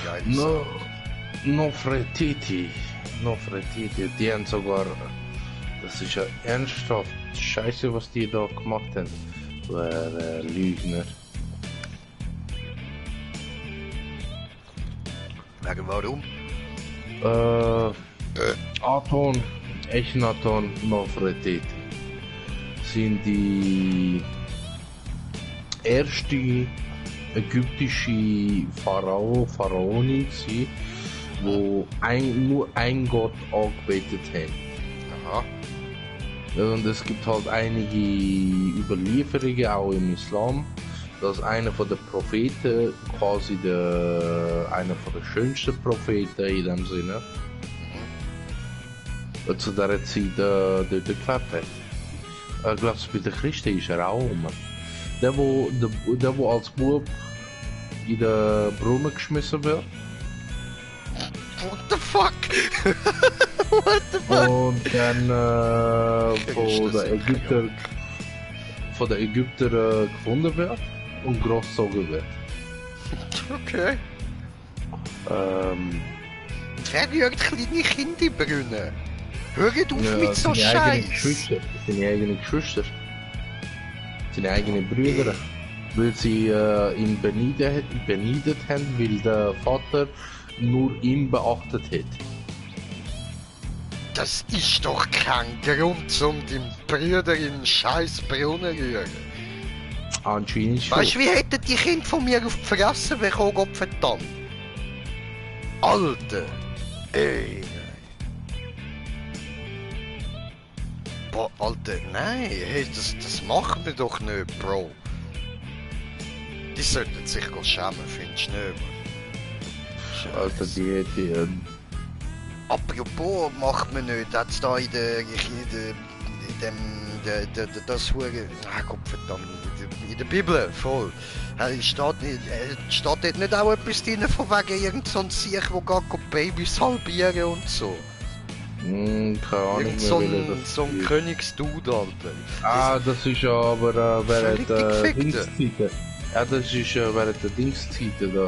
geil. Nofretiti, die haben sogar, das ist ja ernsthaft Scheiße, was die da gemacht haben. Lügner. Wegen warum? Aton, Echnaton, Nofretiti sind die erste ägyptische Pharaonin sie, wo nur ein Gott angebetet haben. Aha. Und es gibt halt einige Überlieferungen auch im Islam, dass einer von den Propheten, quasi einer von den schönsten Propheten in dem Sinne, zu dieser Zeit dort gelebt hat. Ich glaube, bei den Christen ist er auch rum. Der wo als Bub in den Brunnen geschmissen wird. What the fuck? What the fuck? Und dann von den Ägyptern gefunden wird und großgezogen wird. Okay. Wer rührt kleine Kinder in Brunnen? Hört auf mit so Scheiß! Seine eigenen Geschwister. Seine eigenen Brüder. Weil sie ihn beneidet haben, weil der Vater nur ihn beachtet hat. Das ist doch kein Grund, um den Brüder in den scheiß Brunnen zu rühren. Anscheinend schon. Weißt du, wie hätten die Kinder von mir auf die Fresse bekommen, Gott verdammt? Alter! Ey! Boah, Alter, nein, hey, das machen wir doch nicht, Bro. Die sollten sich schämen, findest du nicht, Mann? Alter, die hätte Apropos macht man nicht, hat's da in dem, das Hure, Gott verdammt, in der Bibel, voll. Steht dort nicht auch etwas drin von wegen irgend so ein Sieg, der geht Babys halbieren und so? keine Ahnung Irgend so ein Königsdude, Alter. Das ist ja aber während der Völlig Dingszeiten. Ja, das ist während der Dingszeiten,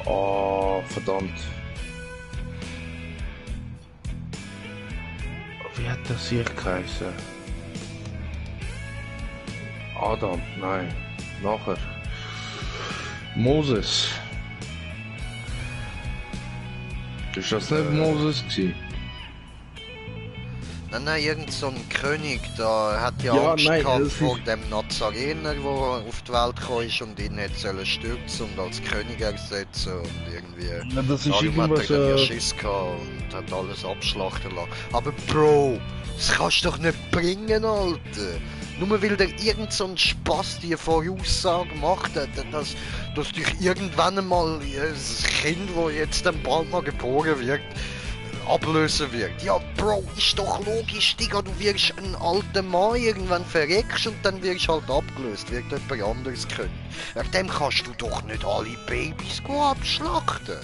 oh, verdammt. Wie hat das hier geheißen? Adam, nein, nachher. Moses. Ist das nicht Moses gewesen? Nein, irgend so ein König, da hat ja Angst gehabt vor dem Nazarener, der auf die Welt gekommen ist und ihn nicht stürzen und als König ersetzen und irgendwie... Ja, das ist darum irgendwas... hat er Schiss gehabt und hat alles abschlachten lassen. Aber Bro, das kannst du doch nicht bringen, Alter! Nur weil der irgend so ein Spaß die Voraussage macht, dass dich irgendwann einmal ein Kind, das jetzt dann bald mal geboren wird, ablösen wird. Ja, Bro, ist doch logisch, Digga, du wirst ein alter Mann, irgendwann verreckst und dann wirst du halt abgelöst, wird jemand anderes können. Wegen dem kannst du doch nicht alle Babys abschlachten.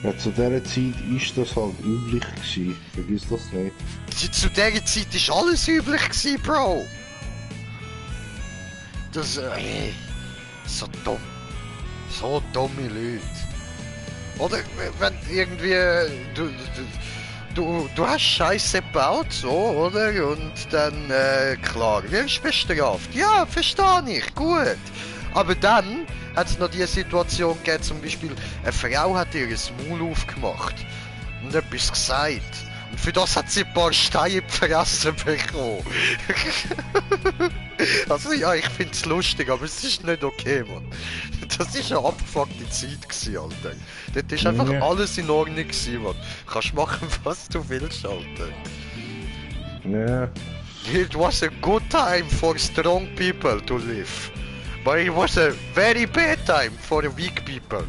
Ja, zu dieser Zeit ist das halt üblich gewesen, vergiss das nicht. Zu dieser Zeit ist alles üblich gewesen, Bro. Das, so dumm. So dumme Leute. Oder wenn irgendwie du hast Scheiße gebaut, so, oder? Und dann, klar, wirst bestraft. Ja, verstehe ich, gut. Aber dann hat es noch die Situation gegeben, zum Beispiel, eine Frau hat ihr Maul aufgemacht und etwas gesagt. Und für das hat sie ein paar Steine in die Fresse bekommen. Also ja, ich find's lustig, aber es ist nicht okay, Mann. Das ist eine abgefuckte Zeit gewesen, Alter. Dort ist einfach alles in Ordnung gewesen, Mann. Du kannst machen, was du willst, Alter. Ja. It was a good time for strong people to live. But it was a very bad time for the weak people.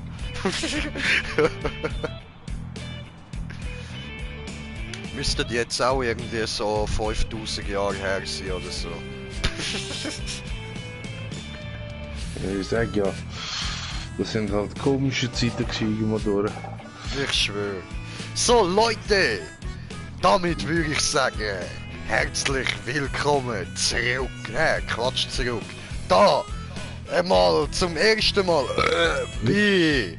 Müsste jetzt auch irgendwie so 5000 Jahre her sein oder so. Ich sag ja, das sind halt komische Zeiten gewesen, durch. Ich schwöre. So Leute, damit würde ich sagen, herzlich willkommen zurück, Quatsch zurück, da Mal zum ersten Mal. Be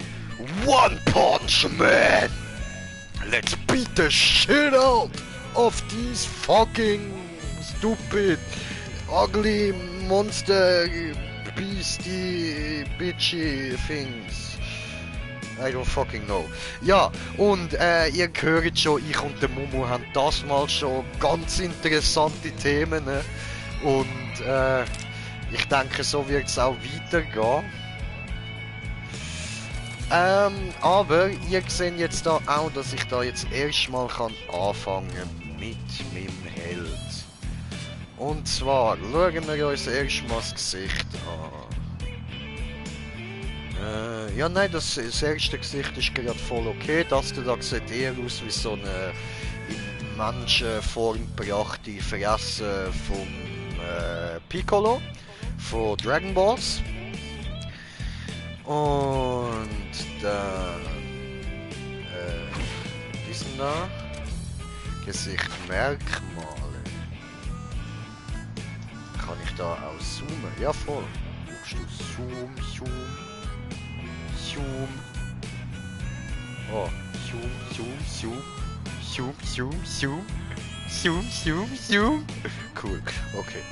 One Punch Man. Let's beat the shit out of these fucking stupid, ugly monster, beastie, bitchy things. I don't fucking know. Ja, und ihr hört schon, ich und der Mumu haben das mal schon ganz interessante Themen. Ne? Und ich denke, so wird es auch weitergehen. Aber ihr seht jetzt da auch, dass ich da jetzt erstmal anfangen mit meinem Held. Und zwar schauen wir uns erstmal das Gesicht an. Ja nein, das erste Gesicht ist gerade voll okay. Das da sieht eher aus wie so eine in Menschenform gebrachte Fresse vom Piccolo von Dragon Balls. Und dann diesen da Gesicht Merkmale. Kann ich da auch zoomen? Ja voll. Guckst du Zoom. Oh, Zoom. Cool, okay.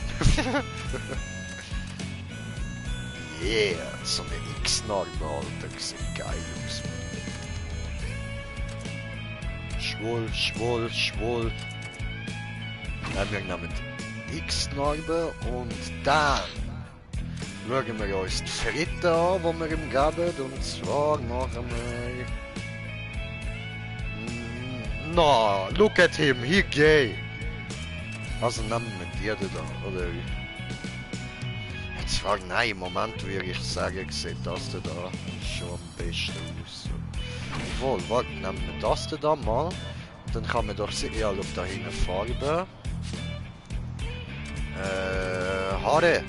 Yeah, so eine X-Narbe, Alter, sieht geil aus. Schwoll. Dann wir nehmen die X-Narbe und dann schauen wir uns die Fritte an, die wir ihm geben. Und zwar machen wir... No, look at him, he gay. Also nehmen wir die da, oder wie? Zwar nein, im Moment würde ich sagen, sieht das da schon am besten aus. Obwohl, warte, nehmen wir das da mal. Dann kann man doch sehen, ja, schau da hinten Farbe. Haare.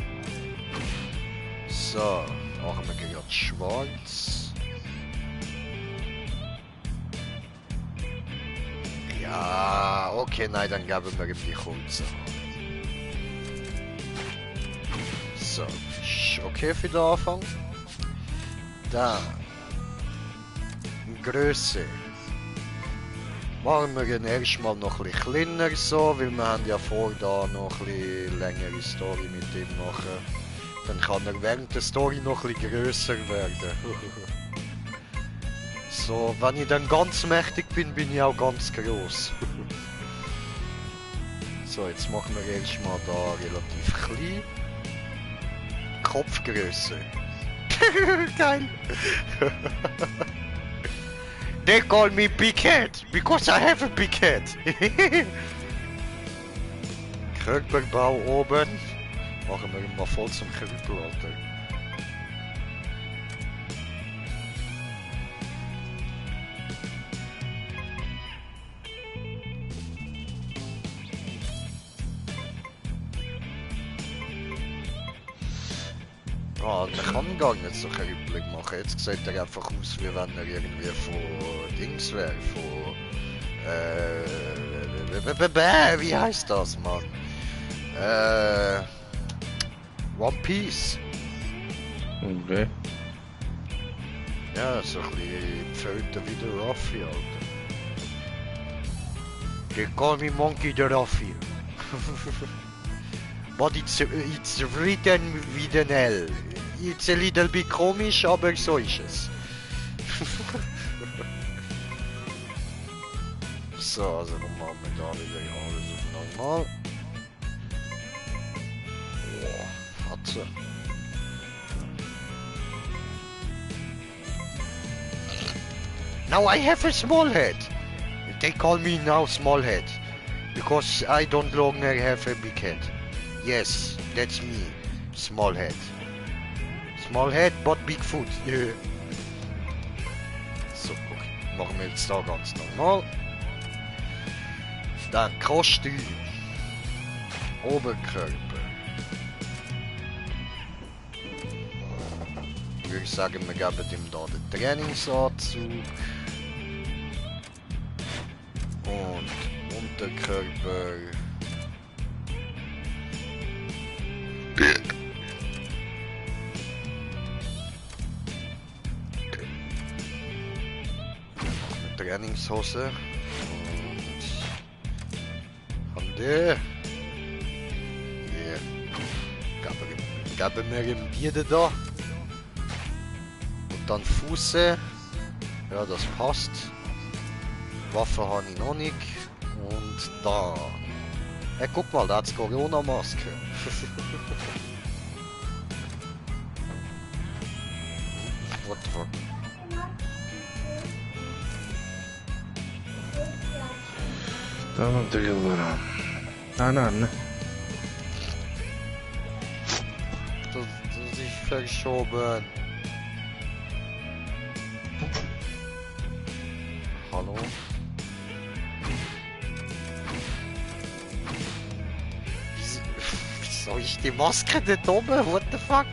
So, machen wir gerade schwarz. Ja, okay, nein, dann geben wir ihm die kurzen Haare. So, okay für den Anfang. Dann Größe. Machen wir ihn erstmal noch ein bisschen kleiner so, weil wir haben ja vor da noch ein bisschen längere Story mit ihm machen. Dann kann er während der Story noch ein bisschen grösser werden. So, wenn ich dann ganz mächtig bin, bin ich auch ganz groß. So, jetzt machen wir erstmal da relativ klein. Kopfgröße. Geil. They call me Big Head because I have a big head. Körperbau oben. Machen wir ihn mal voll zum Krüppel, Alter. Ah, der kann gar nicht so krüppelig machen. Jetzt sieht er einfach aus, wie wenn er irgendwie von Dings wäre. Von. Wie heißt das, Mann? One Piece. Okay. Ja, so ein bisschen Pföter wie der Ruffy, Alter. They call me Monkey the Ruffy. But it's written with an L. It's a little bit komisch, aber so ist es. So, also dann machen wir da wieder alles auf normal. Boah, Fatze. Now I have a small head. They call me now small head. Because I don't longer have a big head. Yes, that's me. Small head. Small head, but big foot. Yeah. So, okay. Machen wir jetzt da ganz normal. Dann Kostüm. Oberkörper. Ich würde sagen, wir geben ihm da den Trainingsanzug. Und Unterkörper. Trainingshose und Hände. Hier. Geben wir ihm wieder da. Und dann Fuße. Ja, das passt. Waffe habe ich noch nicht. Und da. Hey, guck mal, da hat's Corona-Maske. What the fuck? Da non ti allora. Nein. Das ist verschoben. Hallo? Wieso ist die Maske nicht oben? What the fuck?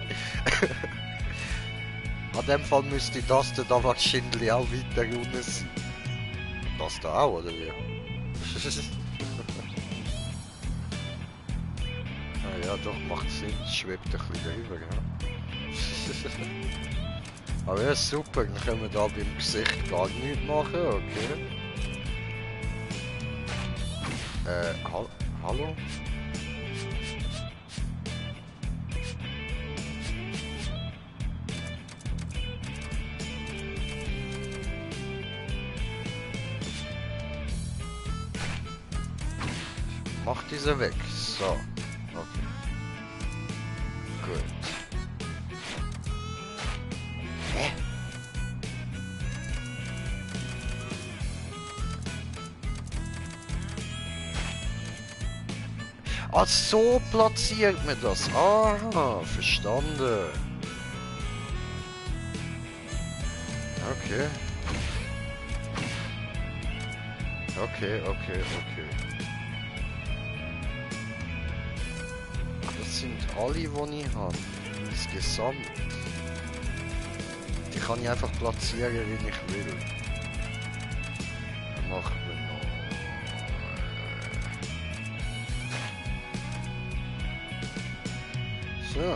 An dem Fall müsste das da wahrscheinlich auch weiter unten sein. Das da auch, oder wie? Ah ja, doch, macht Sinn. Es schwebt ein bisschen drüber, ja. Aber ja, super, dann können wir da beim Gesicht gar nichts machen, okay. Hallo? Mach diese weg. So. Okay. Gut. Hä? Ah, so platziert man das. Ah, verstanden. Okay. Okay. Das sind alle, die ich habe. Insgesamt. Die kann ich einfach platzieren, wie ich will. Dann machen wir noch. So.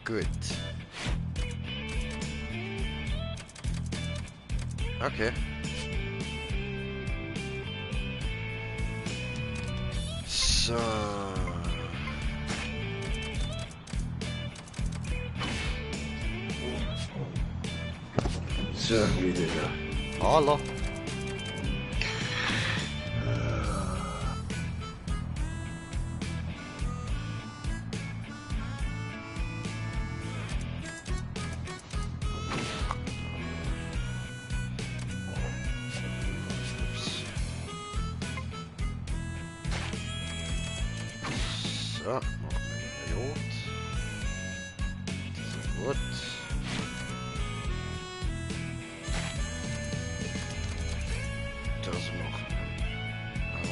Gut. Okay. So. So, wieder da. Hallo. So, noch mehr Jod. So gut. Das macht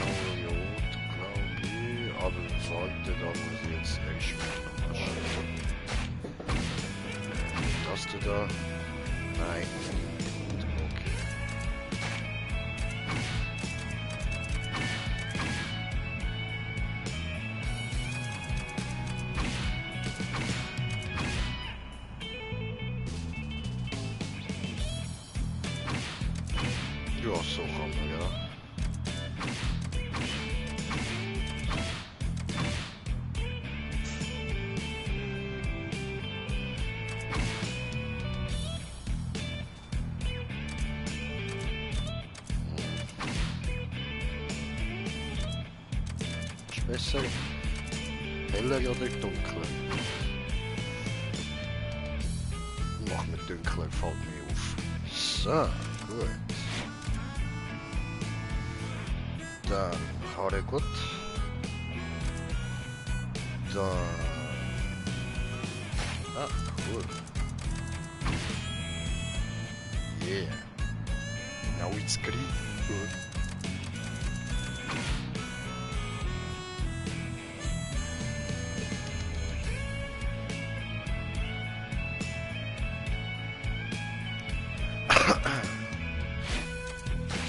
auch Jod, glaube ich. Aber warte, da muss ich jetzt erstmal noch schauen. Das du da? Nein. Okay. Ja, so kann man, ja. Ist besser heller oder dunkler? Mach mit dunkler, fällt mir auf. So, gut. Dann Haare gut. Dann. Ah, cool. Yeah. Now it's green. Good.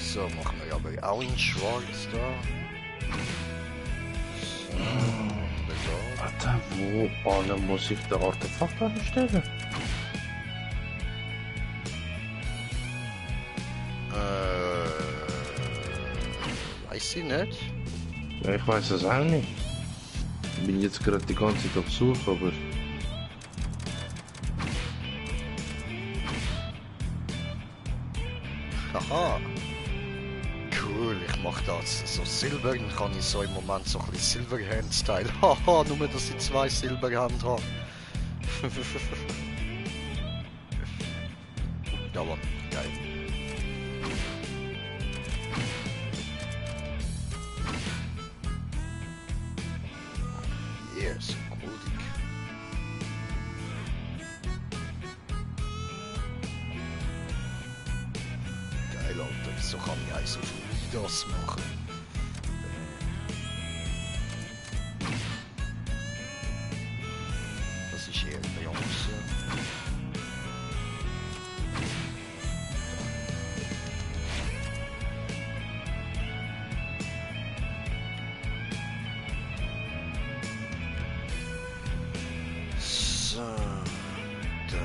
So, machen wir aber auch in schwarz da. So, der Warte, wo alle muss ich der Artefakt anstellen? Weiß ich nicht. Ja, ich weiß es auch nicht. Ich bin jetzt gerade die ganze Zeit auf Suche, aber... Haha. Cool, ich mach das. So Silber, dann kann ich so im Moment so ein bisschen Silverhand-Style. Haha, nur dass ich 2 Silberhand habe. Aber geil. Yes, goldig. Geil, Alter. So kann ich eins auf das machen. Das ist eher Bronze. So, da.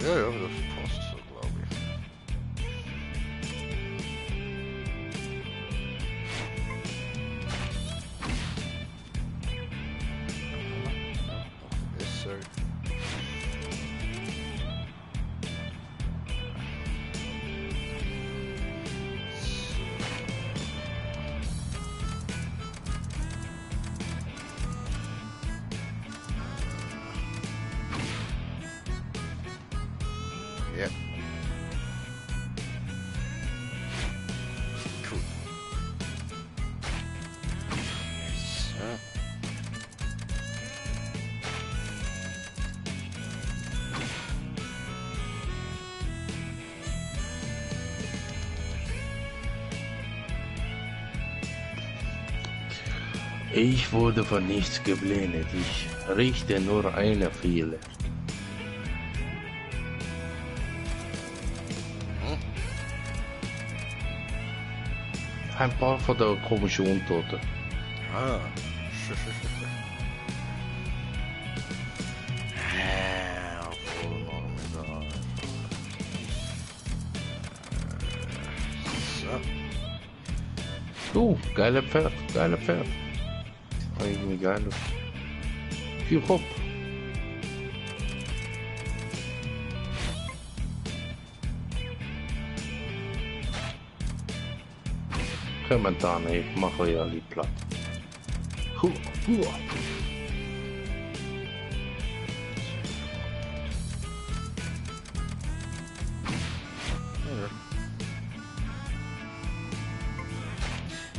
Ja, ja, das passt so, glaube ich. Yes, sir. Ja. Cool. So. Ich wurde von nichts geblendet. Ich richte nur einen Fehler. Ein paar von der komischen Untoten. Ah. Obwohl, machen wir da einfach. So. Geiler Pferd, geiler Pferd. Irgendwie geil. Viel Kopf. Kommentar, ich mache euch alle platt. Huh, huh.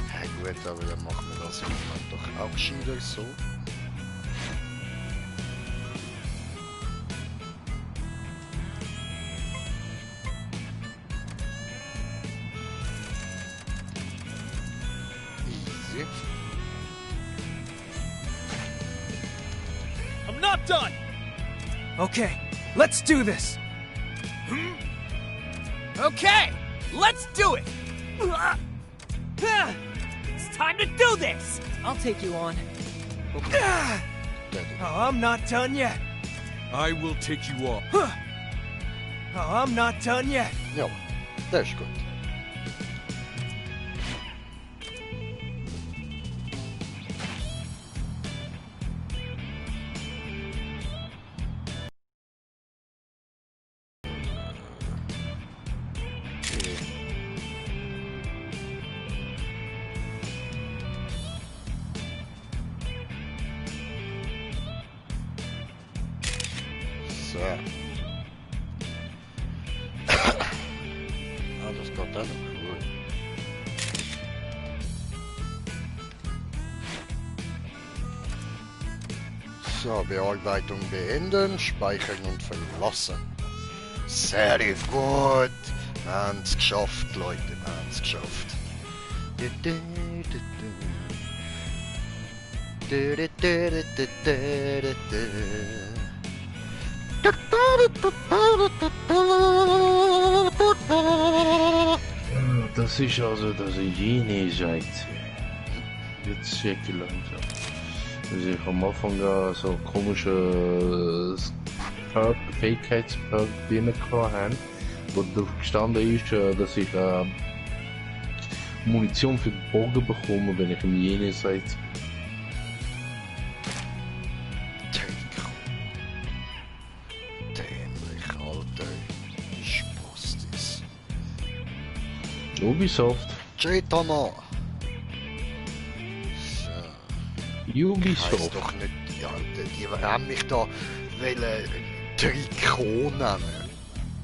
Ja gut, aber dann machen wir das im Moment doch auch schon wieder so. Easy. I'm not done! Okay, let's do this! Okay, let's do it! It's time to do this! I'll take you on. Oh, I'm not done yet. I will take you off. Oh, I'm not done yet. Ja, das ist gut. So. Ah, das geht auch noch cool. So, Bearbeitung beenden, speichern und verlassen. Sehr gut. Wir haben es geschafft, Leute, wir haben es geschafft. Das ist also das Hygiene-Scheiße. Jetzt check ich langsam. Also ich am Anfang so komische Fähigkeitsperk drin haben, wo drauf gestanden ist, dass ich Munition für den Bogen bekomme, wenn ich im Jenseits. Dämlich, Alter. Spastis. Ubisoft. Jaytama. Heißt Ubisoft. doch nicht, ja, die haben mich da wollen Trikot nennen.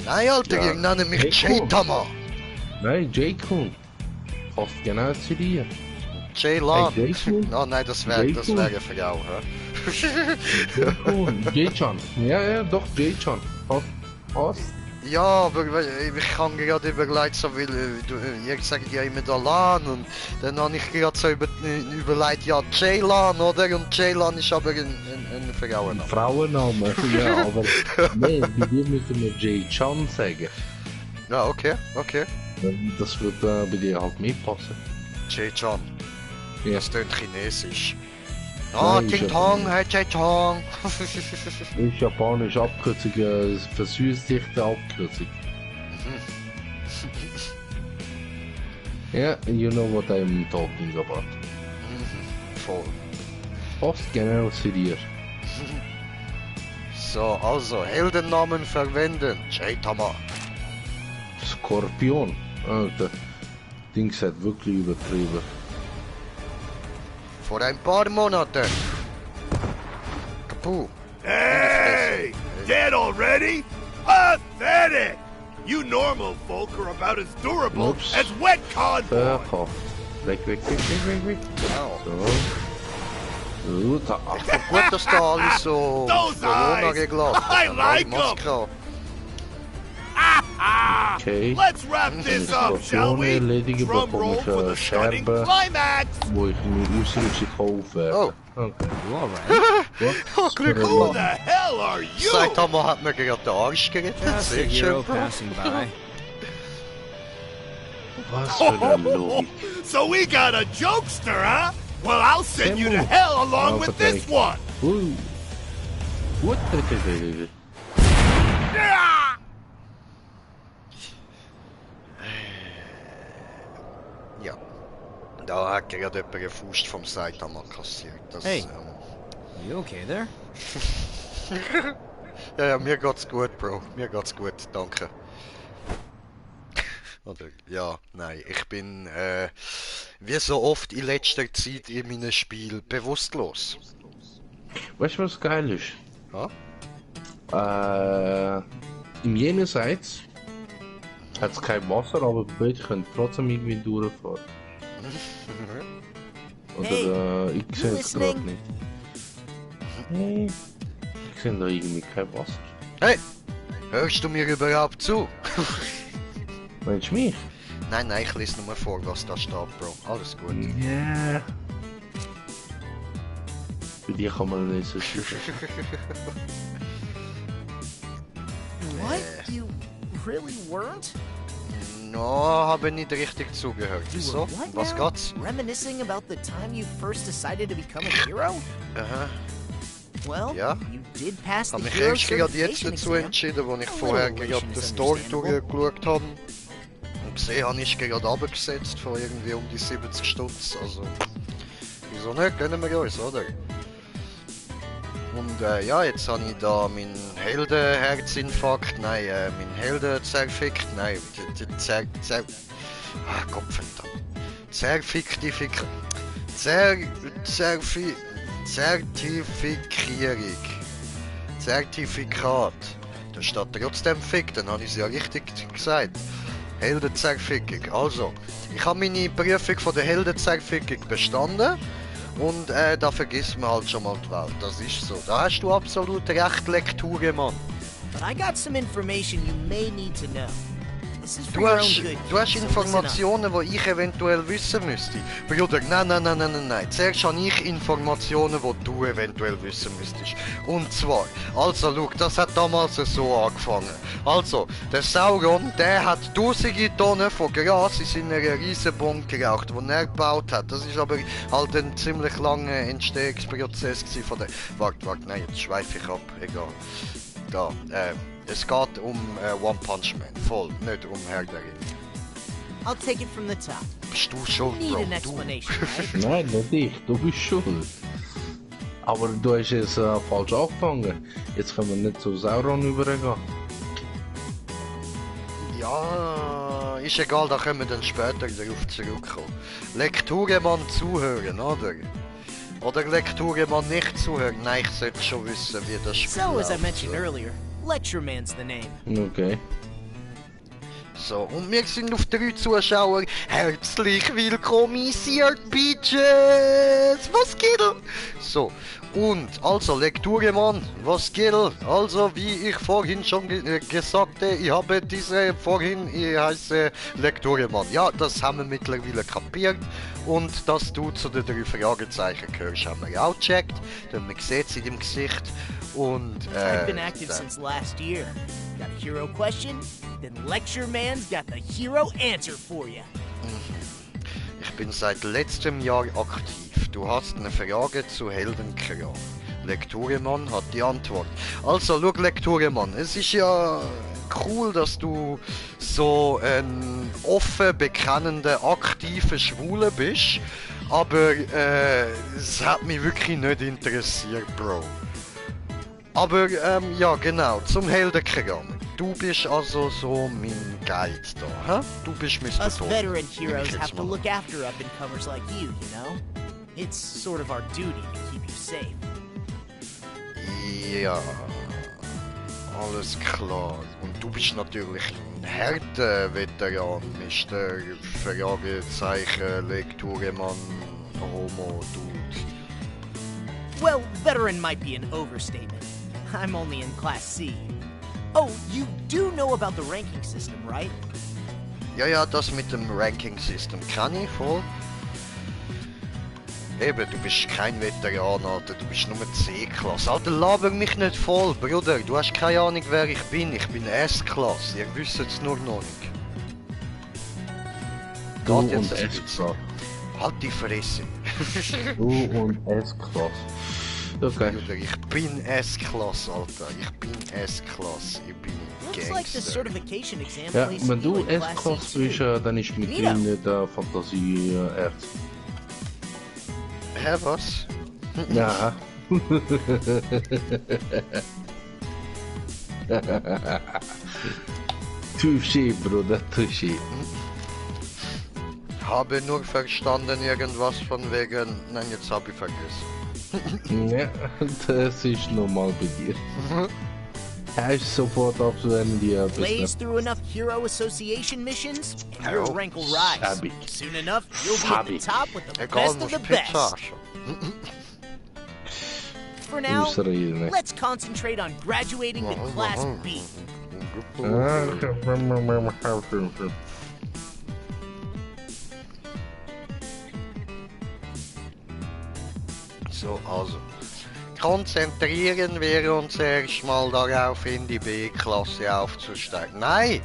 Nein, Alter, Ja, die nennen mich Trikot. Jaytama. Nein, J-Kun. Passt genau zu dir. Jaylan. Hey, Jaytun? Oh nein, das wäre Jaytun. eine Frau, hä? J-Kun. J-Chan. Ja, doch, J-Chan. Passt. Ja, aber ich kann gerade überlegt, so will, ihr sagt ja immer Alan und dann habe ich gerade so überlegt, ja, Jaylan, oder? Und Jaylan ist aber ein Frauenname. Frauenname, ja, aber nee, bei dir müssen wir J-Chan sagen. Ja, okay. Das wird bei dir halt mitpassen. Jay-Chan. Ja. Das klingt chinesisch. Ah, Nein, Ting ist Tong, ja- hey Jay-Chan. Ist japanisch Abkürzung, versüßlichte Abkürzung. Ja, you know what I'm talking about. Voll. Passt genau zu dir. So, also, Heldennamen verwenden. Jaytama. Skorpion. Alter. Dings hat wirklich übertrieben. Vor ein paar Monaten. Kapu. Hey! Dead already? Pathetic! You normal folk are about as durable Oops. as wet cardboard. Verkauft. Weg. Genau. So. Gut. Gut, dass da alle so Those Corona eyes. geglacht I haben. like Maske an. Okay. Let's wrap this up, shall we? Erledigen Drum bekomme roll ich for the stunning Scherben, climax! wo ich mir ausrüstig kaufe. Oh. Okay. You alright? Oh, Glück Who gehabt. the hell are you? Saitama hat mir gerade den Arsch gerettet. Just a Sehr hero schön, Bro. passing by. Was für eine Logik. So we got a jokester, huh? Well, I'll send you to Send hell along Oh, with this pathetic. one. What? Yeah! Ja. Da hat gerade jemand eine Faust vom Saitama kassiert. Das, Hey. You okay there? ja, mir geht's gut, Bro. Mir geht's gut, danke. Oder, ja, nein, ich bin, wie so oft in letzter Zeit in meinem Spiel bewusstlos. Weißt du, was geil ist? Ja? Im Jenseits hat es kein Wasser, aber ich könnte trotzdem irgendwie durchfahren. Oder ich sehe es gerade nicht. Hey, ich sehe da irgendwie kein Wasser. Hey! Hörst du mir überhaupt zu? Meinst du mich? Nein, ich lese nur vor, was da steht, Bro. Alles gut. Ja. Bei dir kann man lesen. What? You really weren't? No, habe nicht richtig zugehört. You Wieso? were what Was now? geht's? Reminiscing about the time you first decided to become a hero? Aha. Well, Ja. you did pass Ich habe the mich hero erst gerade jetzt certification dazu exam. entschieden, als ich A vorher little gerade relation den is Store understandable. durchgeschaut habe. Und gesehen habe, ist gerade runtergesetzt von irgendwie um die 70 Stutz. Also, wieso nicht? Gönnen wir uns, oder? Und ja, jetzt habe ich da meinen Heldenherzinfarkt, nein, meinen Heldenzerfikt, nein, Gottverdammt. Zertifikat. Da steht trotzdem Fick, dann habe ich es ja richtig gesagt. Heldenzerfickung. Also, ich habe meine Prüfung von der Heldenzerfickung bestanden. Und da vergisst man halt schon mal die Welt. Das ist so. Da hast du absolut recht, Lektüre, Mann. But I got some information you may need to know. This is for your own good. Du hast So listen up. Informationen, die ich eventuell wissen müsste. Bruder, nein. Zuerst habe ich Informationen, die du eventuell wissen müsstest. Und zwar, also schau, das hat damals so angefangen. Also, der Sauron, der hat tausende Tonnen von Gras in seiner riesen Bombe geraucht, die er gebaut hat. Das ist aber halt ein ziemlich langer Entstehungsprozess von der... Warte, nein, jetzt schweife ich ab, egal. Da, es geht um One Punch Man, voll, nicht um Herr der Ringe. I'll take it from the top. Bist du schuld, Need Bro? an Du. explanation, right? Nein, nicht ich, du bist schuld. Aber du hast es falsch angefangen. Jetzt können wir nicht zu Sauron übergehen. Ja, ist egal, da können wir dann später darauf zurückkommen. Lekturemann zuhören, oder? Oder Lekturemann nicht zuhören? Nein, ich sollte schon wissen, wie das Spiel So, as I läuft, mentioned so. earlier, Lecture Man's the name. Okay. So, und wir sind auf 3 Zuschauer. Herzlich willkommisiert, Bitches! Was geht? So, und also Lekturemann, was geht? Also, wie ich vorhin schon gesagt habe, ich habe ich heiße Lekturemann. Ja, das haben wir mittlerweile kapiert. Und dass du zu den 3 Fragezeichen gehörst, haben wir auch gecheckt. Denn man sieht es in deinem Gesicht. Und, I've been active since last year. Got a hero question? Then Lecture Man's got the hero answer for you. Ich bin seit letztem Jahr aktiv. Du hast eine Frage zu Heldenkram. Lekturemann hat die Antwort. Also, schau, Lekturemann, es ist ja cool, dass du so ein offen bekennender, aktiver Schwule bist. Aber es hat mich wirklich nicht interessiert, Bro. Aber ja, genau, zum Heldenkram. Du bist also so mein Guide da, hä? Du bist Mr. Us Tony. veteran Nehme ich heroes jetzt have to mal look after up-and-comers like you know? It's sort of our duty to keep you safe. an. Ja, alles klar. Und du bist natürlich ein Härte-Veteran, Mr. Fragezeichen, Lekturemann, Homo, Dude. Well, veteran might be an overstatement. I'm only in Class C. Oh, you do know about the ranking system, right? Ja, das mit dem Ranking-System kann ich voll. Eben, du bist kein Veteran, Alter, du bist nur C-Klasse. Alter, laber mich nicht voll, Bruder, du hast keine Ahnung, wer ich bin. Ich bin S-Klasse, ihr wisst es nur noch nicht. Du Geht und jetzt ein bisschen. S-Klasse. Halt die Fresse. Du und S-Klasse. Okay. Bruder, ich bin S-Klasse, Alter, ich bin S-Klasse, ich bin Looks like the Gangster. certification exam Ja, places wenn du you in Class S-Klasse C bist, too. dann ist mit Neato. ihm nicht Fantasie Erz. Hä, was? Ja. Touché, Bruder, touché. Habe nur verstanden irgendwas von wegen... Nein, jetzt habe ich vergessen. Ja, das ist normal bei dir. Hast sofort absolvieren die Blaze through enough Hero Association missions, and your Oh, rank will rise. savvy. Soon enough, you'll be at the Savvy. top with the Egal, best of musst the Pizza best. schon. For now, Ausreden. let's concentrate on graduating to Class B. So, also. Konzentrieren wir uns erstmal darauf, in die B-Klasse aufzusteigen. Nein!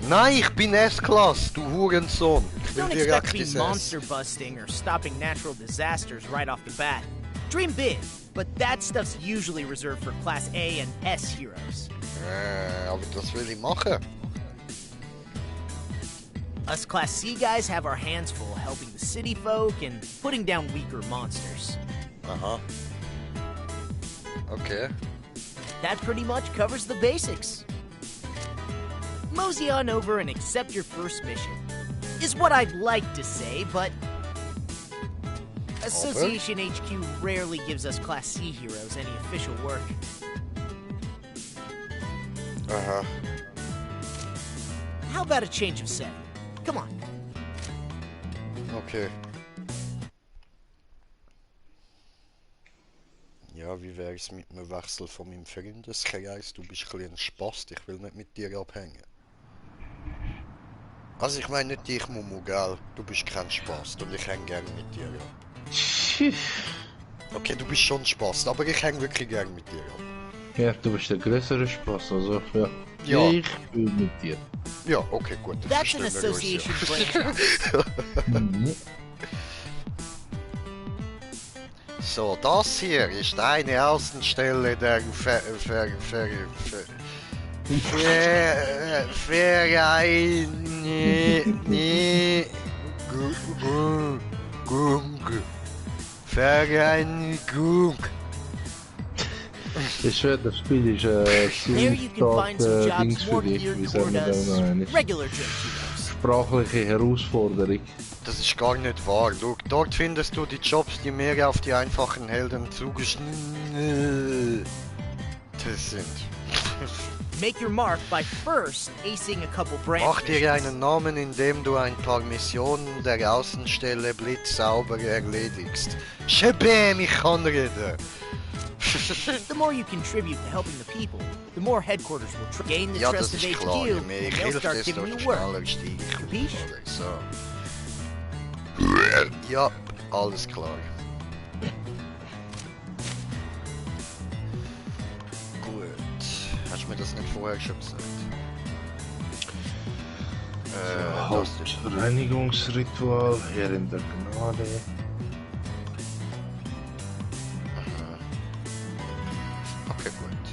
Nein, ich bin S-Klasse, du Hurensohn. Ich will Don't dir expect to be das monster busting or stopping natural disasters right off the bat. Dream big, but that stuff's usually reserved for Class A and S heroes. Aber das will ich machen. Us Class C guys have our hands full helping the city folk and putting down weaker monsters. Aha. Okay. That pretty much covers the basics. Mosey on over and accept your first mission. Is what I'd like to say, but Association HQ rarely gives us Class C heroes any official work. Aha. How about a change of setting? Come on. Okay. Ja, wie wär's mit einem Wechsel von meinem Freundeskreis? Du bist ein bisschen ein Spast, ich will nicht mit dir abhängen. Also ich meine nicht dich, Mumu, gell? Du bist kein Spaß und ich häng gern mit dir, ja. Okay, du bist schon Spaß, aber ich häng wirklich gern mit dir, ja. Ja, du bist der größere Spaß, also ja. Ja. Ich will mit dir. Ja, okay, gut. dann That's an verstehen wir uns, association branch. Mhm. So, das hier ist eine Außenstelle der Vereinigung. Ich schwöre, das Spiel ist There ziemlich you can find some stark Dings jobs für more dich, geared wie sagen toward wir us da noch regular Jaytamas. sprachliche Herausforderung. Das ist gar nicht wahr. Schau, dort findest du die Jobs, die mehr auf die einfachen Helden zugeschnitten sind. Make your mark by first acing a couple branch Mach dir missions. einen Namen, indem du ein paar Missionen der Außenstelle blitzsauber erledigst. Schäbäm, ich kann reden. The more you contribute to helping the people, the more headquarters will gain the Ja, trust das of ist HQ, klar. Je and mehr ich they'll helfe, start desto giving you work. schneller steige ich auf. Capiche? Oder so. Ja, alles klar. Gut. Hast du mir das nicht vorher schon gesagt? Das ist... Hauptreinigungsritual, Herr in der Gnade. Okay, gut.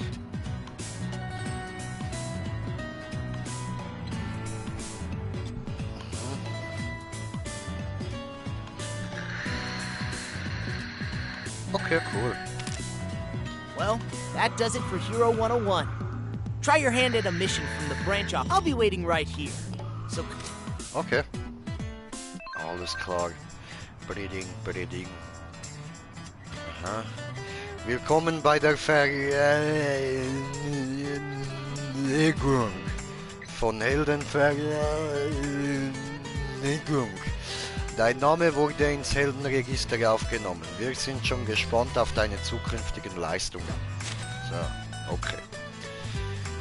Okay, cool. Well, that does it for Hero 101. Try your hand at a mission from the branch office. I'll be waiting right here. So, Okay. Alles klar. Breeding. Aha. Willkommen bei der Vereinigung von Heldenvereinigung. Dein Name wurde ins Heldenregister aufgenommen. Wir sind schon gespannt auf deine zukünftigen Leistungen. So, okay.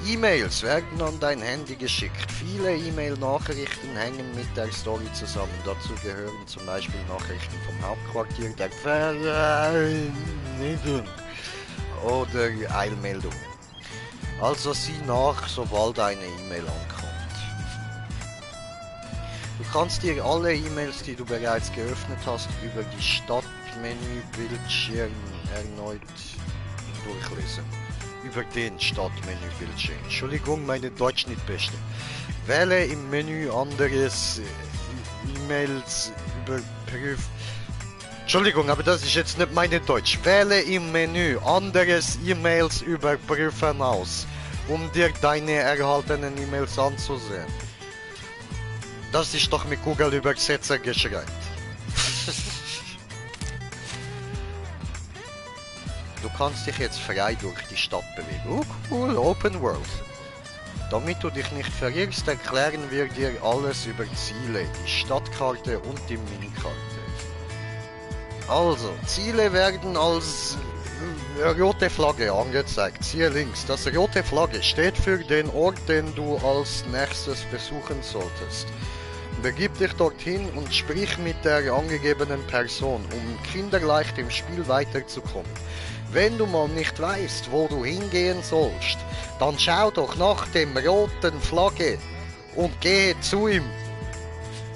E-Mails werden an dein Handy geschickt. Viele E-Mail-Nachrichten hängen mit der Story zusammen. Dazu gehören zum Beispiel Nachrichten vom Hauptquartier der Vereinigung oder Eilmeldungen. Also sieh nach, sobald eine E-Mail ankommt. Du kannst dir alle E-Mails, die du bereits geöffnet hast, über die Startmenü-Bildschirm erneut durchlesen. Über den Startmenü-Bildschirm. Entschuldigung, meine Deutsch nicht beste. Wähle im Menü anderes E-Mails überprüfen. Entschuldigung, aber das ist jetzt nicht meine Deutsch. Wähle im Menü anderes E-Mails überprüfen aus, um dir deine erhaltenen E-Mails anzusehen. Das ist doch mit Google Übersetzer geschrieben. Du kannst dich jetzt frei durch die Stadt bewegen. Oh cool, Open World. Damit du dich nicht verirrst, erklären wir dir alles über Ziele, die Stadtkarte und die Minikarte. Also, Ziele werden als rote Flagge angezeigt. Siehe links. Das rote Flagge steht für den Ort, den du als nächstes besuchen solltest. Begib dich dorthin und sprich mit der angegebenen Person, um kinderleicht im Spiel weiterzukommen. Wenn du mal nicht weißt, wo du hingehen sollst, dann schau doch nach dem roten Flagge und gehe zu ihm.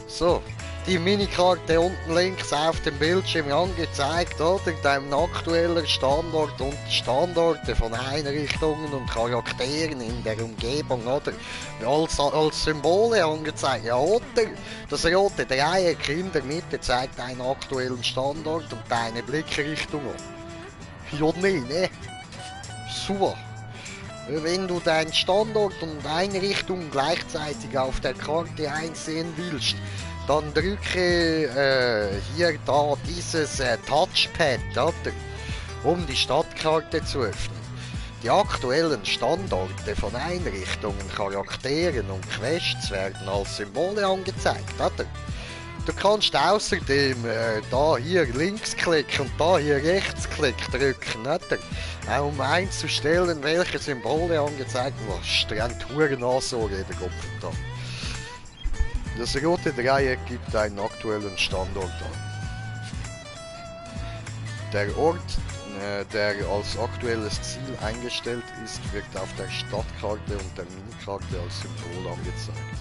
So, die Minikarte unten links auf dem Bildschirm angezeigt, oder? Dein aktueller Standort und die Standorte von Einrichtungen und Charakteren in der Umgebung, oder? Als Symbole angezeigt, ja, oder? Das rote Dreieck in der Mitte zeigt deinen aktuellen Standort und deine Blickrichtung an. Ja, nee, ne? Super. Wenn du deinen Standort und Einrichtung gleichzeitig auf der Karte einsehen willst, dann drücke hier da dieses Touchpad, oder? Um die Stadtkarte zu öffnen. Die aktuellen Standorte von Einrichtungen, Charakteren und Quests werden als Symbole angezeigt, oder? Du kannst außerdem da hier links klicken und da hier rechts klicken drücken, oder? Auch um einzustellen, welche Symbole angezeigt werden. Was streng Touren an, so reden Kopf da. Das rote Dreieck gibt einen aktuellen Standort an. Der Ort, der als aktuelles Ziel eingestellt ist, wird auf der Stadtkarte und der Minikarte als Symbol angezeigt.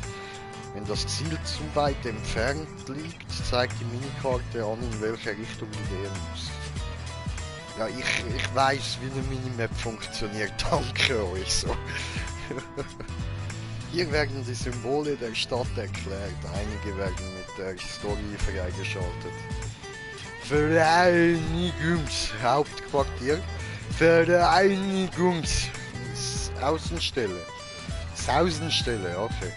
Wenn das Ziel zu weit entfernt liegt, zeigt die Minikarte an, in welche Richtung du gehen musst. Ja, ich weiß, wie eine Minimap funktioniert, danke euch so. Hier werden die Symbole der Stadt erklärt, einige werden mit der Story freigeschaltet. Vereinigungshauptquartier, Außenstelle, okay.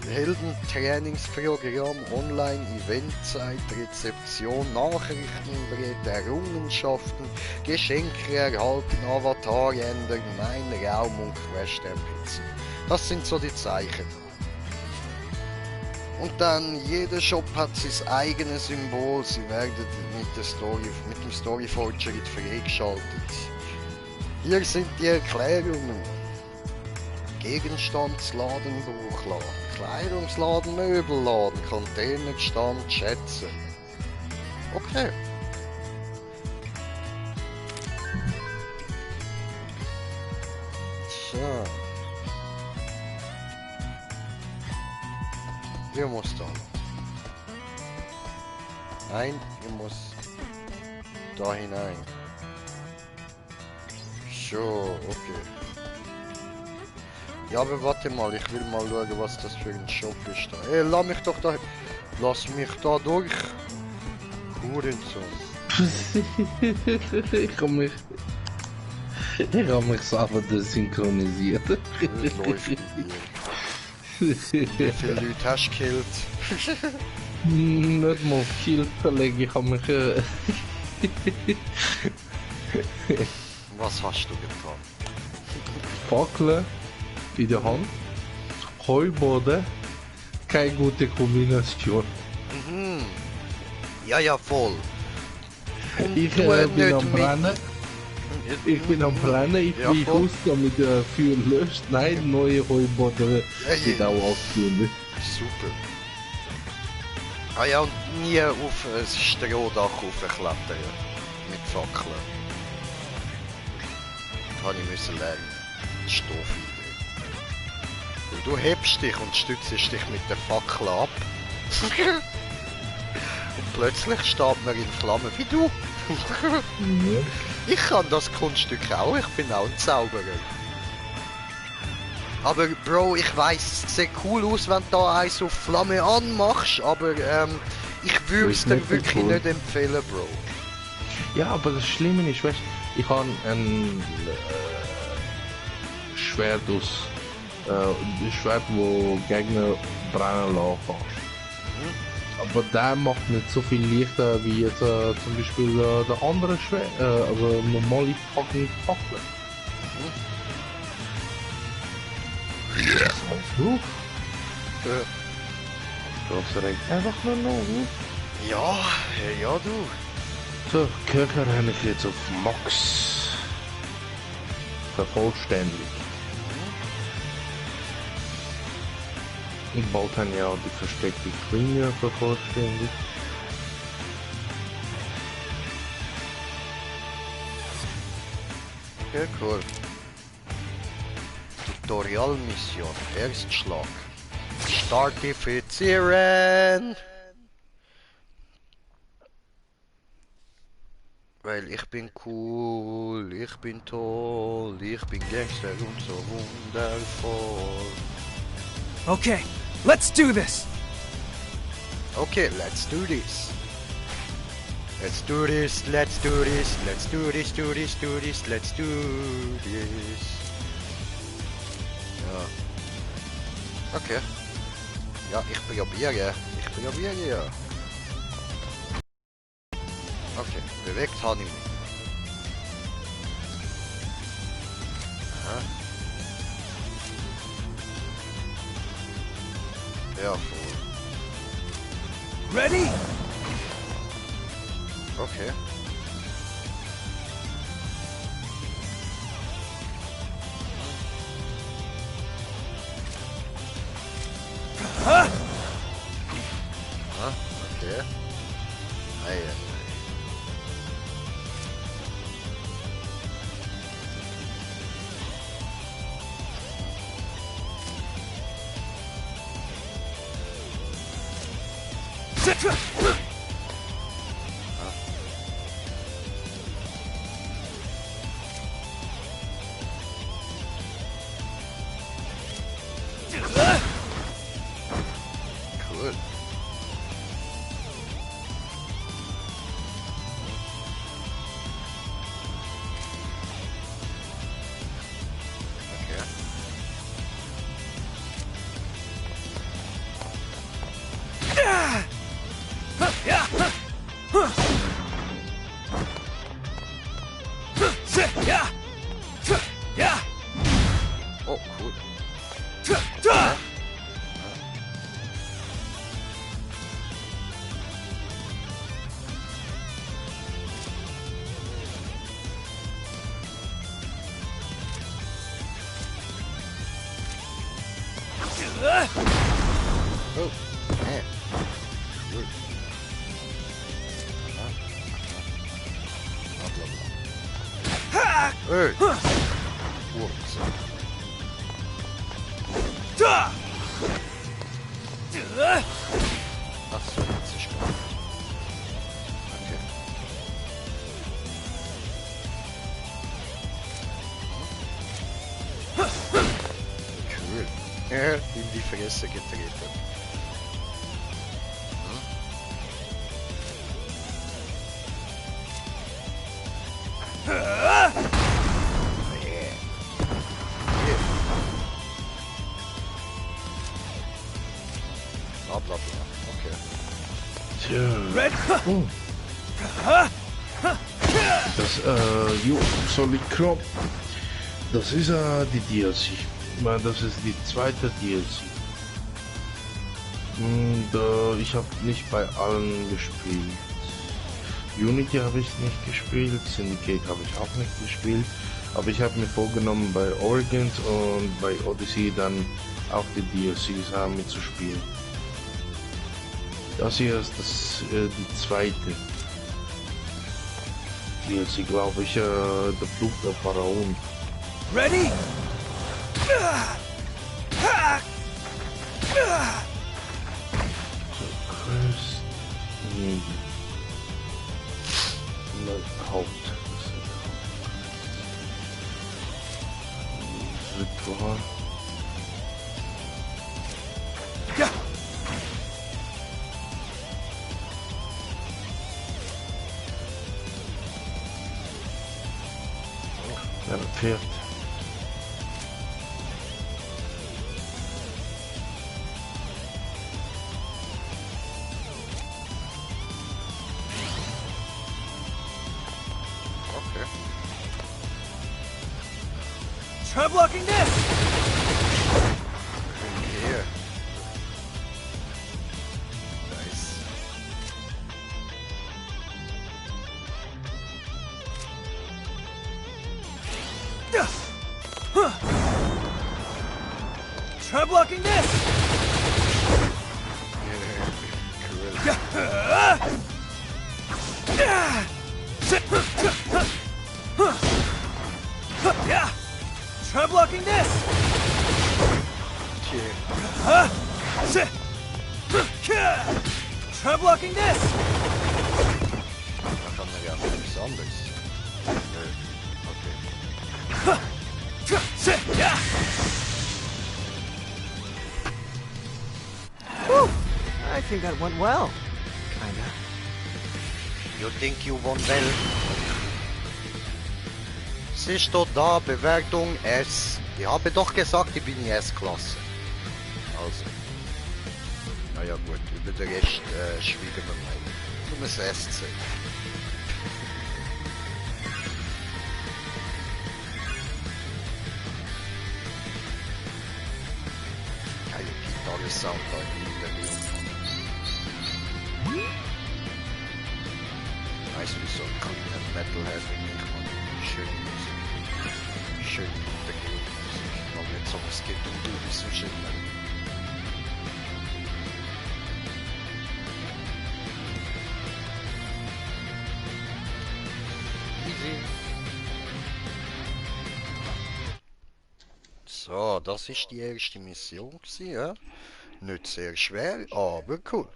Heldentrainingsprogramm, Online-Eventzeit, Rezeption, Nachrichtenbrett, Errungenschaften, Geschenke erhalten, Avatar ändern, mein Raum und Quest ermitteln. Das sind so die Zeichen. Und dann, jeder Shop hat sein eigenes Symbol, sie werden mit dem Story-Fortschritt freigeschaltet. Hier sind die Erklärungen. Gegenstandsladen, Buchladen, Kleidungsladen, Möbelladen, Containerstand, Schätze. Okay. So. Ihr muss da. Nein, ihr muss da hinein. So, okay. Ja, aber warte mal, ich will mal schauen, was das für ein Shop ist da. Ey, lass mich doch da... Lass mich da durch. Hurensohn. Ich hab mich selber desynchronisiert. Das läuft mit dir. Wie viele Leute hast du gekillt? Nicht mal gekillt, Kollege, ich hab mich... Was hast du getan? Fackeln in der Hand, Heuboden, keine gute Kombination. Mhm. Ja, voll. Und Ich du bin am nicht Brennen. Ich bin am Brennen, ich Ja, bin voll. aus, damit der Feuer löscht. Nein, neue Heuboden wird auch aufgeführt. Super. Ah ja, und nie auf ein Strohdach raufklettern. Mit Fackeln. Das habe ich müssen lernen. Stoffidee. Weil du hebst dich und stützt dich mit der Fackel ab. Und plötzlich steht man in Flammen wie du. Ich kann das Kunststück auch, ich bin auch ein Zauberer. Aber Bro, ich weiss, es sieht cool aus, wenn du da eins auf Flamme anmachst, aber ich würde es dir wirklich nicht empfehlen, Bro. Ja, aber das Schlimme ist, weißt du, ich habe ein Schwert aus, Schwert, wo Gegner brennen lassen kannst. Aber der macht nicht so viel Lichter wie jetzt zum Beispiel der andere Schwert, also normale fucking Fackel. Du? Das regt einfach nur noch. Ja du. So, Köcher habe ich jetzt auf Max vervollständigt. Und bald haben ja auch die versteckte Klinge vervollständigt. Ja, cool. Tutorial-Mission, Erstschlag. Startifizieren! Weil ich bin cool, ich bin toll, ich bin Gangster und so wundervoll. Okay, let's do this! Okay, let's do this. Let's do this, let's do this, let's do this, do this, do this, let's do this. Ja. Okay. Ja, ich probiere, ja. Okay, bewegt habe ich mich. Aha. Ja, voll. Ready? Okay. Cool. Okay. Oh, cool. Oh, man. Cool. Bla, bla, bla. Hey. Ups. Ach so, jetzt ist gut. Okay. Cool. In die Fresse getreten. Bla bla bla. Okay. Tja. Oh. Das, Solid Crop. Das ist die DLC. Das ist die zweite DLC. Und ich habe nicht bei allen gespielt. Unity habe ich nicht gespielt, Syndicate habe ich auch nicht gespielt. Aber ich habe mir vorgenommen, bei Origins und bei Odyssey dann auch die DLCs mitzuspielen. Das hier ist die zweite DLC, glaube ich, der Flug der Pharaon. Ready? Zuerst Haupt. Ritual. Ja. Ein Pferd. Okay. Try blocking this! Here. Nice. Try blocking this! Cool. Yeah! Try blocking this! Tja. Try blocking this! Da kann er ja nichts anderes. Okay. Yeah! Whew! I think that went well. Kinda. You think you won well? Sie steht da, Bewertung S. Ich habe doch gesagt, ich bin in S-Klasse. Also. Naja gut, über den Rest schweigen wir mal. Nur das SC. Geile Gitarre-Sound da im Hintergrund. Weißt du, wie so ein cleaner Metalhead ich mag. Schön Musik. Schön Hintergrundmusik. Weil nicht so was gibt und du bist so schön. So, das ist die erste Mission gewesen, ja. Nicht sehr schwer, aber cool.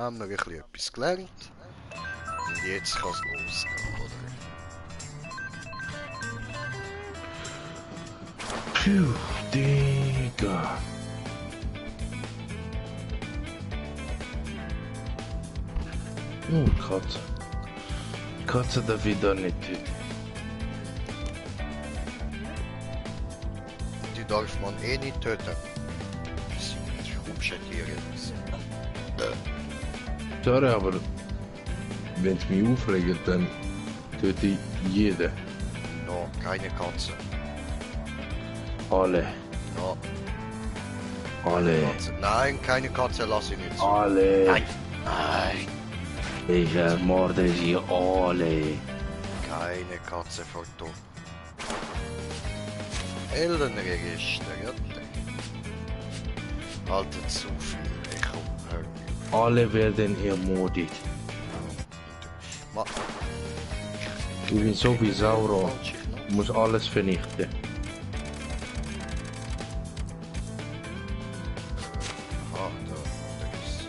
haben wir ein bisschen etwas gelernt. Und jetzt kann es losgehen, oder? Phew, Digga. Oh, Katze. Katze darf ich da nicht töten. Die darf man eh nicht töten. Das sind hübsche Tiere. Sorry, aber wenn es mich aufregt, dann töte ich jeden. No, keine Katze. Alle. No, Alle. Katze. Nein, keine Katze lasse ich nicht so. Alle. Nein, nein, Ich ermorde sie alle. keine Katze vor Tod. Elternregister, ja. Haltet zu viel, ich komm, hör mir. Alle werden ermordet. Ma Ich bin so wie Sauron. Ich muss alles vernichten. Ah, da ist.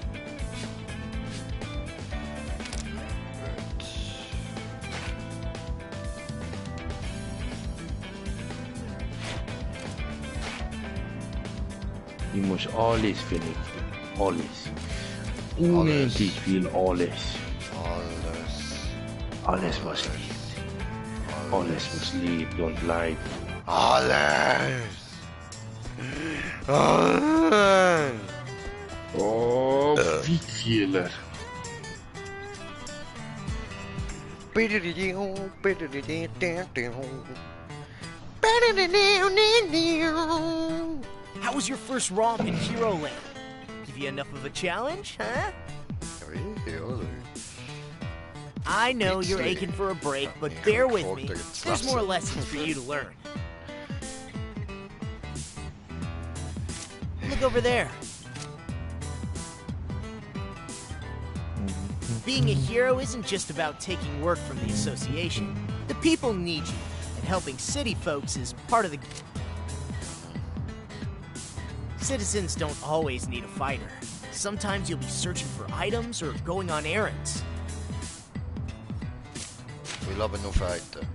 Gut. Ich muss alles vernichten. Alles. Unendlich viel alles. Alles. Alles was lebt. Alles was lebt und leidet. Alles. Alles. Oh, wie viele. How was your first romp in Hero Land? Give you enough of a challenge, huh? I know you're aching for a break, but bear with me. There's more lessons for you to learn. Look over there. Being a hero isn't just about taking work from the association. The people need you, and helping city folks is part of the... Citizens don't always need a fighter. Sometimes you'll be searching for items or going on errands. Ich will aber noch fighten.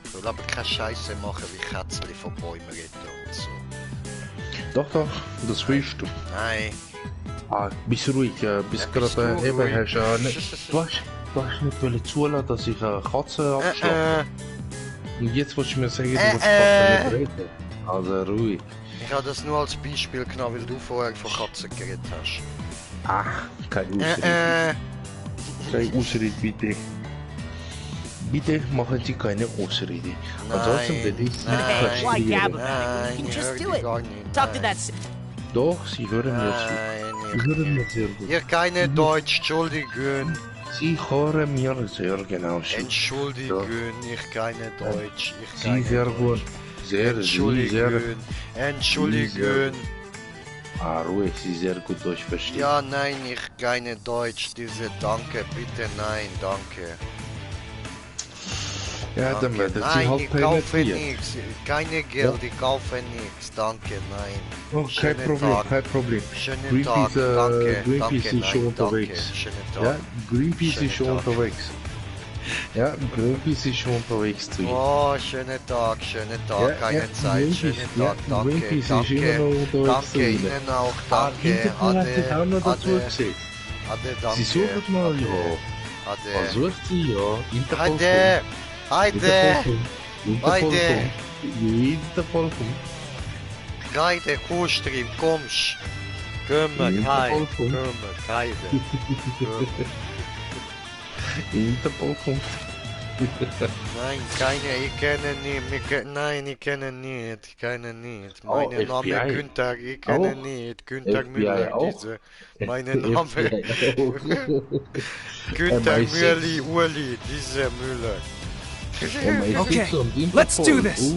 Ich will aber keine Scheiße machen wie Kätzchen von Bäumen retten und so. Doch, doch, das willst du. Nein. Ah, bist ruhig, bist bist gerade du eben, ruhig? hast nicht, du hast nicht wollen zulassen, dass ich eine Katze abschlachte. Und jetzt willst du mir sagen, du willst Katze nicht retten. Also ruhig. Ich habe das nur als Beispiel genommen, weil du vorher von Katzen geredet hast. Ach, kein Ausrede. Kein Ausrede, bitte. Bitte machen Sie keine Ausrede. Ansonsten werde ich Sie Why gab kastrieren. about it? You can just do it. Talk to that... Doch, Sie hören mir zu. Sie hören mir sehr gut. Ihr keine Deutsch, Entschuldigung. Sie hören mir sehr genau zu. Entschuldigung, ich keine Deutsch. Ich Sie keine sehr Deutsch. gut. Sehr, Sie sehr... Entschuldigung, Entschuldigung. Ah, ruhig, Sie sehr gut Deutsch verstehen. Ja, nein, ich keine Deutsch. Diese Danke, bitte nein, danke. Ja, dann Danke. werden Sie Nein, halt ich kaufe penetriert. nichts. Keine Geld, ich kaufe nichts. Danke, nein. Oh, kein Schönen Problem, Tag. kein Problem. Schönen Tag, Greenpeace, danke. Greenpeace danke, ist nein, schon unterwegs. Danke. Schönen Tag. Ja, Greenpeace Schönen ist schon Tag. unterwegs. Ja, Greenpeace ist schon unterwegs zu Ihnen. Oh, schönen Tag, Ja, keine ja, Zeit, Greenpeace, schönen ja, Tag, danke, Greenpeace ist danke, immer noch unterwegs zu danke Ihnen. Ihnen auch, Ah, danke, Interpol hat sich auch noch dazu Ade, gesehen. Ade, danke, Sie suchen mal, ja. Ade, Versucht sie, ja. Interpol Ade, kommt. Ade, Interpol Ade. kommt. Interpol kommt. Geide, Kustrim, kommst, Kümmer, Kai, Interpol kommt. Kümmer, Geide, Interpol kommt. Nein, keine, ich kenne nicht, nein, ich kenne nicht, Oh, mein Name FBI. Günther, ich kenne Auch? nicht, Günther FBI Müller, auch? diese, meine Name, FBI Günther MI6. Mürli, Uli, diese Müller. MI6 Okay, und Interpol. let's do this.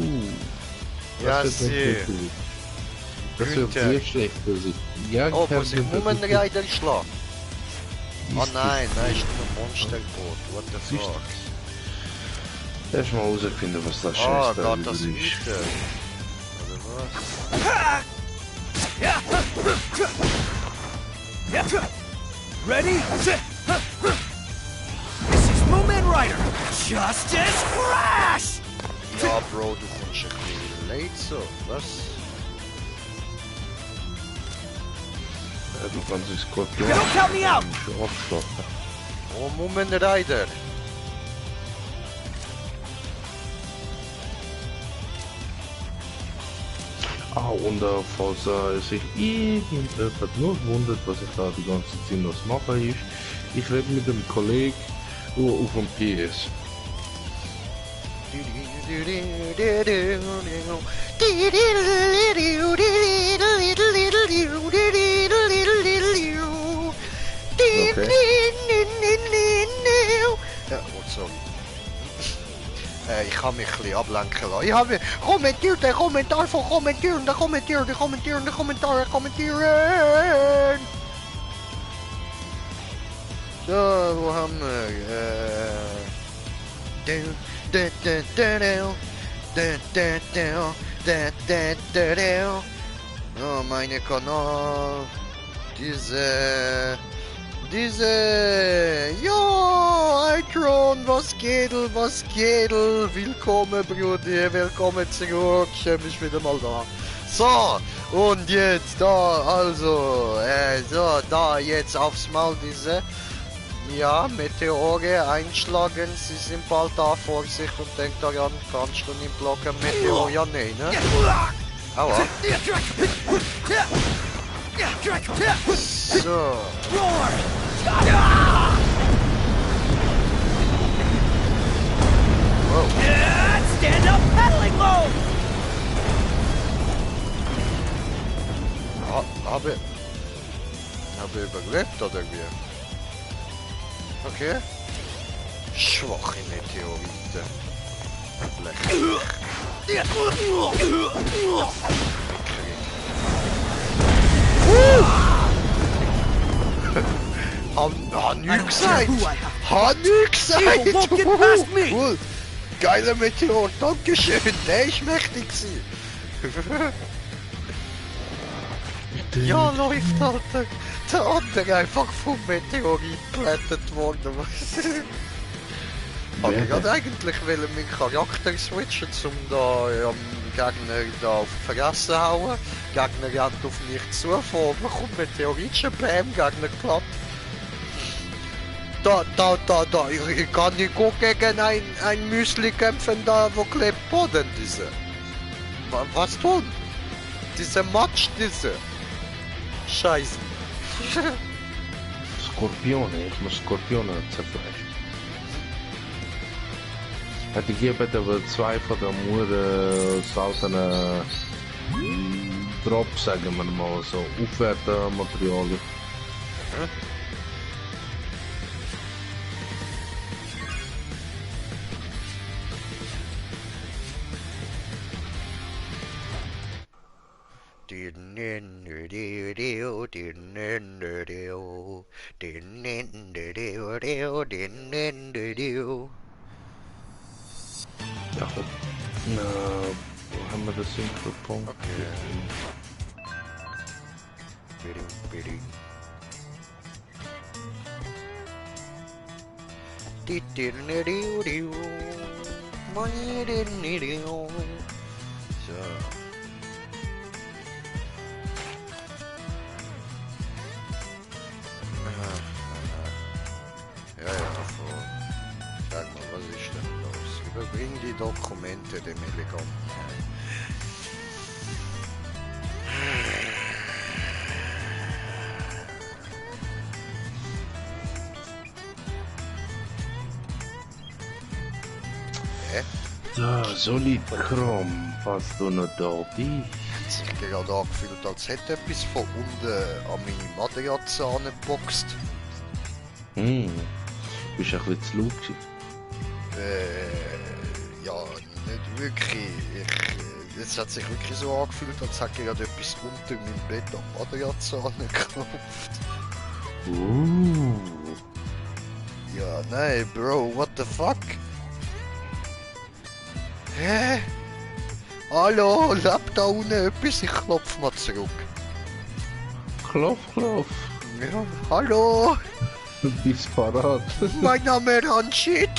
Ja, das wird sie. nicht gut. Das wird Günther. sehr schlecht für Sie. Ja, Oh, Herr muss ich Günther, Mumen das ist- Reiter schlagen? Oh ist nein, nein, ist nur ein Monsterboot, what the Siehst du? fuck. Erstmal herausfinden, was das Ah, Scheiße geht das ist. weiter? Oder was? Ready? This is Moomin Rider. Justice Crash! Ja, Bro, du kommst ein bisschen late so. Was? Ja, du kannst den Skorpion Don't count me out! schon abschlachten. Oh, Moment, Rider. Ah, und falls sich irgendjemand nur wundert, was ich da die ganze Zeit noch mache, ist, ich rede mit dem Kollegen auf dem PS. Ja, oh, sorry. Ich kann mich ein bisschen ablenken lassen. Ich habe kommentiert, der Kommentar von kommentieren. So, wo haben wir? Oh, meine Kanal. Diese. Ja, Itron, was geht? Willkommen, Bruder, willkommen zurück. Schön, bist wieder mal da. So, und jetzt da, also, da jetzt aufs Mal diese, ja, Meteore einschlagen. Sie sind bald da, Vorsicht und denkt daran, kannst du nicht blocken, Meteor, ja, nee, ne? Aua. So. Wow. Stand up pedaling mode! Habe überlebt oder wie? Okay. Schwache Meteorite. Han nix gesagt! Han nix gesagt! Evil won't get past me! Cool. Geiler Meteor, dankeschön! Der ist mächtig gewesen. Ja, läuft, Alter! Der andere einfach vom Meteor eingeplättet worden. Aber ich wollte eigentlich meinen Charakter switchen, um da Gegner da auf die Fresse hauen. Gegner rennt auf mich zu, vor mir kommt Meteoritchen, Bam, Gegner platt. Da, ich kann nicht gut gegen ein Müsli kämpfen, da wo klebt Boden, diese. Was tun? Diese Matsch, diese. Scheiße. Skorpione, ich muss Skorpione zerfleischen. Hätte ich bitte aber zwei von der Mutter seltenen Drops, sagen wir mal, so Aufwertmaterialien. Ja, gut. Na, wo haben wir das Synchro-Punkt? Okay. Bitte. So. Ja, davor. Sag mal, was ist denn los? Überbring die Dokumente dem Eleganten. So, Solid Kram, was du noch da bist. Hat sich gerade angefühlt, als hätte etwas von unten an meine Matratze angeboxt. Bist du ein bisschen zu laut gewesen? Ja, nicht wirklich. Es hat sich wirklich so angefühlt, als hätte gerade etwas unter meinem Bett an Matratze angeklopft. Uh. Ja, nein, Bro, what the fuck? Hä? Hallo, lebt da unten etwas? Ich klopf mal zurück. Klopf, klopf. Ja, hallo, Du bist parat. mein Name ist Ranjit.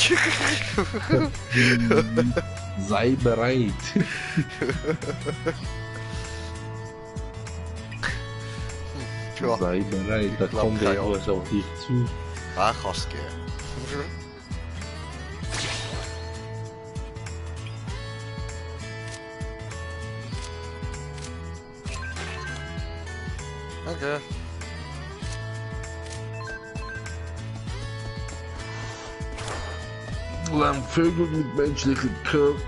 Sei bereit. Ja, Sei bereit, da glaub, kommt keine etwas auf dich zu. kann's gehen. Okay. Vögel mit menschlichem Körper.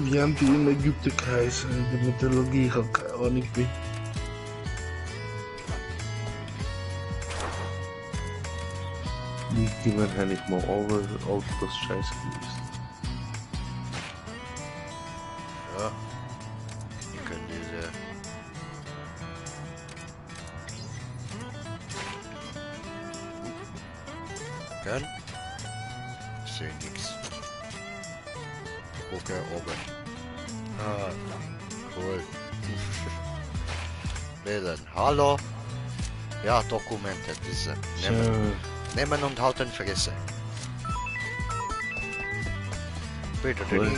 Wie haben die in Ägypten geheißen? In der Mythologie, ich habe keine Ahnung mehr. Irgendjemand habe ich mal auf das Scheiß gelöst. Ja. Wir können diese... Können? Ich sehe nichts. Okay, oben. Ah, cool. Wählen. Hallo? Ja, Dokumente, diese. Nehmen und halten Fresse. Bitte, bitte.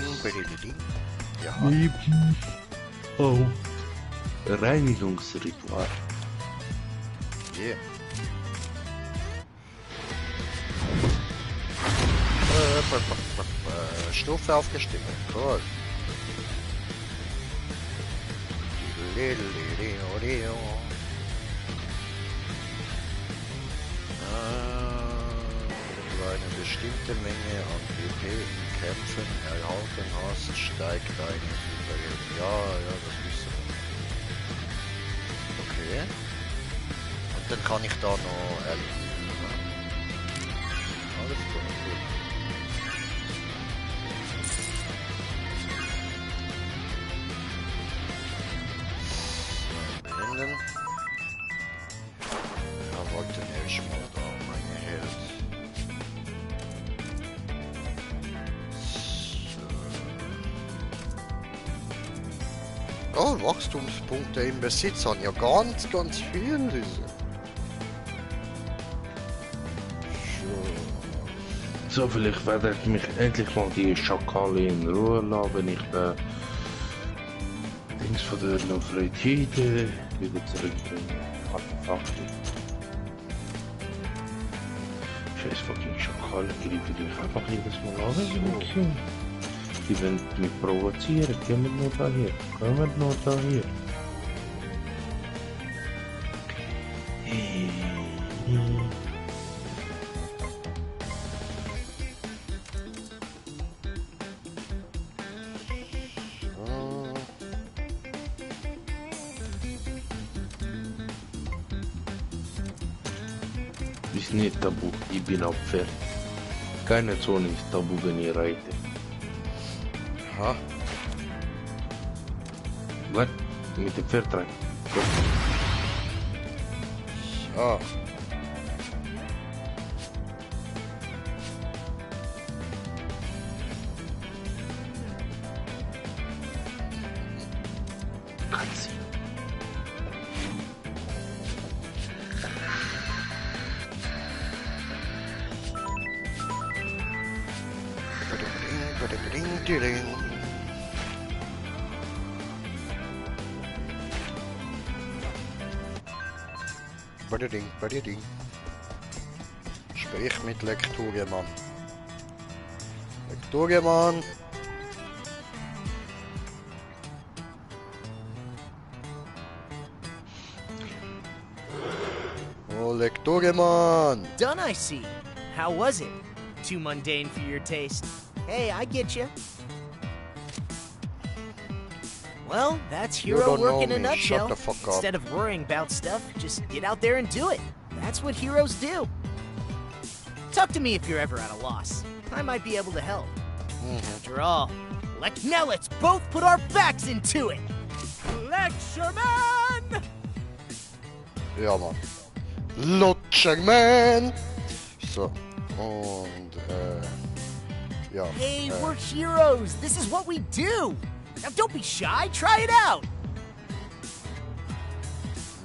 Ja. Oh. Reinigungsritual. Yeah. Stufe aufgestiegen. Cool. Eine bestimmte Menge an BP in Kämpfen erhalten hast, steigt deine Überlebung. Ja, das wissen wir. Okay. Und dann kann ich da noch alles gut. Beenden. Ja, wollte erstmal da meine Held. Oh, Wachstumspunkte im Besitz haben ja ganz viel diese. So, vielleicht werde ich mich endlich mal die Schakale in Ruhe lassen, wenn ich den Dings von der Neufreitide wieder zurückbringe. Artefakte. Scheiß fucking Schakale greifen dich einfach jedes Mal an. Die wollen mich provozieren. Kommen wir nur daher. Ist nicht tabu, ich bin auf Pferd. Keine Zone ist tabu, wenn ich reite. Aha. Was? Mit dem Pferd rein. Ja. Katze. Badiding. Sprich mit Lekturiemann. Lekturiemann. Oh, Lekturiemann. Done, I see. How was it? Too mundane for your taste. Hey, I get you. Well, that's You hero don't work know in a me. nutshell. Shut the fuck up. Instead of worrying about stuff, just get out there and do it. That's what heroes do. Talk to me if you're ever at a loss. I might be able to help. After all, now let's both put our backs into it. Lectureman! Ja, Mann. Lutscherman. So. Und, Ja. Hey, we're heroes. This is what we do. Now don't be shy. Try it out.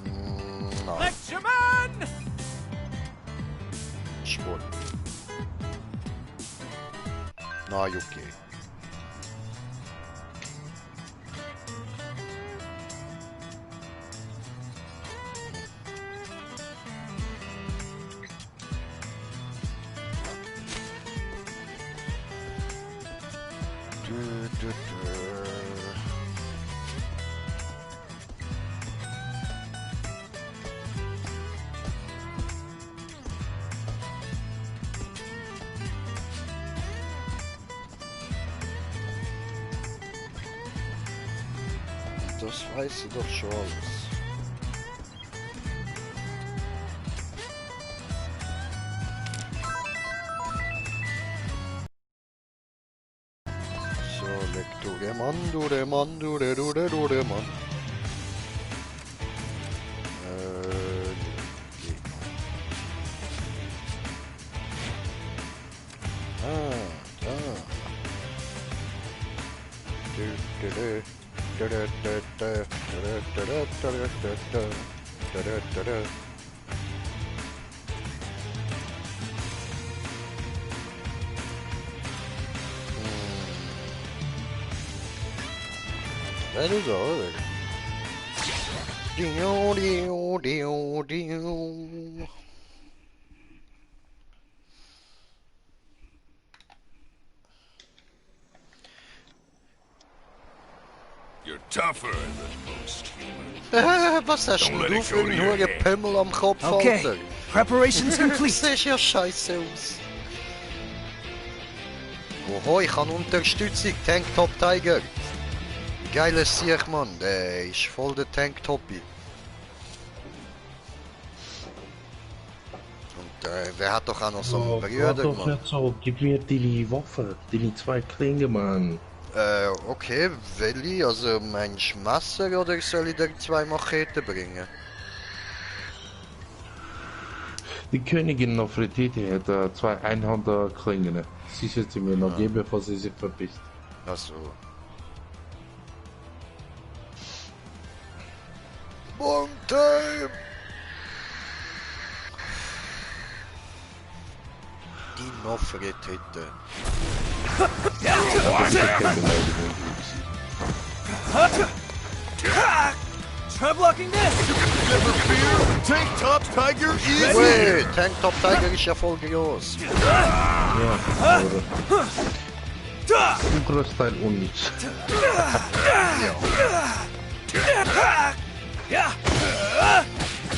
Nein, Lectureman! Sport. Nein, okay. Das weiß ich doch schon alles. So, Lektor, Mann, du Mann, du Mann. Nee. Da. That is all. You're tougher than most humans. Was hast Don't denn let du it für go to einen your hohen head. Pimmel am Kopf, Okay, Alter? preparations complete. Sieht ja scheiße aus. Oho, ich habe Unterstützung, Tanktop Tiger. Geiles Sieg, Mann. Der ist voll der Tanktoppi. Und wer hat doch auch noch so einen Brüder, doch Mann? nicht so, gib mir deine Waffe, deine 2 Klingen, Mann. Okay, welche? Also meinst du Messer oder soll ich dir 2 Macheten bringen? Die Königin Nofretiti hat 2 Einhänder-Klingen. Sie sollte mir noch geben, bevor sie sich verpisst. Achso. Long time! Die Nofretiti. Try blocking this. Never fear, Tank Top Tiger is Wait, Tanktop Tiger ist ja voll groß. Ja, oder? Ein Großteil unnütz.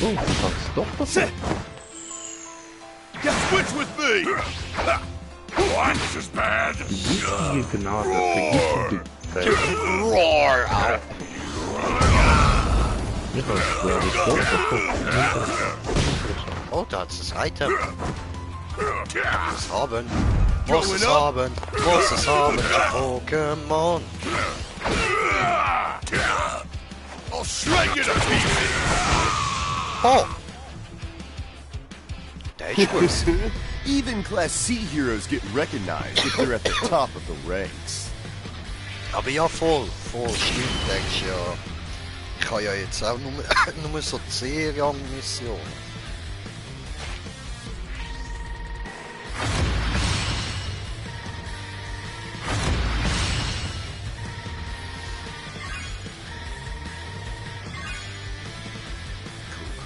Oh, du kannst doch das. Switch with me! What? This is bad. Die giftige Gnade vergiftet die Welt. Roar! Ja, das Oh, da hat's das Item. Was haben? Muss es haben? Muss es haben? Pokémon! I'll shred you to pieces! Oh! Der ist gut. Even Class C heroes get recognized if they're at the top of the ranks. Aber ja, voll stimmt, denkst du ja. Ich habe ja jetzt auch nur so 10-Rang-Missionen.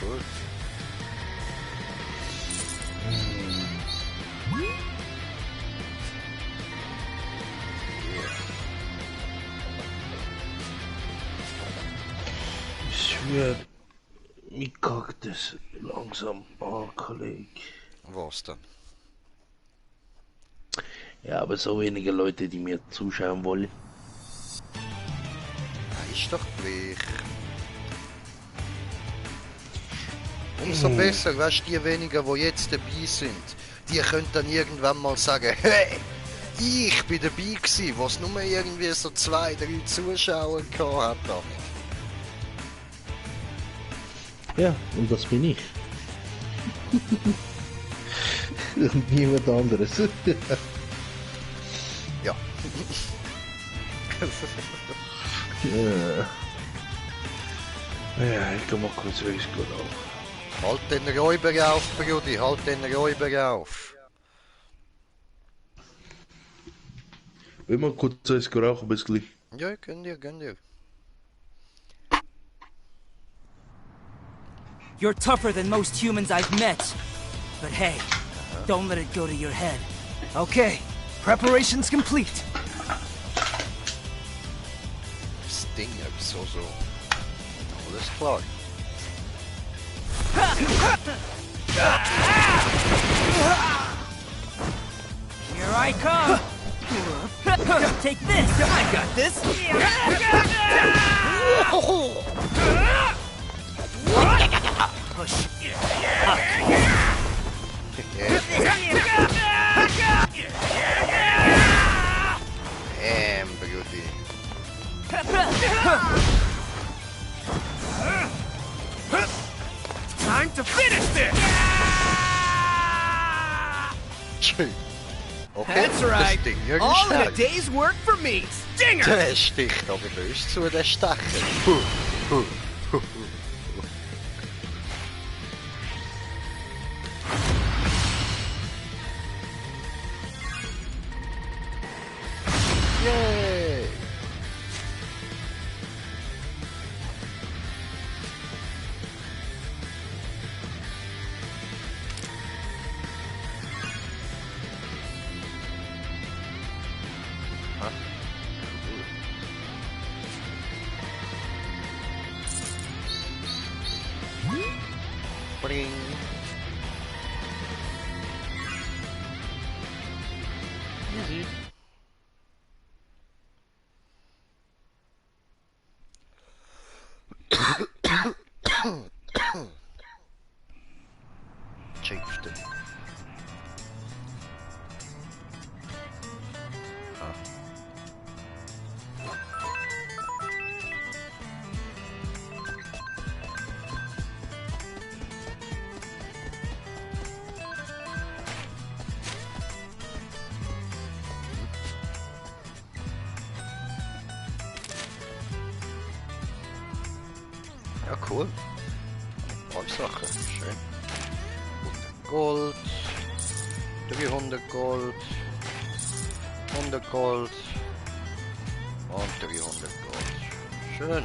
Cool. Ich schwör, mir kackt es langsam an, Kollege. Was denn? Ja, aber so wenige Leute, die mir zuschauen wollen. Ist doch gleich. Umso besser, weißt du, die weniger, die jetzt dabei sind, die können dann irgendwann mal sagen, hey, ich bin dabei gewesen, was nur irgendwie so 2, 3 Zuschauer gehabt hat. Ja, und das bin ich. Und niemand anderes. Ja, ich kann mal kurz gut auf. Halt den Räuber auf, Brudi, halt den Räuber auf. Will mal kurz rauchen, bis gleich. Ja, gönn dir, gönn dir. You're tougher than most humans I've met. But hey, don't let it go to your head. Okay, preparations complete. Stinger, so. Alles klar. Here I come. Take this. I got this. Push. Brudi. Time to finish this! Okay, That's right. das Ding, ja, All in a geschnallt. day's work for me. Stinger! Der sticht aber böse zu, der Stachel. Yay! Bring. Easy. Chafed. Ja, cool. Paar Sachen. Schön. 100 Gold. 300 Gold. 100 Gold. Und 300 Gold. Schön.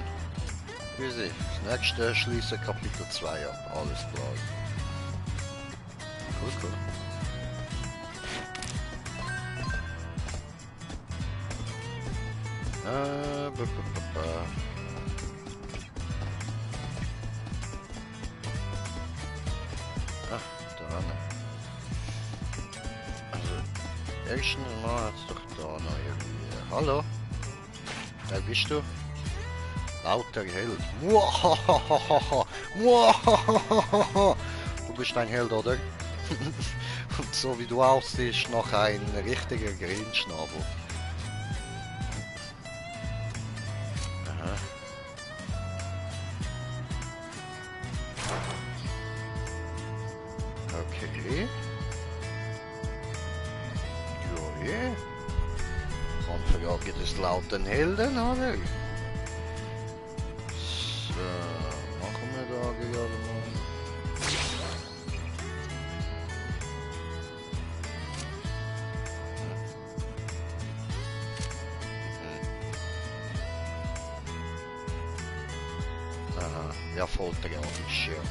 Easy. Das nächste schließe Kapitel 2 ab. Alles klar. Cool. Ach, da noch. Also, erstens mal hat's doch da noch irgendwie. Hallo? Wer bist du? Lauter Held. Muahahaha. Muahahaha. Du bist ein Held, oder? Und so wie du aussiehst, noch ein richtiger Grünschnabel. Aha. Okay. Joje. Und verjage des lauten Helden, oder? So, machen wir da gerade mal. Aha, ja, voll tragisch, ja.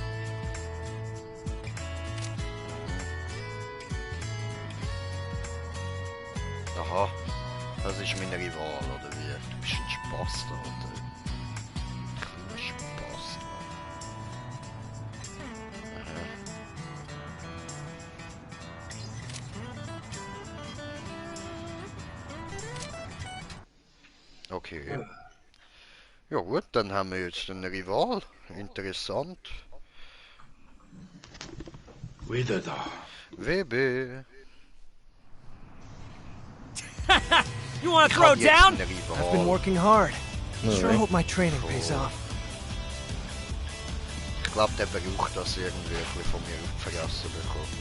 Aha, das ist mein Rival, oder wie? Du bist ein Spaß da, oder? Ein Spaß da. Aha. Okay. Ja gut, dann haben wir jetzt einen Rival. Interessant. Wieder da. WB. You want to throw Kann jetzt down? ein I've been Rival. working hard. Sure Ja. hope my training pays off. Ich glaube, der braucht das irgendwie ein bisschen von mir aufgefressen bekommen.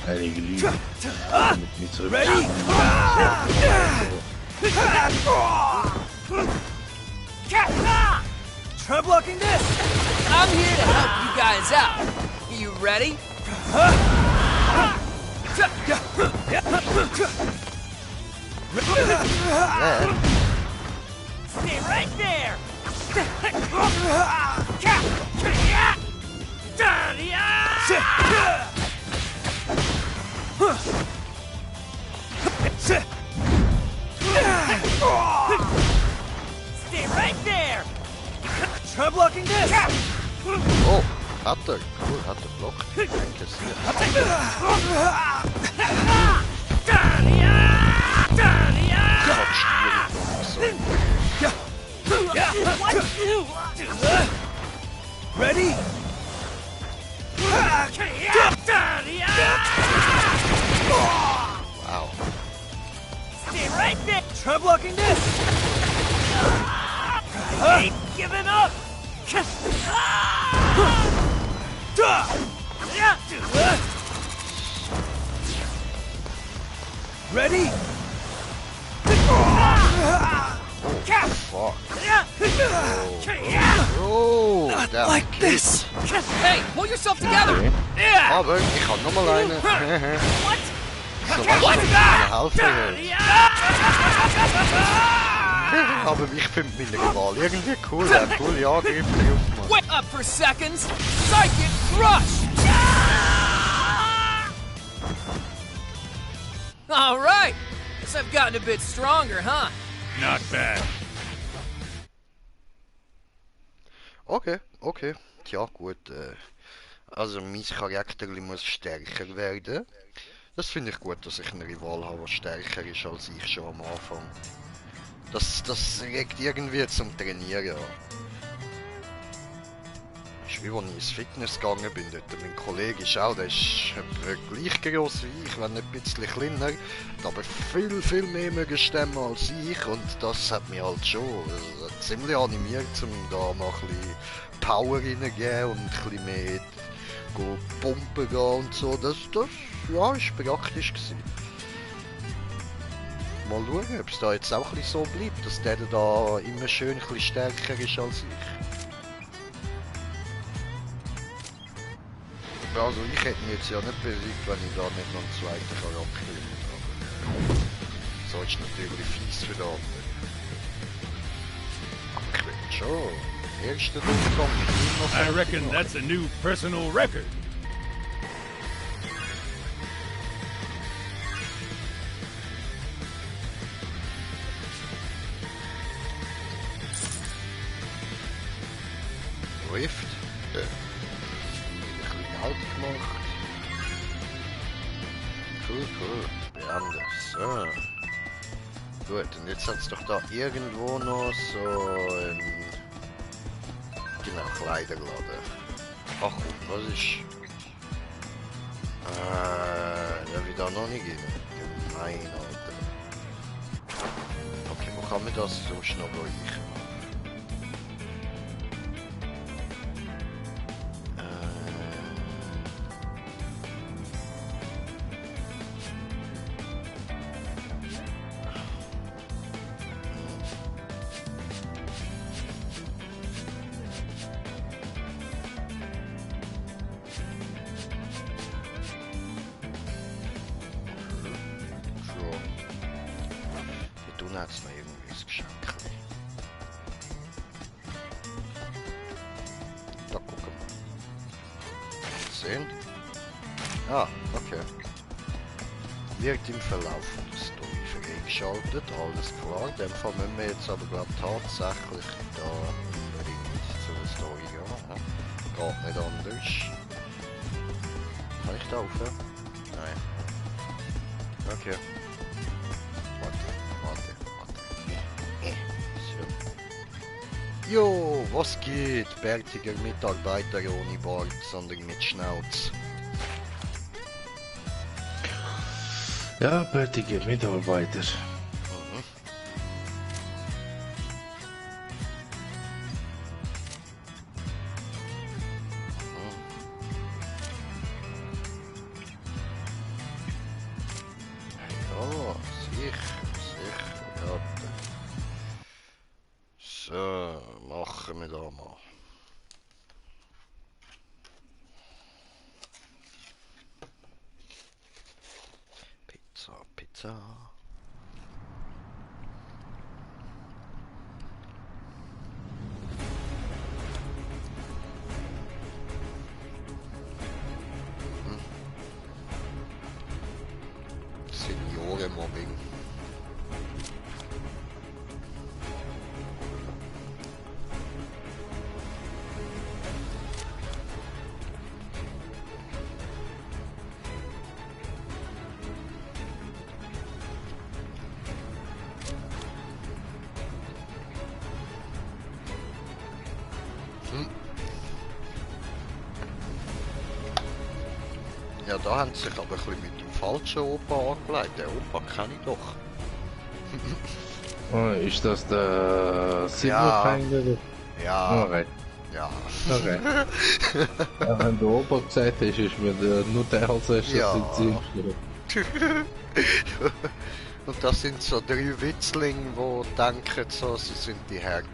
Einige Lüge. Nicht so Ready? Try blocking this! I'm here to help you guys out. Are you ready? Stay right there! Stay right there! Try blocking this! Oh, hat er. Cool, hat er blockt. Danke sehr. Ready? Wow. Stay right there! Try blocking this! Ain't giving up! Ready? Fuck. Oh, Not like this! Hey, pull yourself together. Aber ich hab nochmal eine. What? So was eine Hälfte Aber ich finde meine Rival irgendwie cool. Er hat coole Angriffe drauf. Wait up for seconds. Psychic crush. All right. Guess I've gotten a bit stronger, huh? Not bad. Okay, okay. Tja, gut. Also mein Charakter muss stärker werden. Das finde ich gut, dass ich einen Rival habe, der stärker ist als ich schon am Anfang. Das regt irgendwie zum Trainieren an. Das ist wie wenn ich ins Fitness gegangen bin. Dort. Mein Kollege ist auch, der ist etwa gleich groß wie ich, wenn nicht ein bisschen kleiner. Hat aber viel mehr mögen stemmen als ich und das hat mich halt schon ziemlich animiert, um da mal ein bisschen Power reingeben und ein bisschen mehr pumpen gehen und so. Das ja, ist praktisch gewesen. Mal schauen, ob es da jetzt auch ein bisschen so bleibt, dass der da immer schön ein bisschen stärker ist als ich. Also ich hätte mich jetzt ja nicht besiegt, wenn ich da nicht noch einen zweiten Charakter habe. So ist natürlich fies für die anderen. Aber ich will schon. Den ersten Durchgang mit ihm noch I reckon that's a new personal record. Rift. Halt gemacht. Cool. Beenden. So. Gut, und jetzt hat es doch da irgendwo noch so ein... Genau, Kleiderladen. Ach komm, was ist... ja, wie da noch nicht gehen. Nein, Alter. Okay, wo kann man das sonst noch reichen? Jetzt noch irgendwie ein Geschenk. Da gucken wir. Sehen? Ah, okay. Wird im Verlauf der Story freigeschaltet, alles klar. In dem Fall müssen wir jetzt aber glaube tatsächlich da unbedingt zu der Story gehen. Geht nicht anders. Kann ich da rauf? Nein. Okay. Jo, was geht? Bärtiger Mitarbeiter ohne Bart, sondern mit Schnauz. Ja, bärtige Mitarbeiter. sicher, ja. So, machen wir da mal. Pizza. Seniorenmobbing. Ja, da haben sie sich aber ein bisschen mit dem falschen Opa angelegt. Der Opa kenne ich doch. Oh, ist das der Silberfänger? Ja. Okay. Ja. Okay. Ja, wenn der Opa gesagt hast, ist mir nur der als erstes Ja. in den Sinn gekommen. Und das sind so 3 Witzlinge, die denken, so, sie sind die Härten.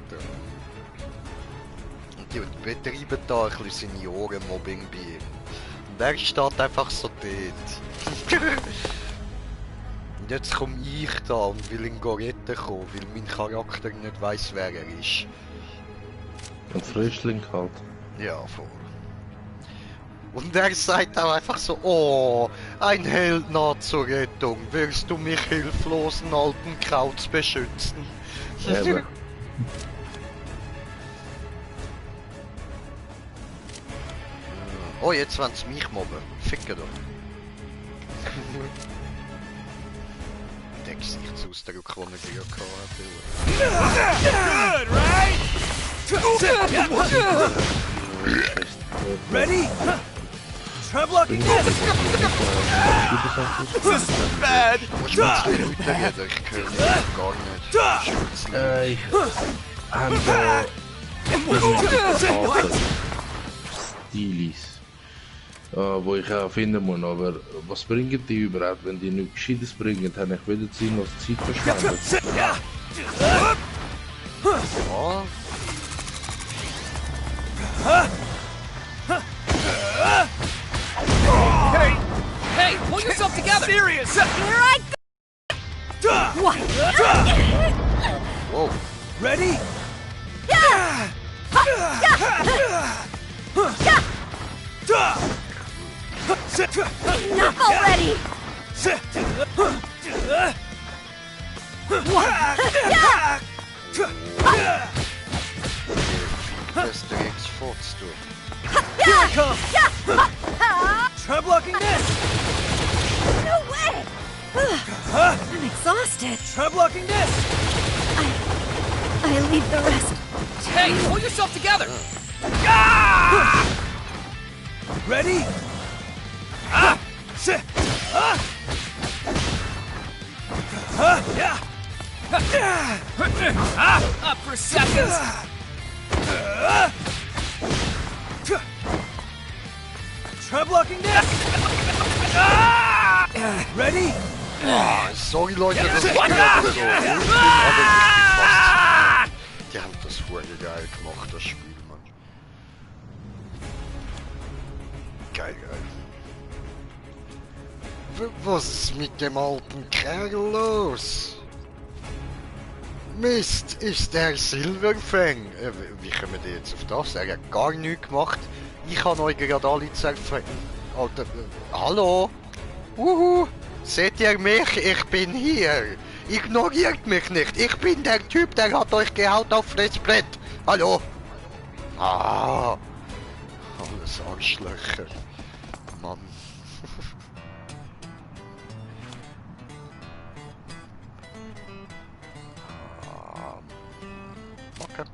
Und die betreiben da ein bisschen Seniorenmobbing bei ihm. Und er steht einfach so dort. Und jetzt komme ich da und will in Gorette kommen, weil mein Charakter nicht weiss, wer er ist. Ein Frischling halt. Ja, voll. Und er sagt auch einfach so, oh, ein Held nah zur Rettung, wirst du mich hilflosen alten Krauts beschützen? Eben. Oh, jetzt wollen sie mich mobben. Ficken doch. Der Gesichtsausdruck, den ich hier hatte. Ready? Try blocking this! This is bad! Musst du mit 2 Leuten reden? Ich höre dich gar nicht. Ich habe da Stilis, wo ich finden muss, aber was bringen die überhaupt? Wenn die nichts Gescheites bringen, habe ich weder Zeit noch Zeit verschwendet. Ja. Hey, pull yourself together! Serious! Here I go! What? Whoa. Ready? Enough already! Das direkt fortstehen. Here I come! Try blocking this! No way! I'm exhausted. Try blocking this! I leave the rest. Hey, pull yourself together! Ready? Up for seconds! Try blocking this! Ready? Sorry Leute, das ist so. Die haben das vorher geil gemacht, das Spiel, Mann. Geil. Was ist mit dem alten Kerl los? Mist, ist der Silberfang? Wie kommen die jetzt auf das? Er hat gar nichts gemacht. Ich habe euch gerade alle zerfällt. Alter, hallo? Seht ihr mich? Ich bin hier. Ignoriert mich nicht. Ich bin der Typ, der hat euch gehaut auf Fressbrett. Hallo? Ah. Alles Arschlöcher. Mann. Okay.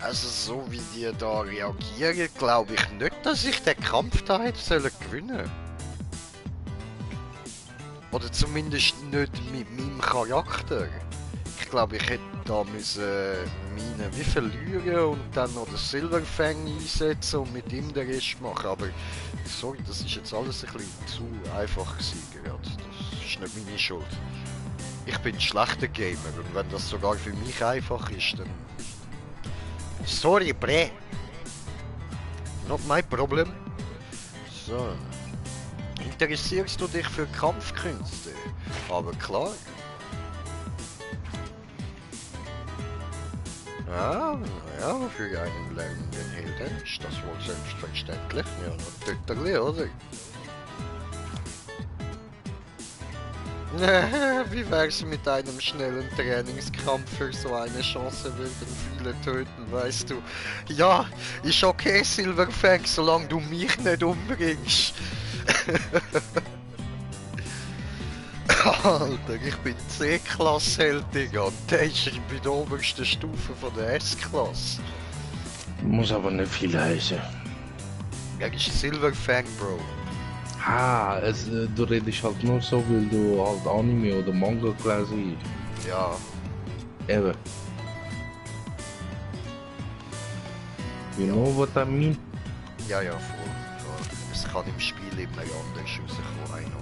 Also so wie die da reagieren, glaube ich nicht, dass ich den Kampf da hätte sollen gewinnen. Oder zumindest nicht mit meinem Charakter. Ich glaube, ich hätte da müssen meine wie verlieren und dann noch den Silverfang einsetzen und mit ihm den Rest machen. Aber sorry, das ist jetzt alles ein bisschen zu einfach gewesen gerade. Das ist nicht meine Schuld. Ich bin ein schlechter Gamer und wenn das sogar für mich einfach ist, dann... Sorry, bre! Not my problem. So. Interessierst du dich für Kampfkünste? Aber klar. Ja, für einen lernenden Helden ist das wohl selbstverständlich. Ja, natürlich, oder? Wie wär's mit einem schnellen Trainingskampf? Für so eine Chance würden viele töten, weißt du. Ja, ist okay, Silverfang, solange du mich nicht umbringst. Alter, ich bin C-Klasse-Held, Digga, und der ist bei der obersten Stufe von der S-Klasse. Muss aber nicht viel heißen. Er ist Silverfang, Bro. Du redest halt nur so, weil du halt Anime oder Manga gelesen hast. Ja. Eben. You know what I mean? Ja, voll. Es kann im Spiel immer anders rauskommen, I know.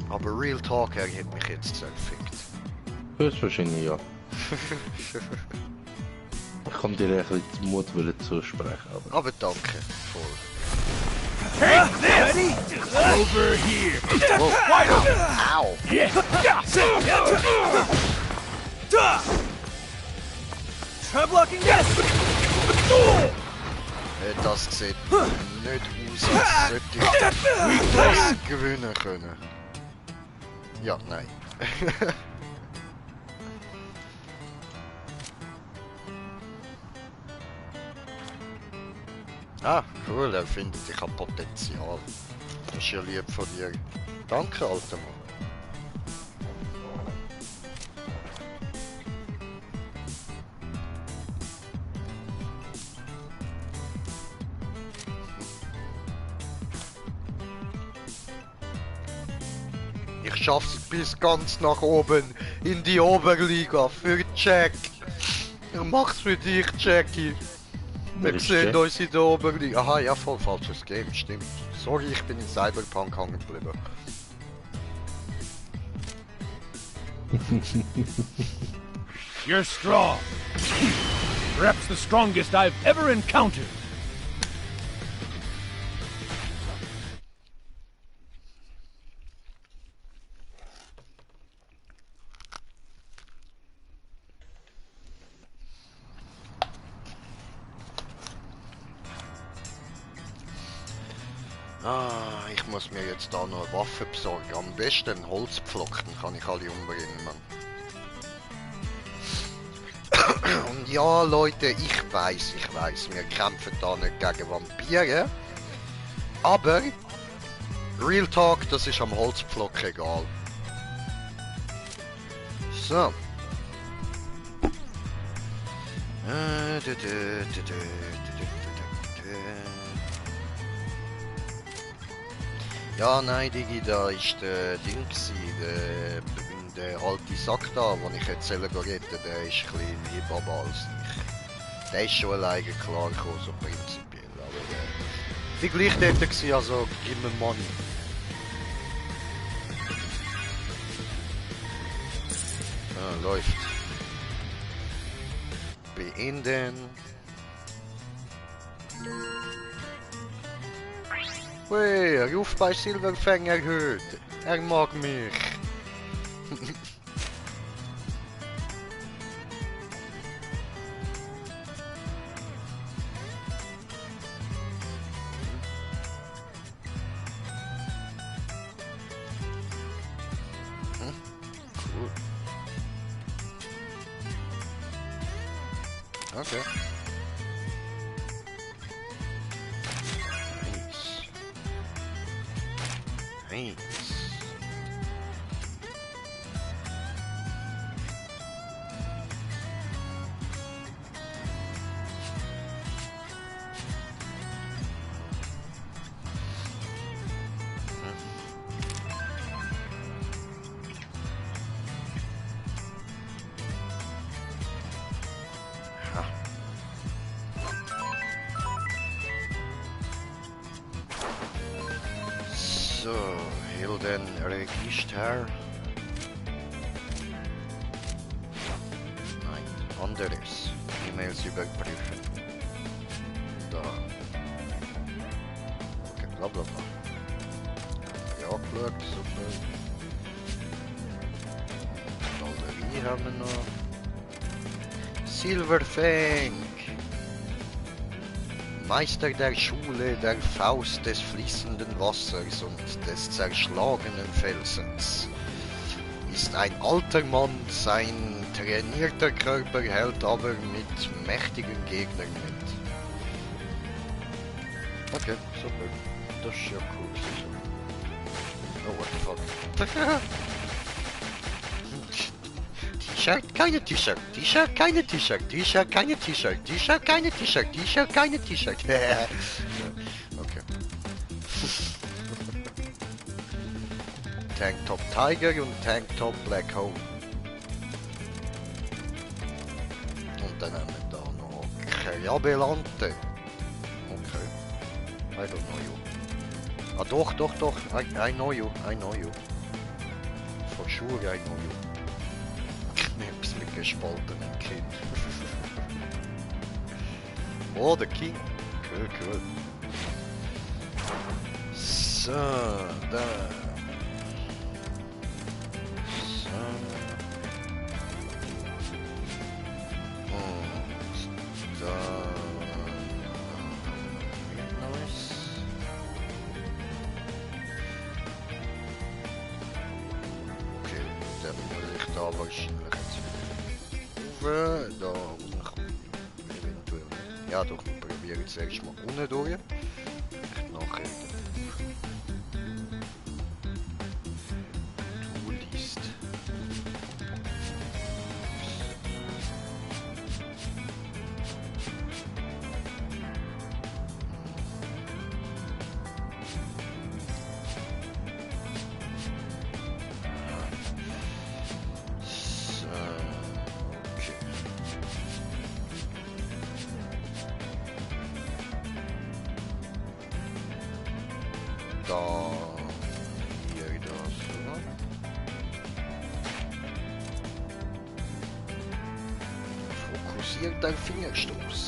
Aber Real Talk, er hat mich jetzt zerfickt. Höchstwahrscheinlich ja. Ich kann dir ein bisschen Mut zusprechen. Aber danke, voll. Take this! Over here! Au! Try blocking this! Das sieht nicht aus, als sollte ich das gewinnen können. Ja, nein. Ah, cool, er findet, ich habe Potenzial. Das ist ja lieb von dir. Danke, alter Mann. Ich schaff's bis ganz nach oben in die Oberliga für Jack. Er macht's für dich, Jackie. Wir sehen uns in der Oberliga. Aha, ja, voll falsches Game, stimmt. Sorry, ich bin in Cyberpunk hängen geblieben. You're strong. Perhaps the strongest I've ever encountered. Ich muss mir jetzt da noch eine Waffe besorgen. Am besten einen Holzpflock, dann kann ich alle umbringen, Mann. Und ja, Leute, ich weiß, wir kämpfen da nicht gegen Vampire. Aber, Real Talk, das ist am Holzpflock egal. So. Ja, nein, Digi, da ist der Ding gsi, der alte Sack da, den ich jetzt retten sollte, der ist ein bisschen Liebhaber als ich. Der ist schon alleine klar gekommen, so prinzipiell, aber der... Wie gleich dort gsi, also gib mir Money. Ah, läuft. Beenden. Ui, Ruf bei Silverfang erhöht. Er mag mich. Cool. Okay. Nice. So, Hilden Register. Nein, anderes. E-Mails überprüfen. Da. Okay, bla bla bla. Ja, geschaut, super. Galerie haben wir noch. Silverfang. Meister der Schule, der Faust des fließenden Wassers und des zerschlagenen Felsens. Ist ein alter Mann, sein trainierter Körper hält aber mit mächtigen Gegnern mit. Okay, super. Das ist ja cool. Oh, what the fuck. T-Shirt, keine T-Shirt, T-Shirt, keine T-Shirt, T-Shirt, keine T-Shirt, T-Shirt, keine T-Shirt, T-Shirt, keine T-Shirt. Okay. Tanktop Tiger und Tanktop Black Hole. Und dann haben wir da noch Kreabelante. Okay. I don't know you. Ah doch, doch, doch. I know you, I know you. For sure I know you. Knips mit gespaltenem Kinn. Oh, der King. Cool, cool. So, da. So. Und da. Nice. Okay, dann muss ich da wahrscheinlich jetzt wieder rauf. Da eventuell nicht. Ja doch, wir probieren jetzt erst mal unten durch. Nachher Toolist. So, okay. Da hier das so. Fokussiert dein Fingerstoß.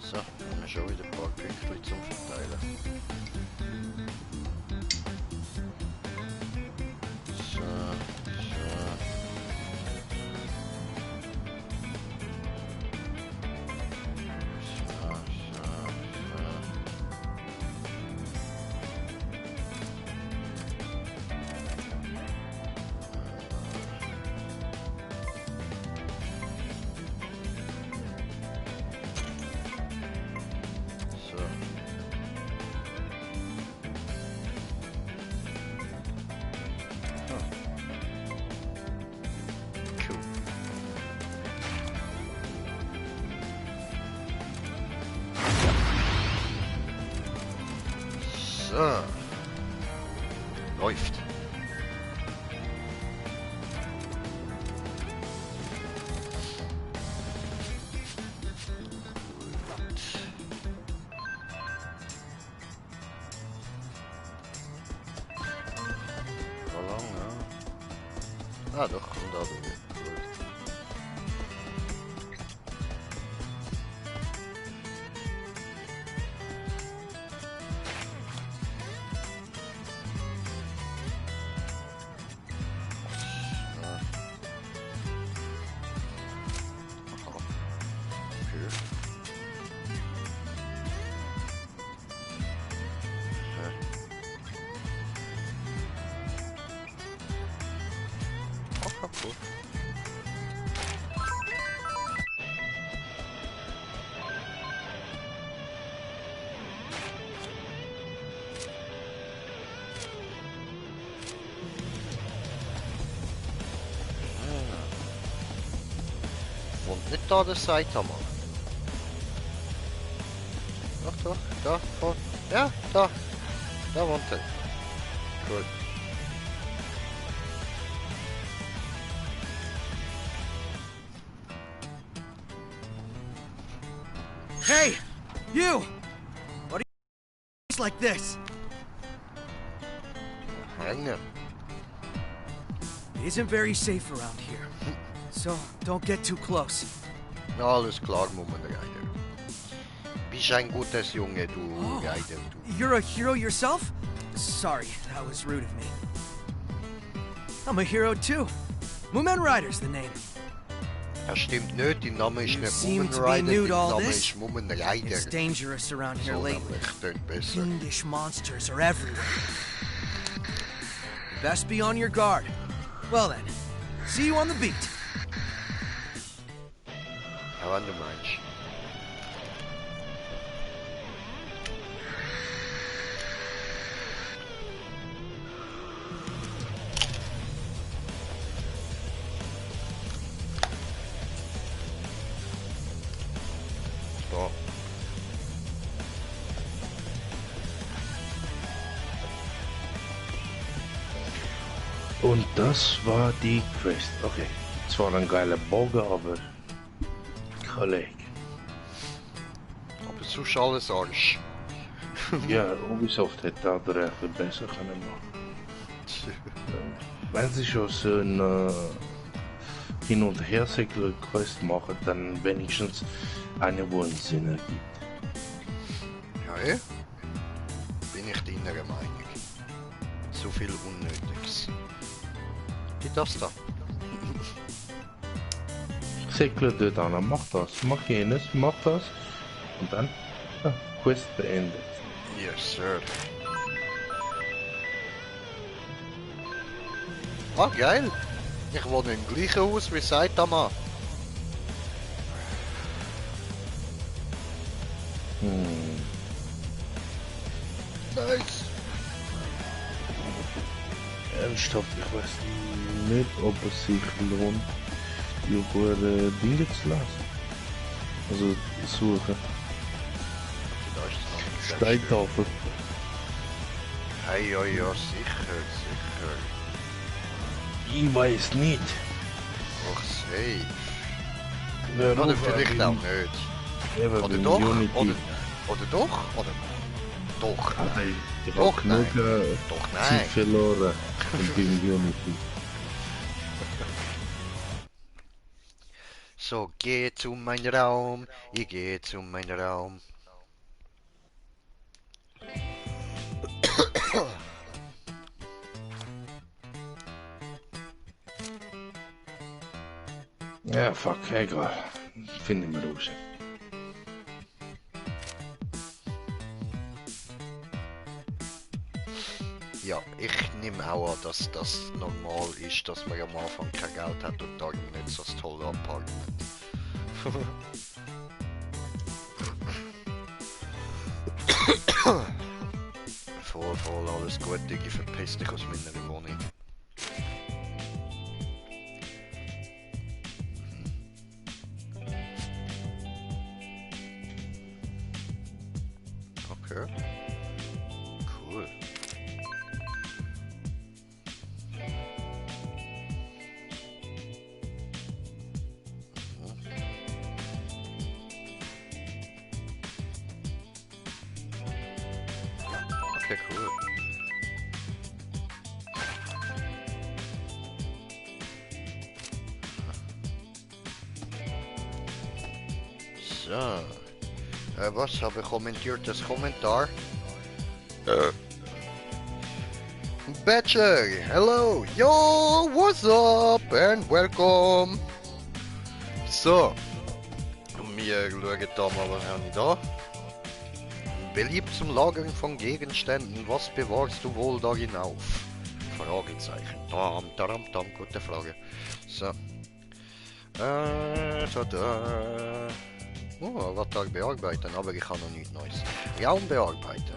So, dann haben wir schon wieder ein paar Punkte zum Verteilen. So, so. So, so, so. So. Cool. So. Läuft. Lang, ja. Ah, doch, und da bin ich. Gut. Ja. Aha. Okay. Ja. Aha, cool. Wohnt nicht da der Jaytama? Ach Da, oh, ja, da. Da wohnt er. Cool. Hey! You! What are you like this? Hängen. It isn't very safe around here. So don't get too close. Alles klar, Moment, Reiter. Bist ein gutes Junge, du Reiter, du. You're a hero yourself? Sorry, that was rude of me. I'm a hero too. Moomin Rider's the name. Das stimmt nicht, dein Name ist You nicht seem Mummen to be Rider, new dein to all Name this. ist Mummen Rider. It's dangerous around here So lately. nämlich, klingt besser. Fiendish monsters are everywhere. Best be on your guard. Well then, see you on the beat. Ja, wenn du meinst. So. Und das war die Quest. Okay. Zwar ein geiler Bogen, aber... Kollege. Aber sonst alles Arsch. Ja, Ubisoft hätte da doch ein bisschen besser können machen. Wenn sie schon so eine Hin- und Her-Quest machen, dann wenigstens eine, wo einen Sinn ergibt. Ja, bin ich deiner Meinung. So viel Unnötiges. Wie das da? Säckle dort an, mach das, mach jenes, mach das und dann Quest beendet. Yes, sir. Ah, geil. Ich wohne im gleichen Haus wie Jaytama. Nice. Ernsthaft, ich weiß nicht, ob es sich lohnt, die Dinge zu lassen. Also suchen. Da ist es noch. Steintafel. Hey, ja, ja, sicher, sicher. Ich weiß nicht. Ach, safe. Ja, Oder doch, vielleicht in- auch nicht. Eben Oder in doch? Unity. Oder doch? Oder doch? Nein, ich Doch, habe genug Doch, Zeit nein. verloren beim Unity. So, geh zu meinem Raum. Ich gehe zu meinem Raum. Ja, fuck, egal. Finden wir raus. Ja, ich nehme auch an, dass das normal ist, dass man am Anfang kein Geld hat und darum nicht so das tolle Apartment. Voll, alles gut, Digi, verpiss dich aus meiner Wohnung. Okay. Cool. Okay, cool. So. Was habe ich kommentiert? Das Kommentar. Bachelor, hello, yo, what's up and welcome. So. Wir schauen da mal, was haben wir da? Beliebt zum Lagern von Gegenständen, was bewahrst du wohl darin auf? Fragezeichen. Dam, gute Frage. So. So da. Oh, Avatar bearbeiten, aber ich habe noch nichts Neues. Raum bearbeiten.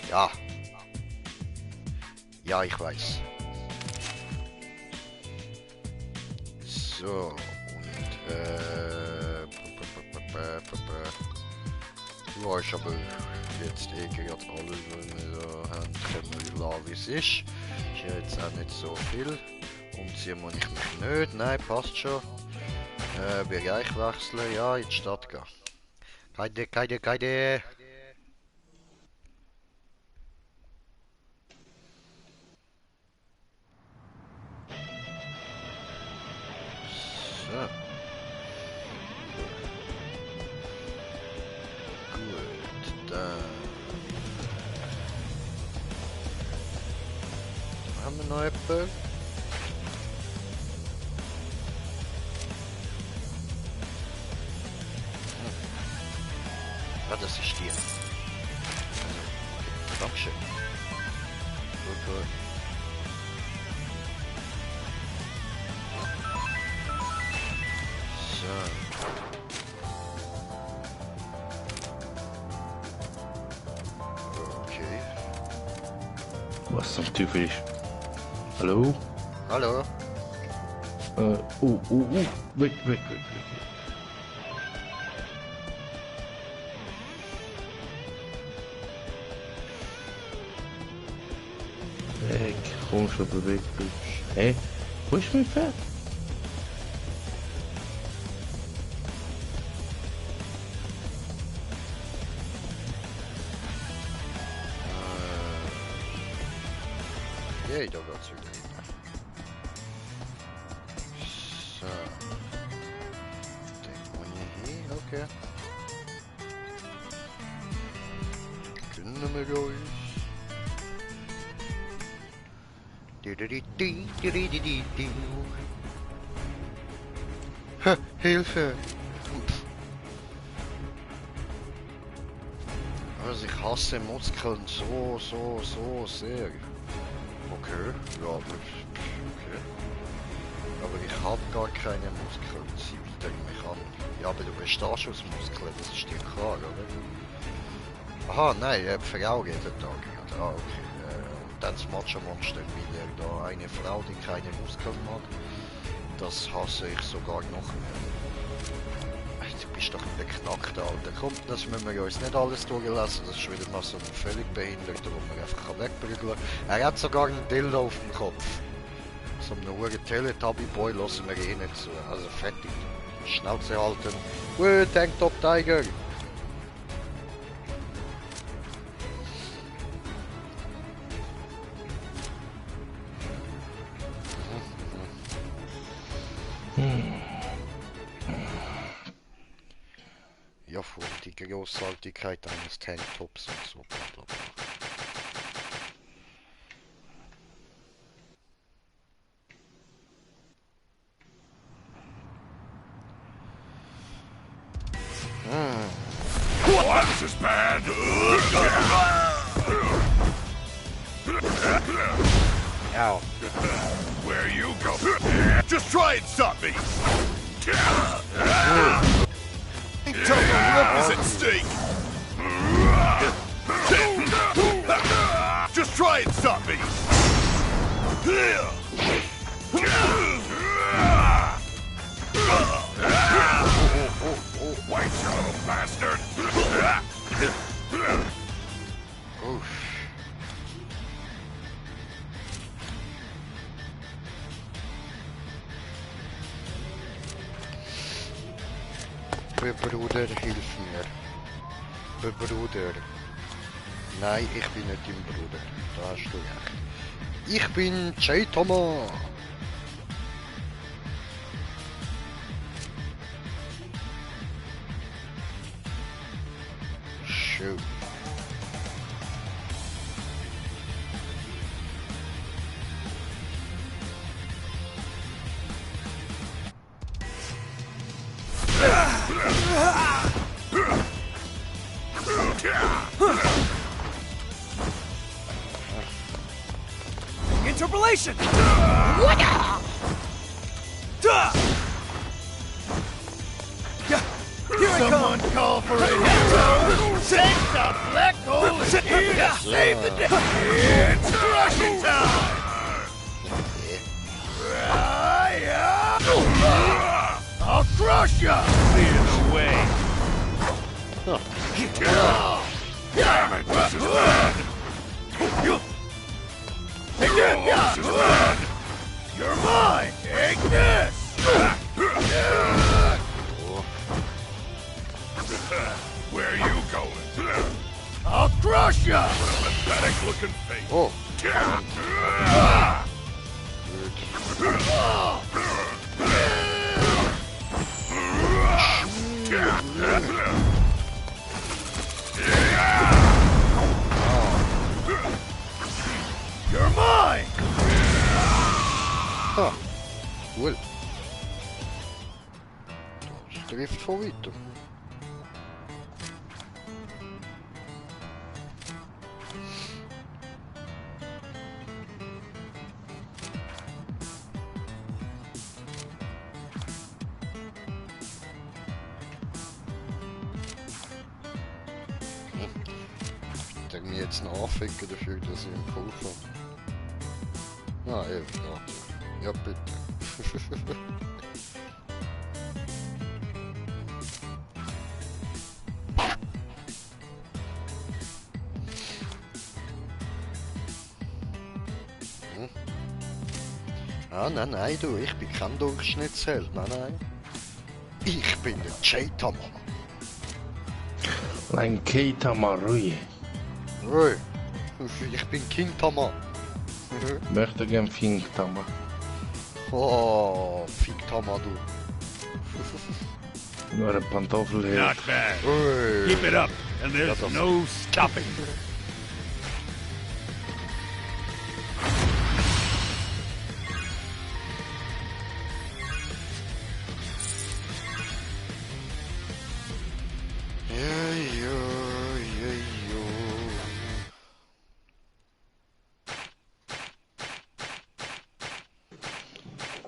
Ja. Ja, ich weiß. So, und Du hast aber jetzt gerade alles, was wir da haben, können wir lassen, wie es ist. Ist ja jetzt auch nicht so viel. Umziehen muss ich mich nicht, nein, passt schon. Bereich wechseln, ja, in die Stadt gehen. Keine. So. Gut, dann haben wir noch etwas. Ja, das ist dir. Dankeschön. Gut. Okay. Was zum Teufel ist? Hallo? Hallo? Weg. Weg, komm schon, beweg dich. Hey, wo ist mein Pferd? Yay, da geht's wieder hin. So. Den muss ich hin, okay. Können wir uns. Ha, Hilfe! Also ich hasse Muskeln so sehr. Okay, ja, okay. Aber ich habe gar keine Muskeln, sie wieder mich an. Ja, aber du bestehst aus Muskeln, das ist dir klar, oder? Aha, nein, Frau jeden Tag. Ah, okay. Und dann das Macho-Monster wieder da, eine Frau, die keine Muskeln mag. Das hasse ich sogar noch mehr. Du bist doch ein beknackter Alter. Komm, das müssen wir uns nicht alles durchlassen. Das ist wieder mal so ein völlig Behinderter, wo man einfach wegprügeln kann. Er hat sogar einen Dildo auf dem Kopf. So einen hohen Teletubby-Boy lassen wir eh nicht zu. Also fertig. Schnauze halten. Tanktop Tiger. Ja, vor die Großartigkeit eines Tanktops und so. Blablabla. What's this bad? Ow. Where you go? Just try and stop me. Tell the lip is at stake. Just try and stop me. White little bastard. Oof. Bruder, hilf mir. Bruder. Nein, ich bin nicht dein Bruder. Da hast du recht. Ich bin Jaytama. Schön. Interpolation! Someone call for a hero! Send the black hole here to save the day! It's Russian time! I'll crush ya! Clear the way! Damn it, this is bad. Take this! You're mine! Take this! Where are you going? I'll crush ya! What a pathetic looking face. Oh. You're mine! Ah, cool. Das trifft von weiter. Ich mir jetzt nachficken dafür, dass ich ihm geholfen habe. Ah, eben, warte. Ja, bitte. Ah, nein, du, ich bin kein Durchschnittsheld, nein. Ich bin der Jaytama. Ein Jaytama Rui. Hey, ich bin King Tama. Möchte gern Fink Tama. Oh, Fink Tama, du. Nur ein Pantoffel hier. Not bad. Hey. Keep it up, and there's no stopping.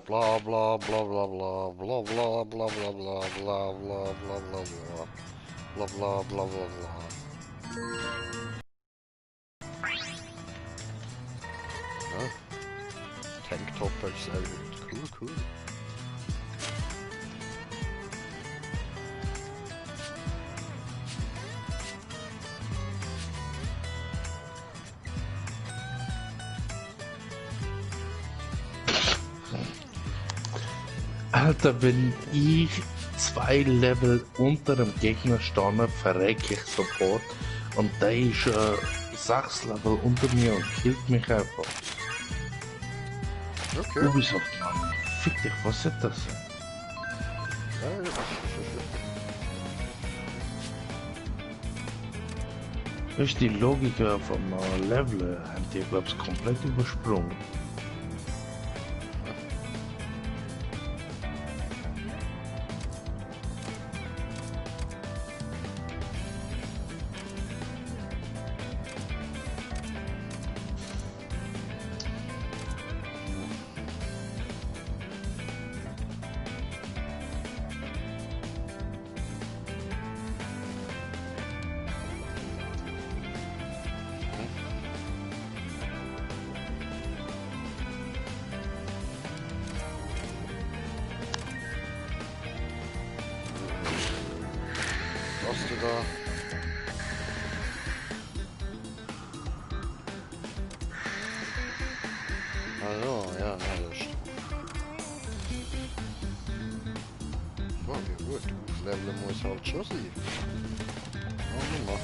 Blah blah blah blah blah blah blah blah blah blah blah blah blah blah blah blah blah blah blah. Tanktop ist cool. Alter, wenn ich 2 Level unter dem Gegner stehe, verrecke ich sofort. Und der ist 6 Level unter mir und killt mich einfach. Okay. Ubisoft, Mann. Fick dich, was ist das? Das ist die Logik vom Level, haben die, glaube ich, komplett übersprungen. Was du da? Also, ja, das stimmt. Oh, ja gut, Level muss halt schon sein. Oh, mal.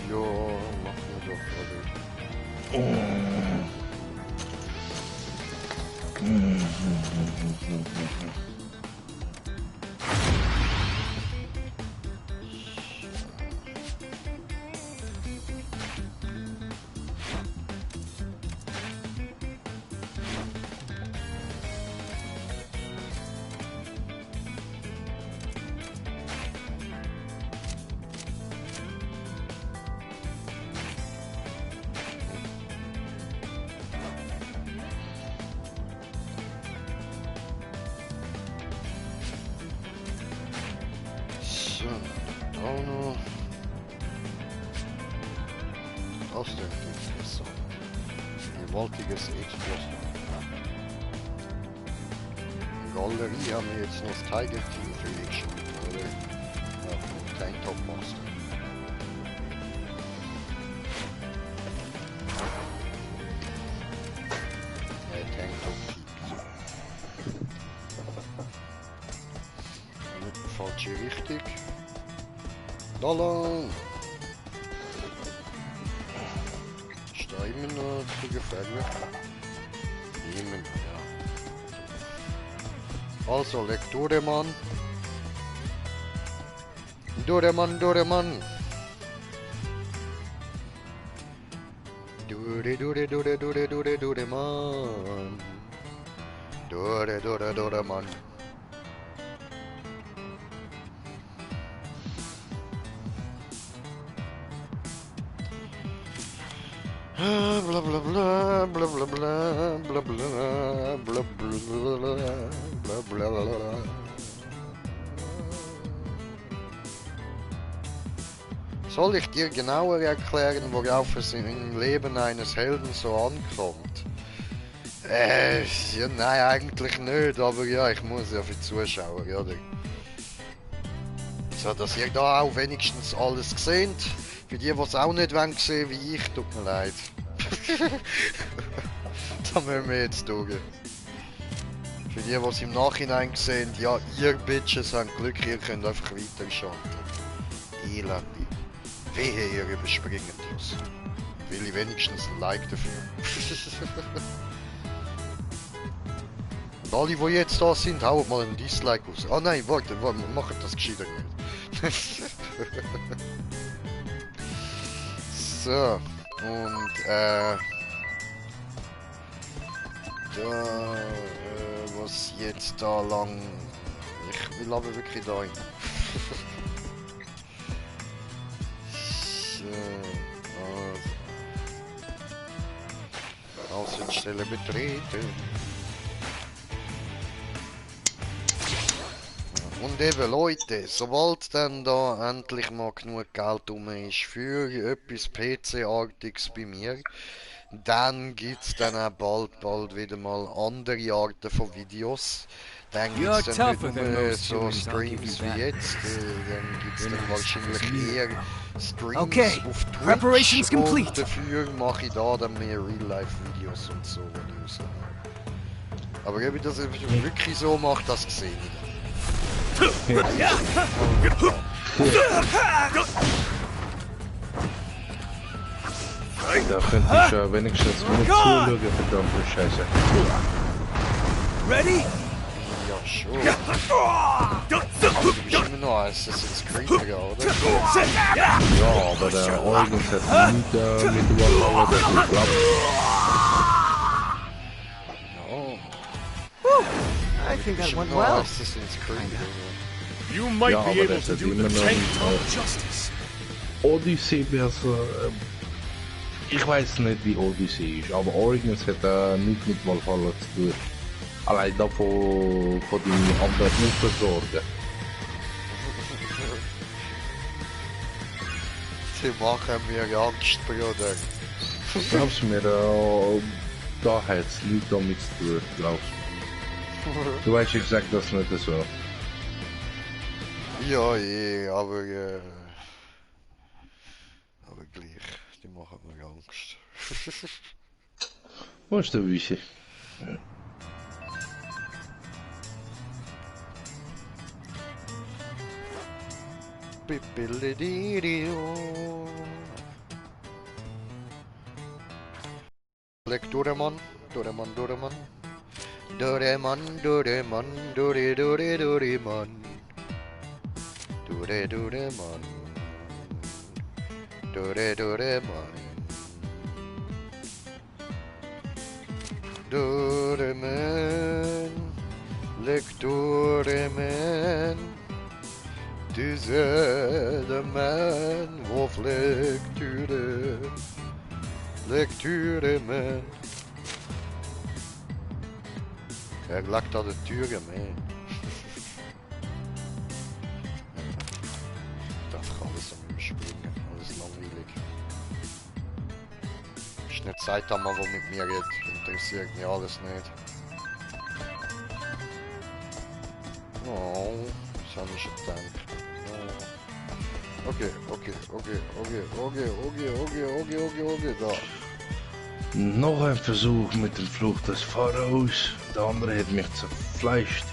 Ja, machen wir doch, oder? So, auch noch. Das klingt interessant. Gewaltiges Explosion. In der Galerie haben wir jetzt noch das Tiger Team freigeschaltet, oder? Ja, vom Tanktop Master. Tanktop Peak. Nicht die falsche Richtung. Da lang! Ist da immer noch zu gefährlich? Immer noch, ja. Also, Lektüre, Mann. Dure, Mann, Dure, Mann. Dure, Dure, Dure, Dure, Dure, Dure, Mann. Dure, Dure, Dure, Mann. Bla bla bla bla bla bla bla bla bla bla bla bla. Soll ich dir genauer erklären, worauf es im Leben eines Helden so ankommt? Ja, nein, eigentlich nicht, aber ja, ich muss ja für die Zuschauer, oder? So, dass ihr da auch wenigstens alles seht. Für die, die es auch nicht wollen sehen wie ich, tut mir leid. Da müssen wir jetzt durch. Für die, die es im Nachhinein sehen, ja, ihr Bitches habt Glück, ihr könnt einfach weiterschalten. Elende. Wehe, ihr überspringt das. Will ich wenigstens ein Like dafür. Und alle, die jetzt da sind, hauen mal ein Dislike raus. Ah nein, warte, wir machen das gescheiter nicht. So, und was jetzt da lang... Ich will aber wirklich da hin. So, Außenstelle betreten. Und eben Leute, sobald dann da endlich mal genug Geld rum ist für etwas PC-artiges bei mir, dann gibt's dann auch bald wieder mal andere Arten von Videos. Dann gibt's dann nicht nur so Streams wie jetzt, dann gibt's dann wahrscheinlich eher Streams auf Twitch und dafür mache ich da dann mehr Real-Life-Videos und so. Aber ob ich das wirklich so mache, das sehe ich dann. Da könnte ich ja wenigstens nur zuschauen, verdammte Scheiße. Ready? Ja, schon. Du bist immer noch Assassin's Creed, oder? Ja, aber der Eugen hat nicht mit Wallauer das geklappt. I think that went well. You might be able to do the tank top justice. Odyssey besser. Ich weiß nicht, wie Odyssey ist, aber Origins hat nichts mit Valhalla zu tun. Allein da von den anderen Versorgen. Sie machen mir Angst, Bruder. Glaubst du mir, da hat es nichts damit zu tun, glaubst du? Du weißt exakt, das nicht so. Ja, aber gleich, die machen mir Angst. Wo ist der Wischi? Doreman, Doreman, Doreman. Doreman, Doreman, Dore, Dore, Doreman. Dore, Doreman. Dore, Doreman. Doreman. Lektoreman. Diese de man of Lektüre. Lektüreman. Er lagt aan de Türe mee. Ist nicht Jaytama, der mit mir redet. Interessiert mich alles nicht. Oh, das habe ich schon gedacht. Oh. Okay, da. Noch ein Versuch mit der Flucht des Pharaos. Der andere hat mich zerfleischt.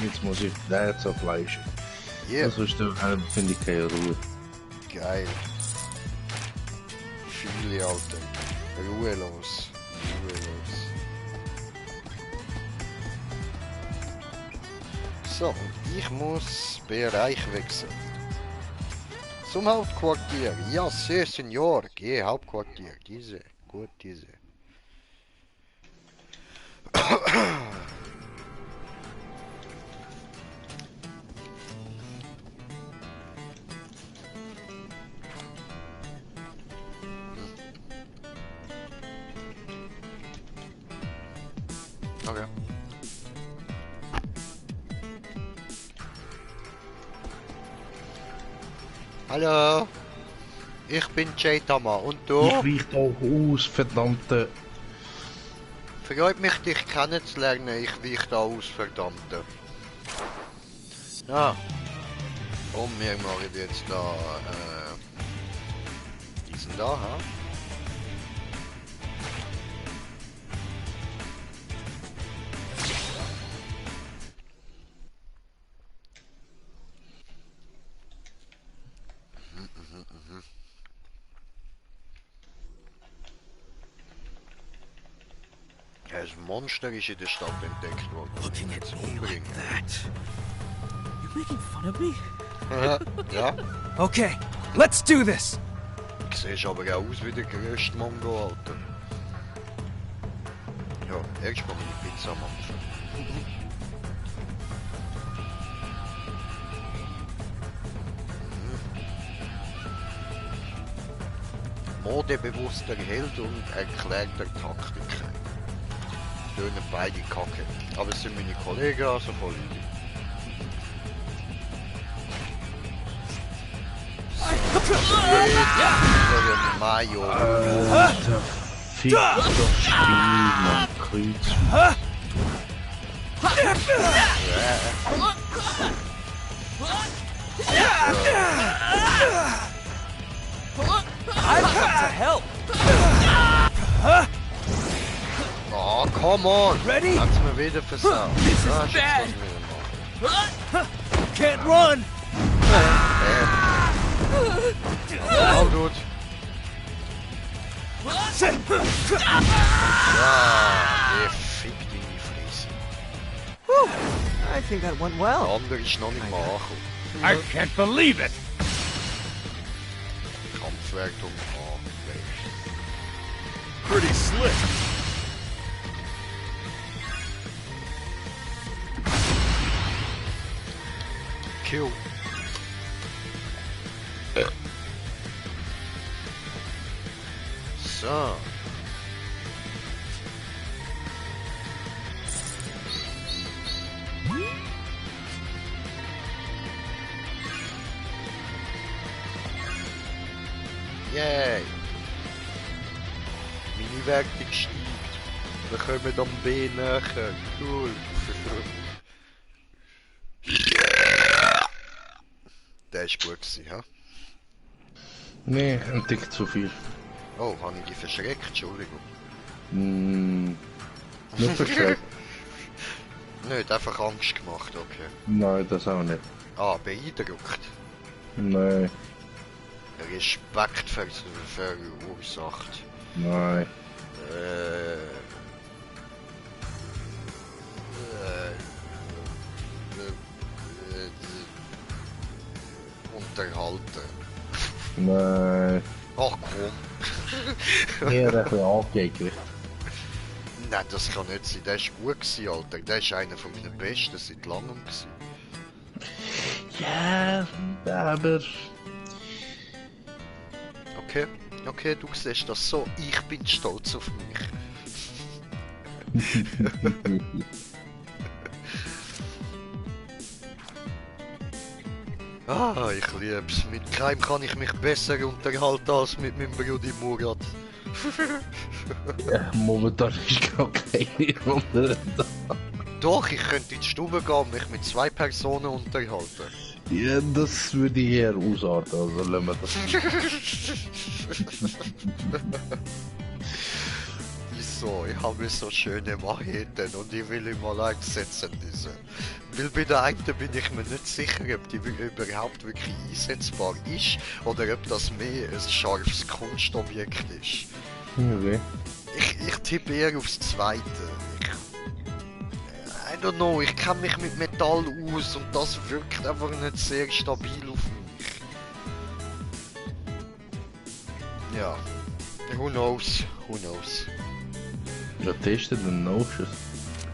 Jetzt muss ich den zerfleischen. Yeah. Das ist der, finde ich, keine Ruhe. Geil. Viele, Alter. Ruhelos. So, und ich muss Bereich wechseln. Zum Hauptquartier. Ja, sehr, Senior. Geh, Hauptquartier. Diese. Gut, diese. Okay. Hallo, ich bin Jaytama und du? Ich riech doch aus, verdammte. Freut mich, dich kennenzulernen, ich weich da aus, verdammte. Ja. Und wir machen jetzt da, diesen da, ha? Ein Monster ist in der Stadt entdeckt worden. Looking at me like Umbringen. that. You're making fun of me? Ja, Okay, let's do this! du siehst aber auch aus wie der grösste Mongo, Alter. Ja, erst mal meine Pizza machen. Modebewusster Held und erklärter Taktiker. Tönen beide Kacke. Aber es sind meine Kollegen, also voll lieb. Mayo. Alter, fick das Spiel, Mann. Kreuz. I've come to help! Oh, come on! Ready? Hat's mir wieder versagt. This is Ah, shit, bad. was wir machen. Can't run! All gut. Ja, ihr fickt in die Fresse. I think that went Der well. andere ist noch nicht mal angekommen. I can't believe it! Kampfwertung A. Pretty slick. Kill. So. Yay. Meine Wertung steigt. Wir kommen am B näher. Cool. Der ist gut gewesen, hä? Nee, ein Tick zu viel. Oh, habe ich dich verschreckt? Entschuldigung. Nur verschreckt. Nicht, einfach Angst gemacht, okay. Nein, das auch nicht. Ah, beeindruckt. Nein, Respekt verursacht. nein. Unterhalten. Nein. Ach komm. Eher ein bisschen angeekelt. Nein, das kann nicht sein. Der ist gut gewesen, Alter. Der ist einer von meinen Besten seit langem gewesen. Ja, aber... Okay, okay, du siehst das so. Ich bin stolz auf mich. Ah, ich lieb's. Mit keinem kann ich mich besser unterhalten als mit meinem Bruder Murat. Ja, momentan ist gar keine andere da. Doch, ich könnte in die Stube gehen und mich mit 2 Personen unterhalten. Ja, das würde ich eher ausarten, also lassen wir das. Wieso? Ich habe so schöne Macheten und ich will ihn mal einsetzen, diese. Weil bei der einen bin ich mir nicht sicher, ob die überhaupt wirklich einsetzbar ist oder ob das mehr ein scharfes Kunstobjekt ist. Okay. Ich tippe eher aufs Zweite. I don't know, ich kenne mich mit Metall aus und das wirkt einfach nicht sehr stabil auf mich. Ja, who knows, who knows. Ja, testen den Notions.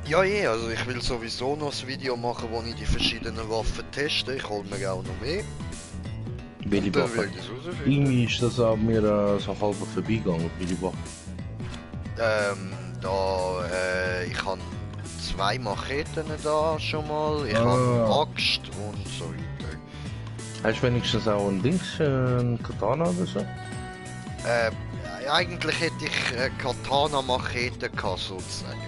Ja, also ich will sowieso noch ein Video machen, wo ich die verschiedenen Waffen teste. Ich hole mir auch noch mehr. Welche Und dann Waffe? werde ich es rausfinden. Irgendwie ist das an mir so halb vorbeigegangen, welche Waffe. Ich habe 2 Macheten da schon mal, ich habe Axt und so weiter. Hast du wenigstens auch ein Dings, ein Katana oder so? Eigentlich hätte ich Katana-Machete gehabt, sozusagen.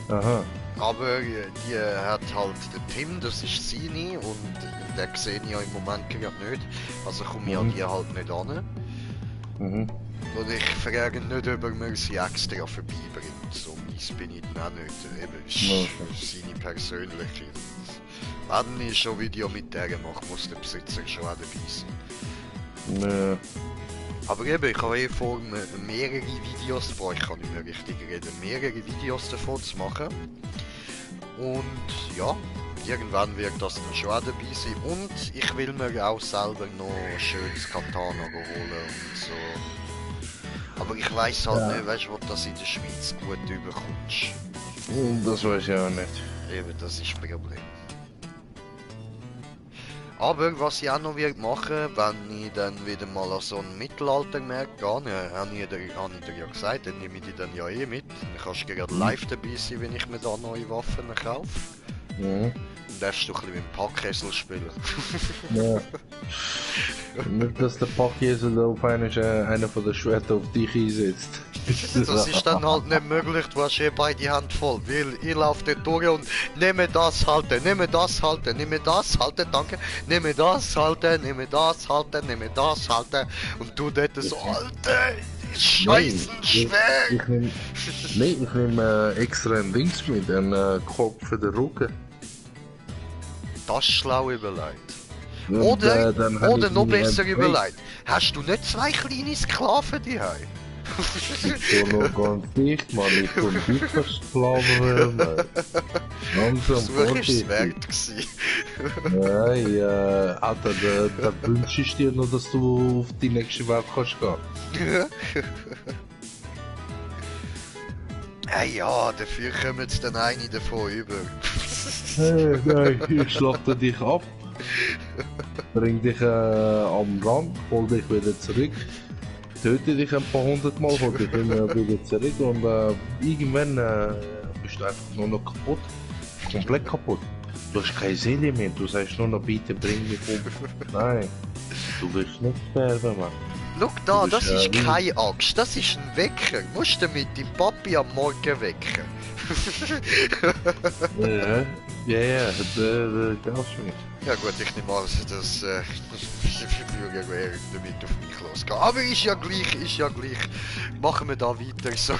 Aha. Aber die hat halt der Tim, das ist seine und den sehe ich ja im Moment gerade nicht. Also komme ich an die halt nicht an. Mhm. Und ich frage nicht, ob er mir sie extra vorbeibringt. So mies bin ich dann auch nicht. Eben, ist seine persönliche. Wenn ich schon Video mit der mache, muss der Besitzer schon auch dabei sein. Nee. Aber eben, ich habe vor, mehrere Videos, ich kann nicht mehr richtig reden, mehrere Videos davon zu machen. Und ja, irgendwann wird das dann schon auch dabei sein. Und ich will mir auch selber noch ein schönes Katana holen und so. Aber ich weiss halt nicht, weißt du, wo du das in der Schweiz gut überkommst. Das weiß ich auch nicht. Eben, das ist das Problem. Aber was ich auch noch wird machen, wenn ich dann wieder mal an so einen Mittelaltermarkt gehe, habe ich dir ja gesagt, dann nehme ich die dann ja eh mit. Dann kannst du gerade live dabei sein, wenn ich mir da neue Waffen kaufe. Mhm. Dann darfst du ein bisschen mit dem Packkessel spielen. Ja. Nicht, dass der Packjesel auf einer von den Schwertern auf dich einsetzt. Das ist dann halt nicht möglich, du hast beide Hände voll, weil ich laufe dort durch und nehme das halten, nehme das halten, nehme das halten, danke, nehme das halten, nehme das halten, nehme das halten und du dort so, Alter, scheiße, schwer! Ich nehme extra ein Dings mit, einen Kopf für den Rücken. Das ist schlau überlegt. Und, Oder noch besser einen überlegt, hast du nicht 2 kleine Sklaven daheim? Ich bin noch ganz dicht, Mann. Ich bin nicht versklaven werden, Mann. Langsam Versuch war es wert. Ja, Alter, da wünsche ich dir noch, dass du auf die nächste Welt kannst gehen. Ja, dafür kommen jetzt dann eine davon über. Hey, nein, ich schlachte dich ab. Bring dich am Rand, hol dich wieder zurück. Töte dich ein paar 100 Mal, hol dich immer wieder zurück und irgendwann bist du einfach nur noch kaputt. Komplett kaputt. Du hast keine Seele mehr, du sagst nur noch bitte bring mich um. Nein, du willst nicht sterben, Mann. Schau da, das ist keine Axt, das ist ein Wecker. Musst du mit deinem Papi am Morgen wecken. Ja, der darfst du nicht. Ja gut, ich nehme an, dass Führer wäre damit auf mich losgehen. Aber ist ja gleich. Machen wir da weiter so.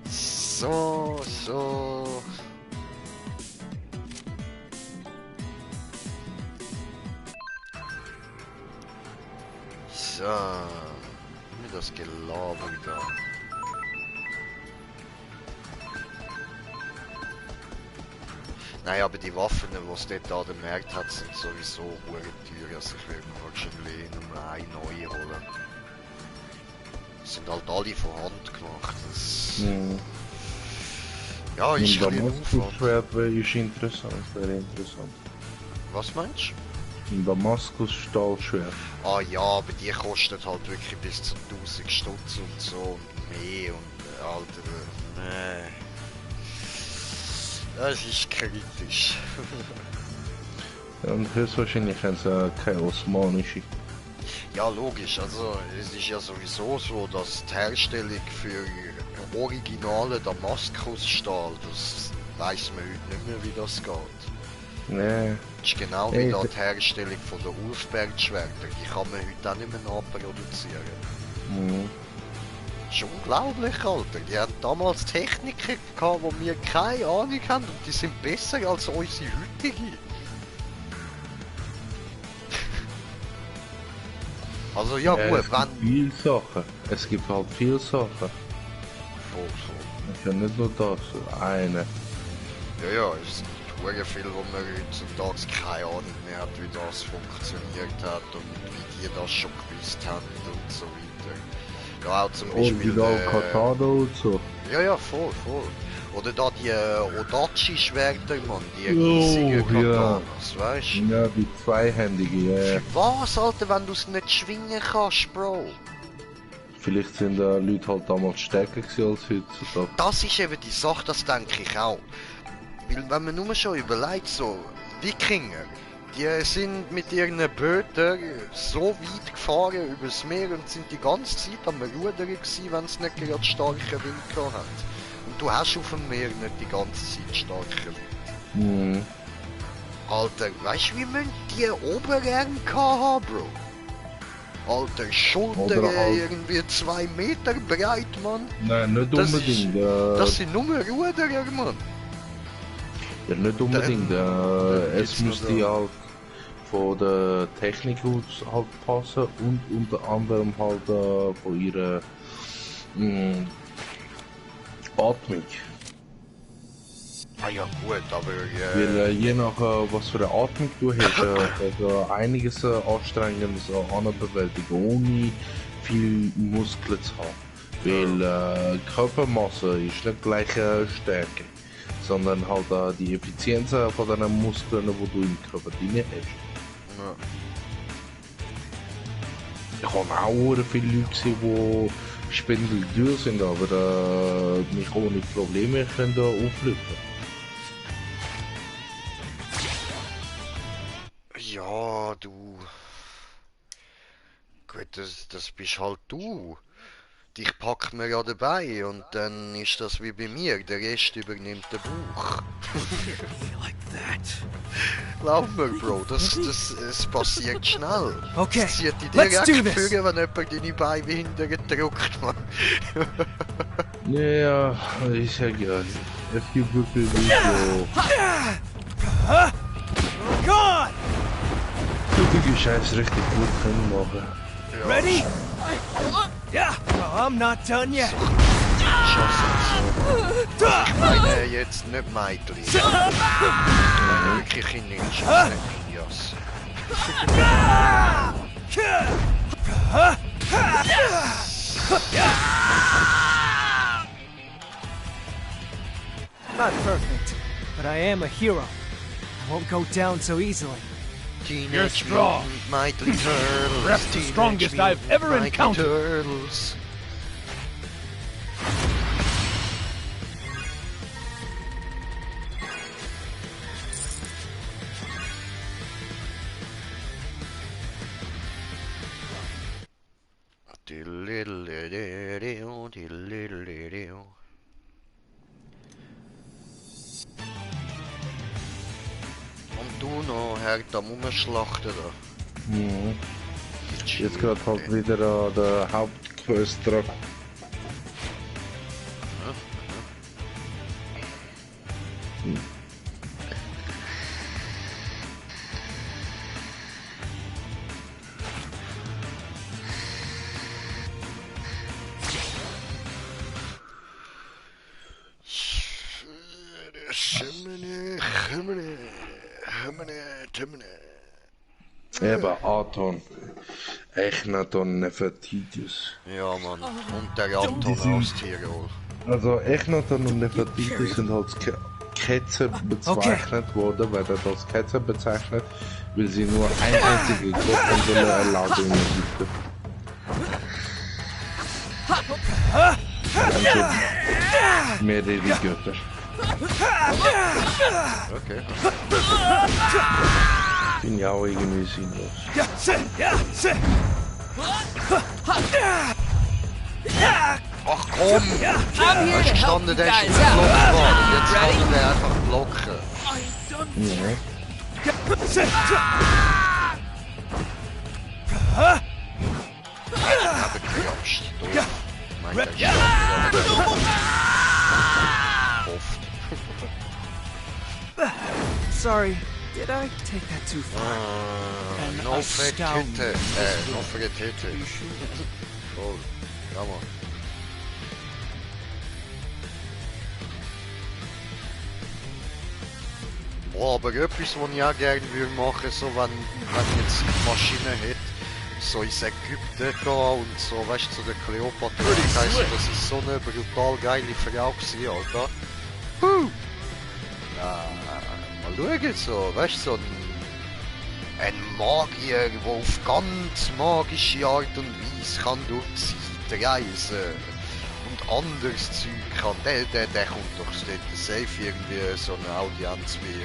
So. So. Mir das Gelaber da. Nein, aber die Waffen, die es dort an dem Markt hat, sind sowieso hure teuer. Also ich werde mir wahrscheinlich nur eine neue holen. Sind halt alle von Hand gemacht. Das... Ja, ist ein bisschen Aufwand. Schwert wäre interessant. Was meinst du? Ein Damaskus-Stahlschwert. Ah ja, aber die kostet halt wirklich bis zu 1000 Stutz und so und mehr und Alter, nee. Das ist kritisch. Und höchstwahrscheinlich haben sie keine osmanische. Ja, logisch. Also, es ist ja sowieso so, dass die Herstellung für originale Damaskusstahl, das weiß man heute nicht mehr, wie das geht. Nee. Das ist genau wie da die Herstellung von der Ulfberg-Schwerter. Die kann man heute auch nicht mehr nachproduzieren. Mhm. Das ist unglaublich, Alter. Die hatten damals Techniker gehabt, wo wir keine Ahnung haben und die sind besser als unsere heutige. Also ja gut, es gibt viele Sachen. Es gibt halt viele Sachen. Voll. Es ist ja nicht nur das, eine. Ja, es gibt sehr viel, wo man heutzutage keine Ahnung mehr hat, wie das funktioniert hat und wie die das schon gewusst haben und so weiter. Ja, auch zum Beispiel... Katana und so. Ja, voll. Oder da die Odachi-Schwerter, Mann, die riesigen Katanas, weißt du? Ja, die zweihändige, ja. Für was, Alter, wenn du es nicht schwingen kannst, Bro? Vielleicht sind Leute halt damals stärker gewesen als heutzutage. Das ist eben die Sache, das denke ich auch. Weil wenn man nur schon überlegt, so Wikinger, die sind mit ihren Böten so weit gefahren übers Meer und sind die ganze Zeit am Rudern gewesen, wenn es nicht gerade starken Wind gehabt hat. Und du hast auf dem Meer nicht die ganze Zeit starken Wind. Mhm. Alter, weißt du, wie man die Oberarme haben, Bro? Alter, Schultern halt... irgendwie 2 Meter breit, Mann. Nein, nicht Das unbedingt. Das sind nur Ruderer, Mann. Ja, nicht unbedingt. Es müsste halt von der Technik aus halt passen und unter anderem halt von ihrer Atmung. Ah ja gut, aber Weil je nach was für eine Atmung du hast, hat einiges anstrengendes anbewältigen, ohne viel Muskeln zu haben. Weil Körpermasse ist nicht gleich Stärke, sondern halt die Effizienz von den Muskeln, die du im Körper drin hast. Ja. Ich habe auch viele Leute gesehen, die spindeldürr sind, aber mich ohne Probleme können auflüpfen. Ja, du. Gut, das bist halt du. Dich packt man ja dabei und dann ist das wie bei mir, der Rest übernimmt den Bauch. Glaub mir, Bro, es passiert schnell. Okay, Es zieht dich let's do direkt this. führen, wenn jemand deine Beine behindert drückt, man. Ja, ich sag ja, es gibt wirklich Leute, Go on! die die Scheiß richtig gut können machen. Ja, Ready? Yeah. Oh, I'm not done yet. Ich meine jetzt nicht Mädchen. Ich meine wirklich Ninjas, nicht Ninjas. Not perfect, but I am a hero. I won't go down so easily. You're strong. Mighty Turtles. Perhaps the Teenage strongest Mutant I've ever Mighty encountered. Turtles. Und du noch hart am Umschlachten da. Mhm. Jetzt gerade halt wieder der Hauptquest dran. Eben Aton. Echnaton Nefertitis. Ja, Mann. Und der Anton aus Tirol. Also Echnaton und Nefertitis sind als Ketzer bezeichnet worden, weil er als Ketzer bezeichnet, weil sie nur ein einzige Gott und so eine Erlaubung gibt. Also mehrere Götter. Okay. Finde ich auch irgendwie sinnlos. Ja, sit, ja, sit. Ach komm! I'm here Weißt to du, help gestanden, you der ist guys auf out. Block geworden. Jetzt kann er einfach blocken. Ja. Sit. Aber geklatscht. Ja. Meint er schon. Oft. Sorry, did I take that too far? No Fetete. No Fetete. Oh, ja man. Boah, aber etwas, was ich auch gerne würde machen, so wenn ich jetzt eine Maschine hätte, so ins Ägypten gehen und so, weißt du, so der Kleopatra, das heisst, das ist so eine brutal geile Frau gewesen, Alter. Ja, mal schauen, so, weißt du, so ein Magier, der auf ganz magische Art und Weise kann durch die Zeit reisen und anderes Zeug kann, der kommt doch dort safe irgendwie so eine Audienz wie.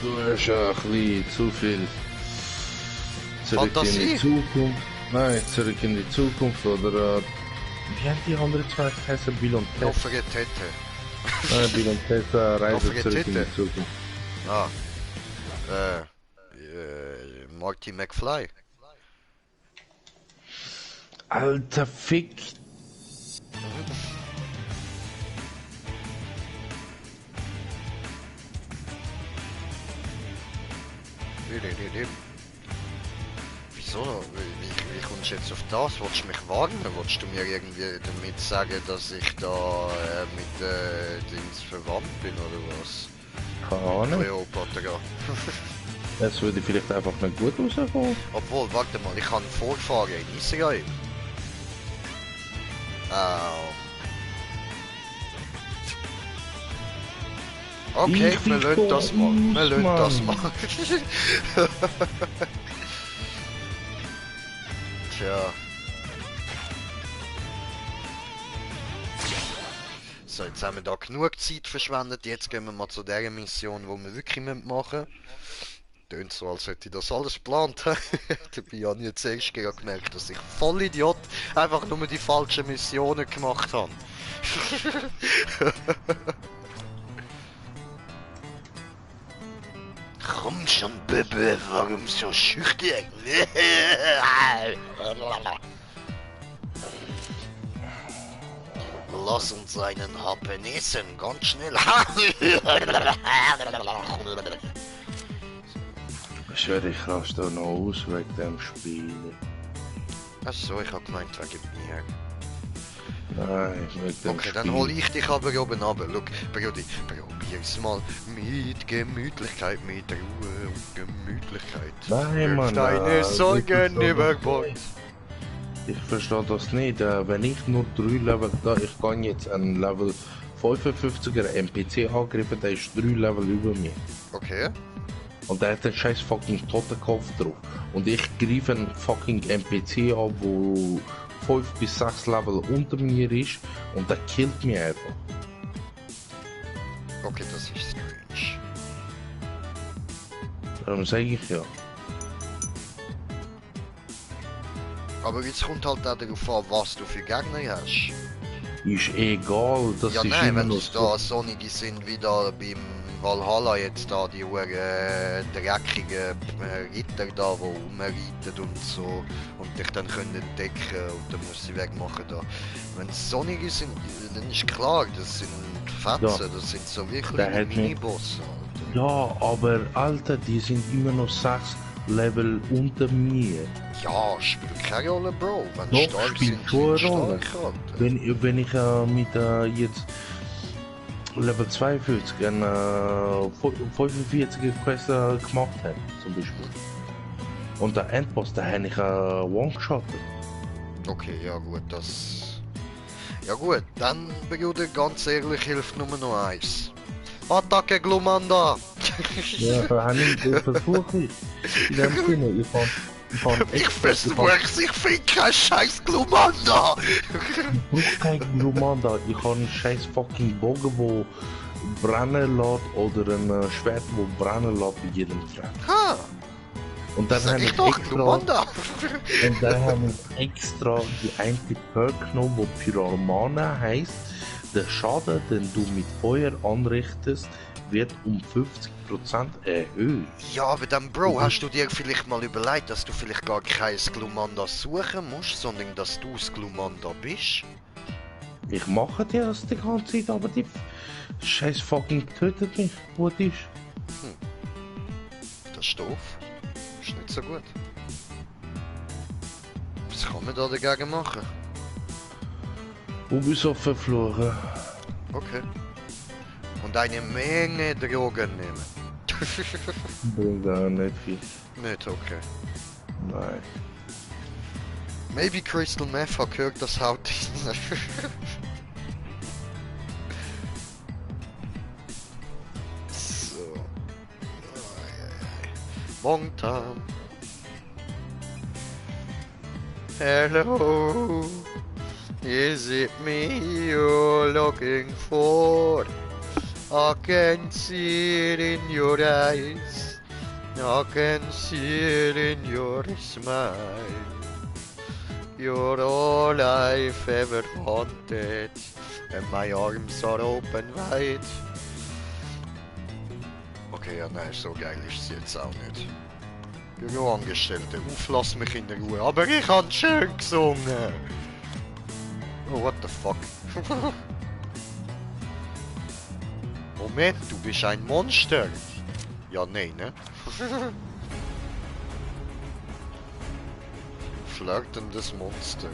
Du hast ja ein bisschen zu viel zurück Fantasie? in die Zukunft. Nein, zurück in die Zukunft oder wie haben die anderen zwei geheißen? Bill und Ted? Nofretete. Nein, Bill und Ted reisen zurück in Nofretete. die Zukunft. Ah. Marty McFly. Alter Fick! Wieso? Wie kommst du jetzt auf das? Wolltest du mich warnen? Wolltest du mir irgendwie damit sagen, dass ich da mit Dings verwandt bin oder was? Keine Ahnung. Kleopatra. Es würde vielleicht einfach nicht gut rauskommen. Obwohl, warte mal, ich kann Vorfahren in Israel. Okay, Ich wir will lassen das mal. Wir lassen Mann. das mal. Tja. So, jetzt haben wir da genug Zeit verschwendet. Jetzt gehen wir mal zu der Mission, die wir wirklich machen müssen. Tönt so, als hätte ich das alles geplant. Dabei habe ich jetzt erst gemerkt, dass ich voll Idiot einfach nur die falschen Missionen gemacht habe. Komm schon, Baby, warum so schüchtern? Lass uns einen Happen essen, ganz schnell. Ich schwöre, ich raste da noch aus wegen dem Spiel. Achso, ich hab gemeint wegen mir. Nein, wegen dem Okay, Spiel. dann hol ich dich aber oben runter. Schau, Brudi, probier's mal mit Gemütlichkeit, mit Ruhe und Gemütlichkeit. Nein, Mann, Deine Sorgen verstehe über das Bord. Ich verstehe das nicht. Wenn ich nur 3 Level da, ich kann jetzt einen Level 55er NPC angreifen, der ist 3 Level über mir. Okay. Und der hat einen scheiß fucking Totenkopf drauf. Und ich greife einen fucking NPC an, wo 5 bis 6 Level unter mir ist und der killt mich einfach. Okay, das ist strange. Darum sage ich ja. Aber jetzt kommt halt auch darauf an, was du für Gegner hast. Ist egal, das Ja ist nein, immer wenn noch es da sonnige sind wie da beim Valhalla jetzt da, die dreckigen Ritter da, die rumreiten und so und dich dann können entdecken und dann musst du sie wegmachen da. Wenn es sonnige sind, dann ist klar, das sind Fetzen, Ja. das sind so wirklich Der hat mich- Minibosse. Alter. Ja, aber Alter, die sind immer noch 6 Level unter mir. Ja, spielt keine Rolle, Bro. Wenn Doch, sie stark spielt sind, schon sind eine Rolle. stark, Alter. Wenn ich mit jetzt Level 42 eine 45er Quest gemacht habe, zum Beispiel. Und der Endboss, da habe ich one-shottet. Okay, ja gut, das... Ja gut, dann, Bruder, ganz ehrlich, hilft nur noch eins. Attacke Glumanda! Ja, da habe ich das versucht. In dem Sinne, ich versuch's, ich find kein scheiß Glumanda! brauche keinen Glumanda. Ich habe einen scheiß fucking Bogen, wo brennen lässt oder ein Schwert, wo brennen lässt bei jedem Treffer. Ha! Und dann Sag habe ich ich doch, extra, Glumanda! und dann habe ich extra die eine Perk genommen, wo Pyromana heisst, der Schaden, den du mit Feuer anrichtest, wird um 50% erhöht. Ja, aber dann, Bro, hast du dir vielleicht mal überlegt, dass du vielleicht gar kein Glumanda suchen musst, sondern dass du das Glumanda bist? Ich mache das die ganze Zeit, aber die scheiß fucking tötet mich, wo es ist. Das ist doof. Ist nicht so gut. Was kann man da dagegen machen? Ubisoft verfluchen. Okay. Und eine Menge Drogen nehmen. Bringt da nicht viel. Nicht okay. Nein. Maybe Crystal Meth hat gehört, das haut so. Montag. Hello. Is it me you're looking for? I can see it in your eyes. I can see it in your smile. You're all I've ever wanted, and my arms are open wide. Okay, ja, nein, so geil ist sie jetzt auch nicht. Büroangestellte, lass mich in Ruhe, aber ich habe schön gesungen. Oh, what the fuck? Moment, du bist ein Monster. Ja, nein, ne? Flirtendes Monster.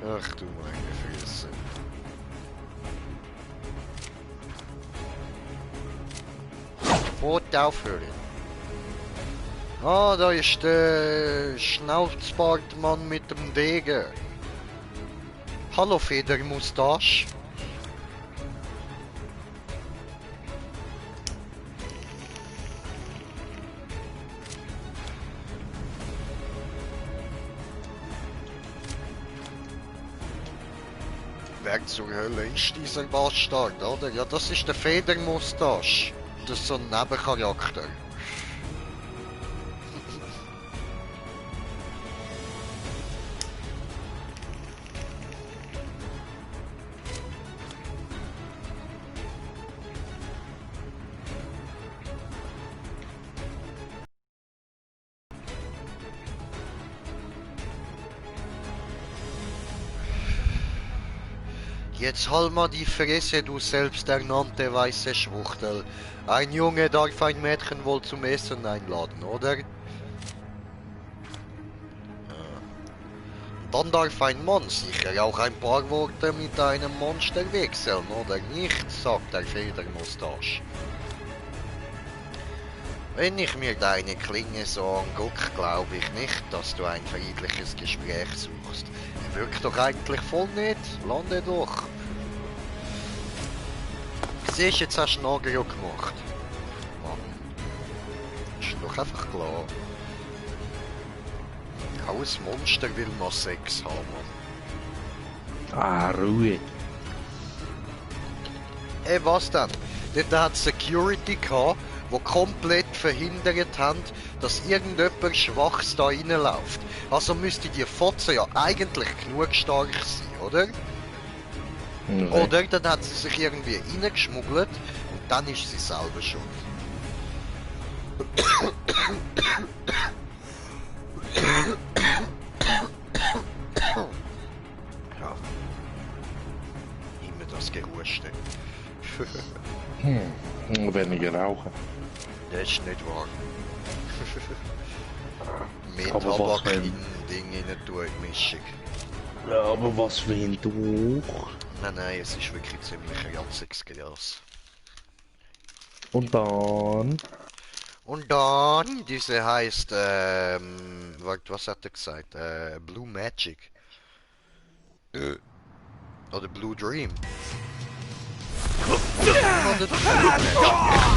Ach du meine Fresse. Sofort aufhören. Ah, da ist der Schnauzbartmann mit dem Degen. Hallo Federmustache. Wer zur Hölle ist dieser Bastard, oder? Ja, das ist der Federmustache. Das ist so ein Nebencharakter. Jetzt halt mal die Fresse, du selbsternannte weiße Schwuchtel. Ein Junge darf ein Mädchen wohl zum Essen einladen, oder? Ja. Dann darf ein Mann sicher auch ein paar Worte mit einem Monster wechseln, oder nicht? Sagt der Federmustache. Wenn ich mir deine Klinge so angucke, glaube ich nicht, dass du ein friedliches Gespräch suchst. Wirkt doch eigentlich voll nicht. Lande doch. Siehst, jetzt hast du einen Agro gemacht. Mann. Ist doch einfach klar. Auch ein Monster will mal Sex haben. Ah, Ruhe. Ey, was denn? Dort hat Security gehabt, die komplett verhindert haben, dass irgendjemand Schwaches da reinläuft. Also müsste die Fotze ja eigentlich genug stark sein, oder? Okay. Oder dann hat sie sich irgendwie reingeschmuggelt und dann ist sie selber schuld. Ja. Immer das Geruste. Weniger rauchen. Das ist nicht wahr. Mit Aber was Tabak wenn- in Ding rein tun, in die Mischung. Ja, aber was wenn du? Nein, es ist wirklich ziemlich ranziges Gras. Und dann? Und dann, diese heißt, warte, was hat er gesagt? Blue Magic. Oder Blue Dream. Oder Blue Magic.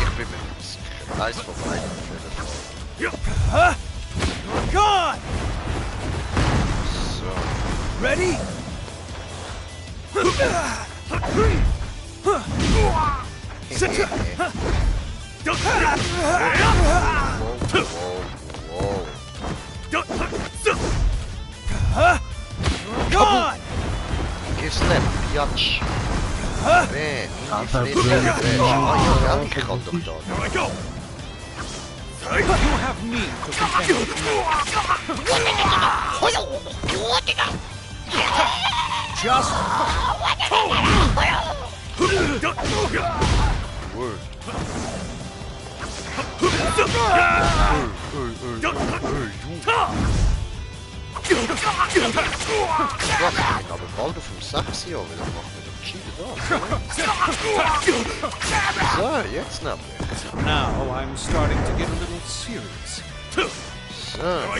Ich bin mir nicht sicher. Eins von beiden auf jeden Fall. Gone! So. Ready? Gone! Gehst du denn, Piatsch? Nee, in die Flinte. Ah ja, ich kann doch da. You have me to contend Just Word. Aber bald auf dem 6 Jahr, dann machen wir doch gescheiter da. So, jetzt nämlich. now I'm starting to get a little serious. So,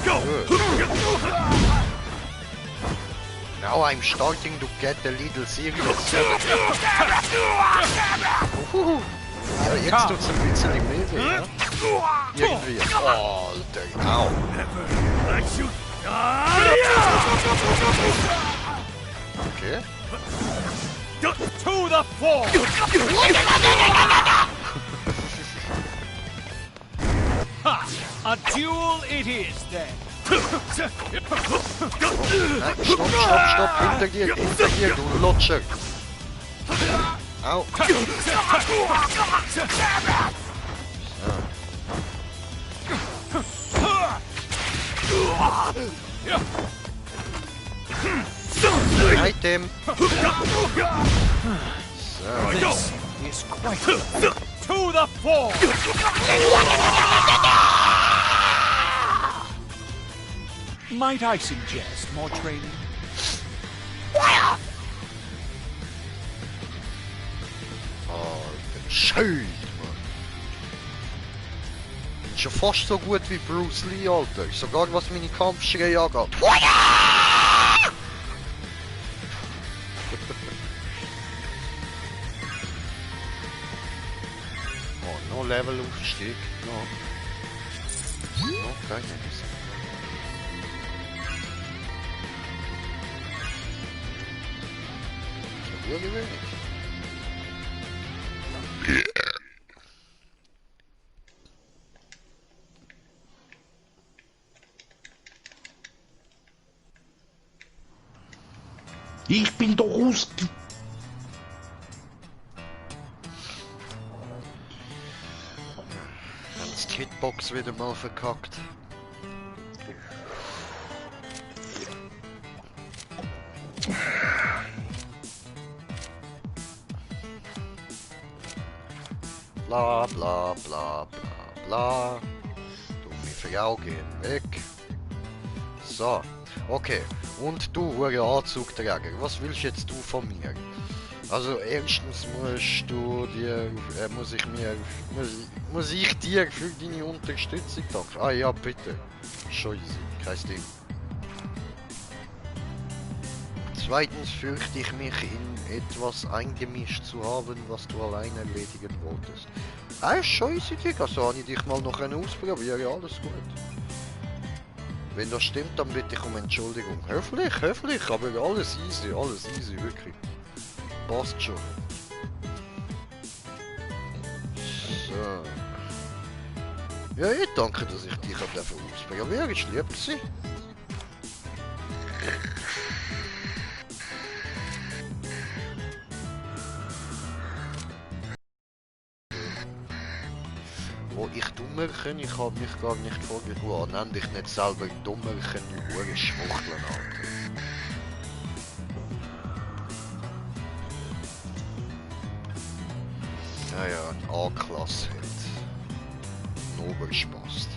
good. Now I'm starting to get a little serious. Ja, jetzt tut's ein bisschen mehr weh, ja? Irgendwie. Oh, Alter, au. Okay. To the floor! Ha! A duel it is then! Nein, stopp, hinter dir, du Lutscher. Au. Item. This is quite to the floor! Might I suggest more training? Schön, Mann. Schon fast so gut wie Bruce Lee, Alter. Sogar was meine Kampfschreie angeht. Oh, noch Levelaufstieg. Noch. Okay, nice. So gut wie wenig. Ich bin doch ausge... Hans Kitbox wieder mal verkackt. Bla bla bla bla bla. Dumme Frau gehen weg. So, okay. Und du, hure Anzugträger, was willst jetzt du von mir? Also erstens musst du dir, muss ich dir für deine Unterstützung danken? Ah ja, bitte. Schon easy, kein Ding. Zweitens fürchte ich mich in etwas eingemischt zu haben, was du allein erledigen wolltest. Ah, ist schon easy, Digga, so habe ich dich mal noch ausprobieren, ja, alles gut. Wenn das stimmt, dann bitte ich um Entschuldigung. Höflich, aber alles easy, wirklich. Passt schon. So. Ja, ich danke, dass ich dich ausprobieren. Ist lieb gewesen. Wo ich Dummerchen, ich habe mich gar nicht vorgestellt. Oh, nenn dich nicht selber Dummerchen, du hure Schwuchteln, Alter. Ja, ein A-Klasse hat. Ein Oberspast.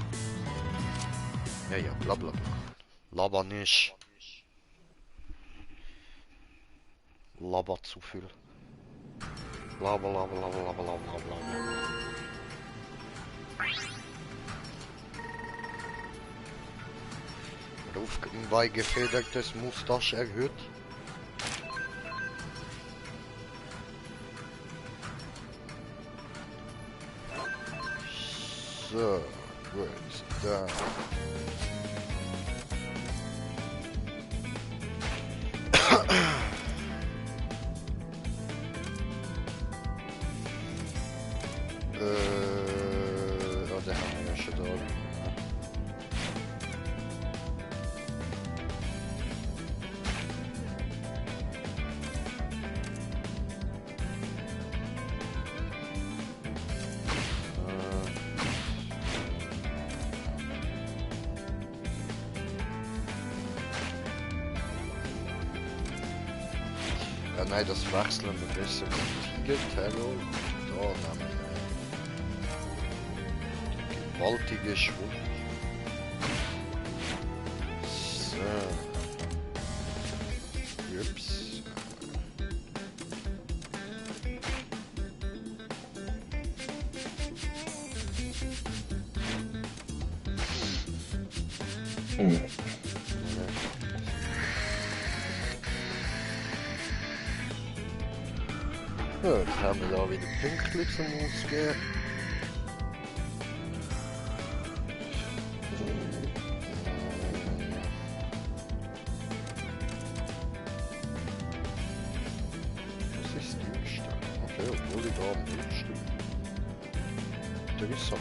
Ja, bla bla bla. Laber nicht. Laber zu viel. Laber. Bei gefedertes Mustache erhöht. So, gut, da. Oh, den haben wir ja schon da. Ja, nein, das wechseln wir besser. Hello. Da nehmen wir gewaltige Schwung. So. Ups. Ja, jetzt haben wir da wieder Pünktchen zum Ausgehen. Das ist das Dünnste. Okay, obwohl ich da am Dünnsten bin. Interessant.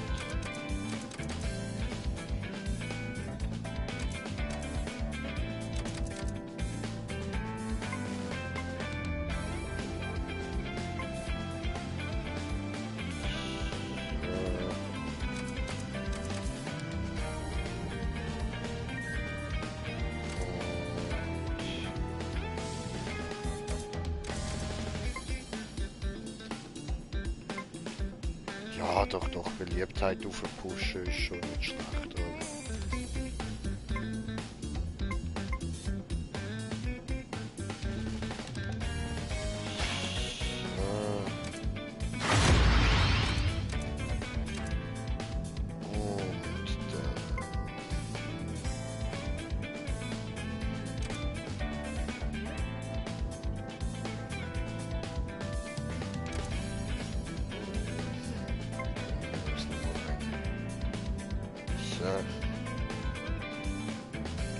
Ja, doch, Beliebtheit aufpushen ist schon nicht schlecht, oder?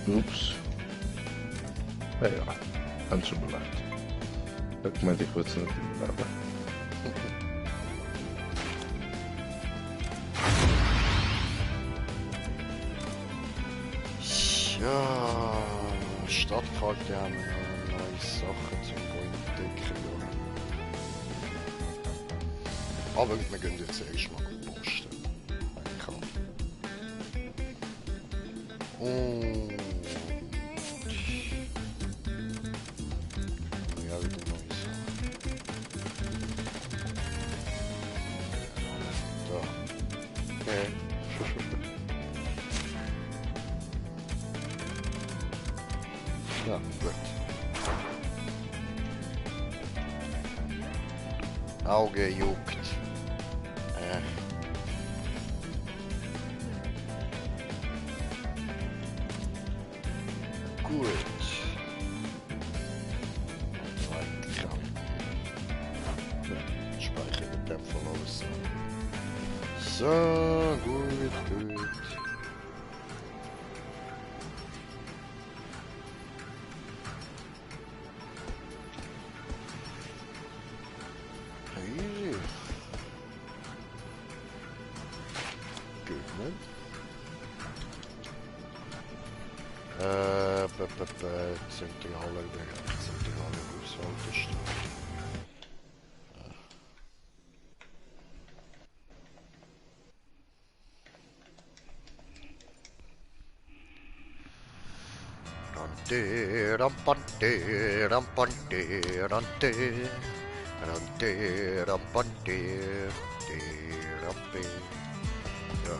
Ups. Ja, ganz schon belebt. Ich meinte, ich würde es nicht überleben. Ja, Stadtkarte haben wir noch neue Sachen zum Entdecken. Aber wir gehen jetzt erst mal posten. Und ja, wieder neue Sachen. Da. Okay. Ja, gut. Auge juckt. Gut. Speichern in dem Fall alles. So, gut. Easy. Gut, ne? Zentrale Bushaltestelle. Ja.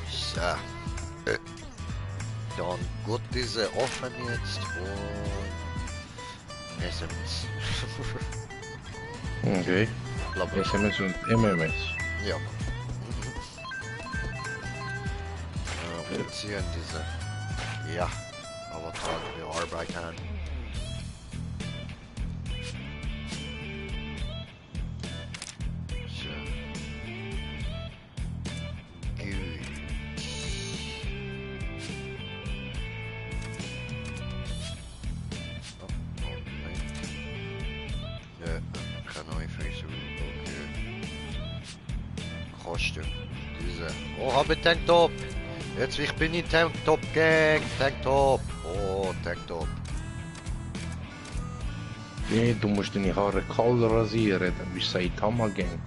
So. Dann gut diese offen jetzt und SMS. Okay. SMS und MMS. Ja. Wir ziehen diese. Ja. Aber tragen wir Arbeit an. So. Gut. Diese. Oh, hab ich Tanktop. Jetzt ich bin in Tanktop Gang. Tanktop. Oh, Tanktop. Nee, du musst deine Haare kalt rasieren, dann bist du Jaytama Gang.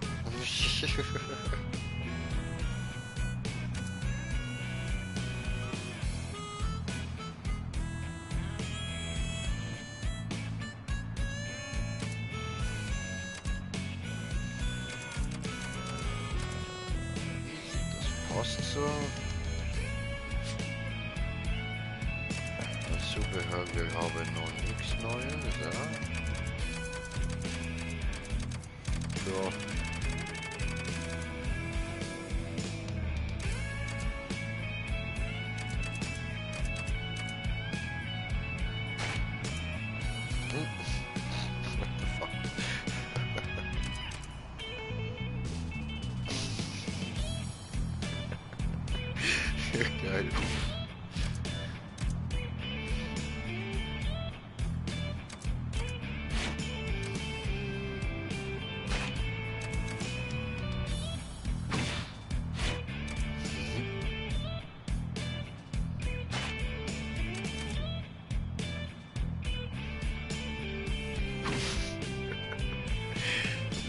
Das passt so. Das Zubehör, wir haben noch nichts Neues, ja. So. What the fuck? Geil.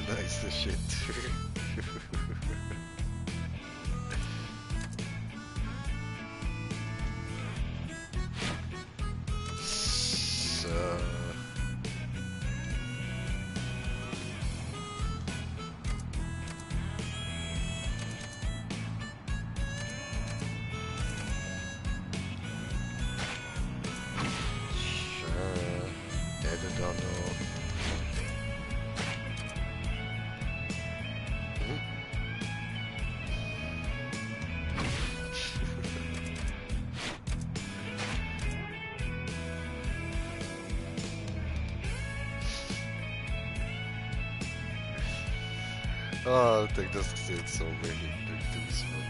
Nice shit. So. Schön. Der da noch. Oh, ich denke, das sieht so behindert aus, Mann.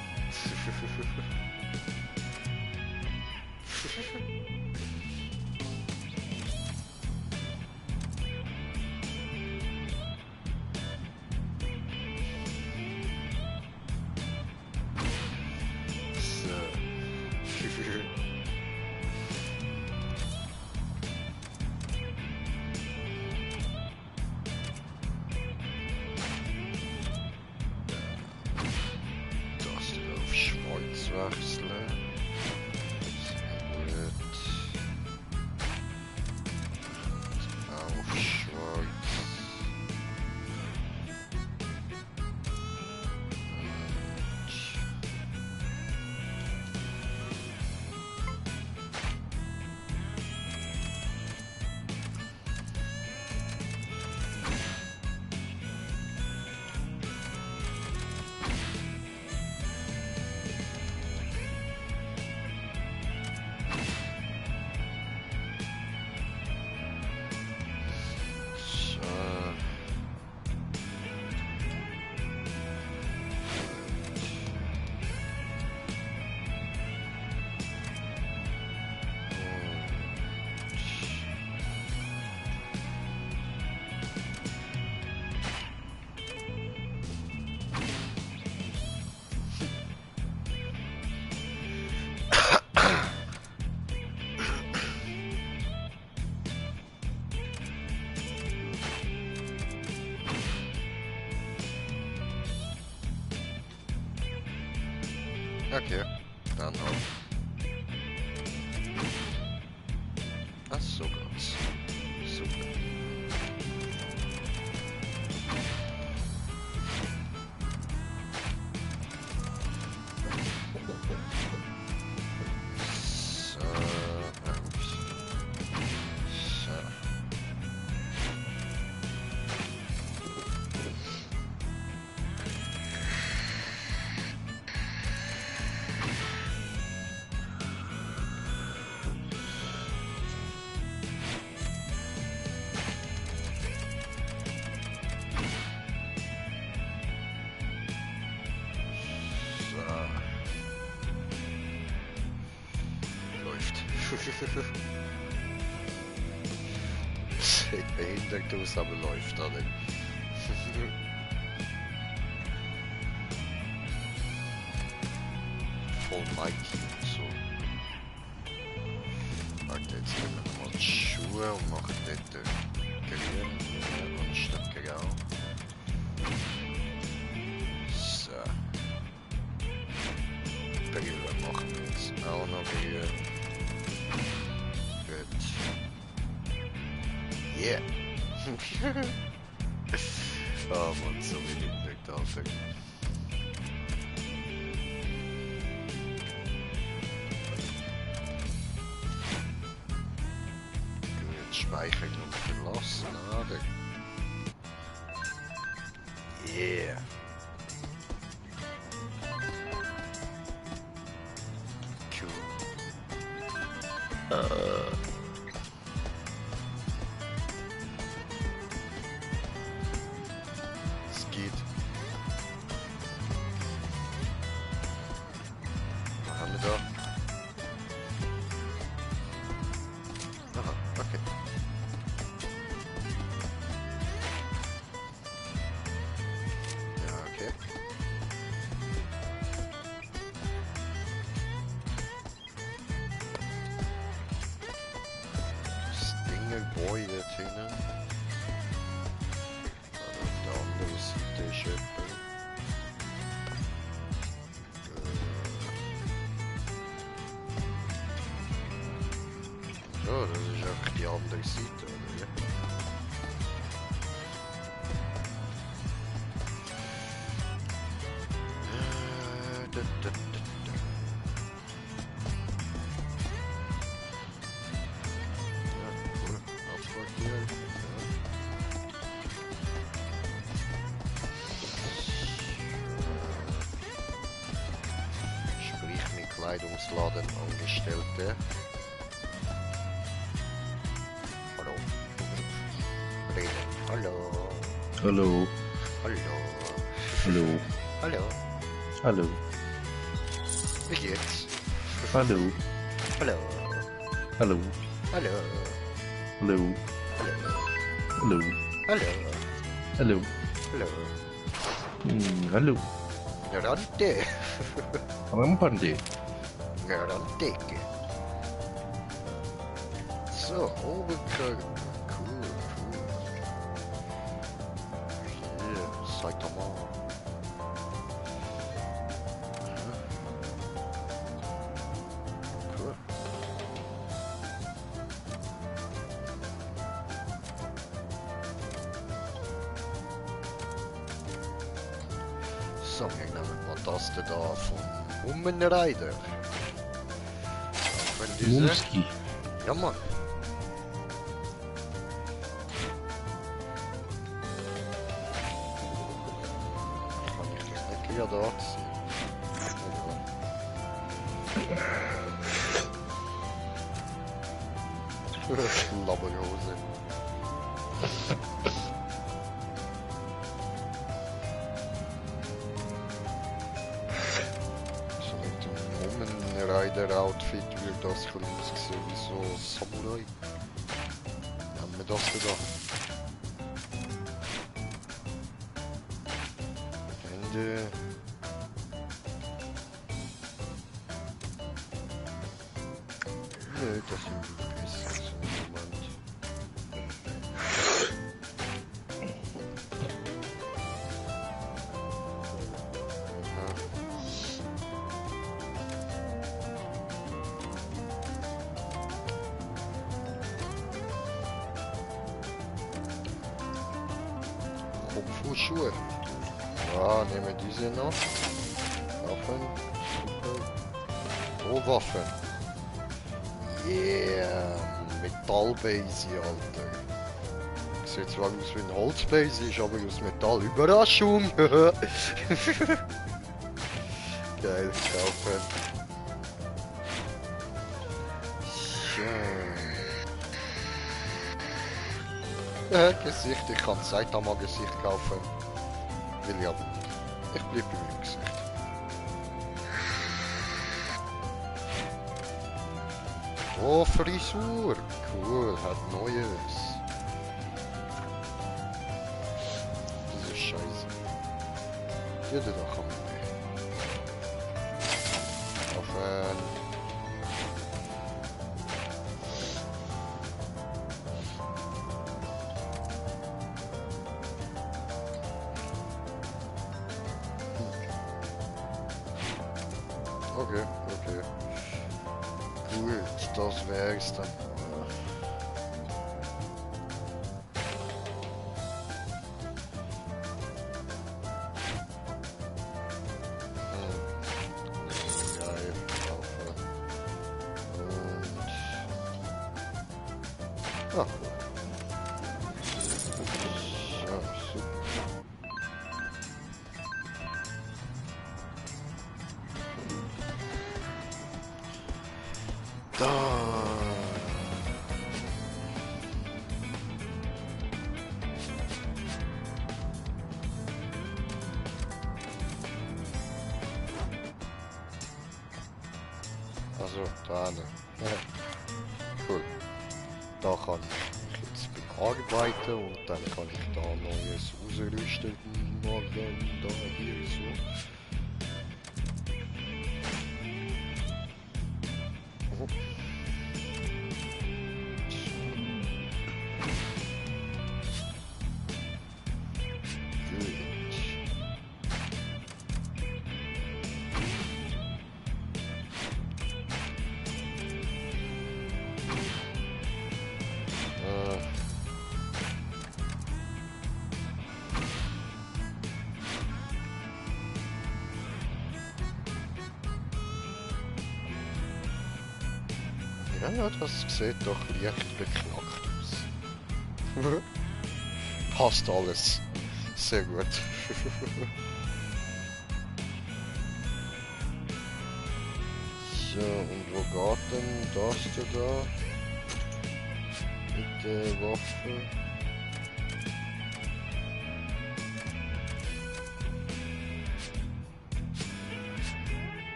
Schweiz wechseln. Sehr gut. Auf Schweiz. Okay, dann auf. Ach so, ganz. Super. So, so. Sieht behindert aus, aber läuft alle. voll Mikey und so. Warte, jetzt nehmen wir mal die Schuhe und machen dort grün anstatt grau. So. Brille machen wir jetzt auch noch grün. Gut. Yeah. Oh man, so wie die nicht aufhängen. Speichern und verlassen, oder? Yeah! Cool. Es geht. Was haben wir da? Aha, okay. Boy dort hinten. Dann auf der anderen Seite ist jemand. Ja, das ist einfach die andere Seite, oder? Kleidungsladen Angestellte. Hallo. Reden. Hallo. Hallo. Hallo. Hallo. Hallo. Hallo. Wie geht's? Hallo. Hallo. Hallo. Hallo. Hallo. Hallo. Hallo. Hallo. Hallo. Hallo. Hallo. Rante. Rampante. Rante. So, Oberkörper. Cool, cool. Hier, Jaytama. Cool. So, wir nehmen mal das da von Ummenreider. Mumski. Ja, Mann. Kann ich das nicht wieder da ziehen? Labberhose. So mit dem Ummenreider-Outfit wird das aussehen wie so Samurai. Haben wir das da? Hände. Nö, das sind besser so im Moment. Schuhe. Ja, nehmen wir diese noch. Waffen. Super. Oh, Waffen. Yeah. Metallbase, Alter. Sieht zwar aus wie ein Holzbase, ist aber aus Metall. Überraschung. Geil, kaufen. Gesicht, ich kann Jaytama Gesicht kaufen. Will ich aber nicht. Ich bleib bei meinem Gesicht. Oh, Frisur! Cool, hat Neues. Diese Scheiße. Jeder da kann man nicht. Auf Okay. Gut, das wär's dann. Ah. Ja, super. Da. Also, da ne. Cool. Da kann ich jetzt bearbeiten und dann kann ich da neues ausrüsten machen. Da hier so. Oh. Ja, das sieht doch leicht beknackt aus. Passt alles. Sehr gut. So, und wo geht denn das da? Mit der Waffe?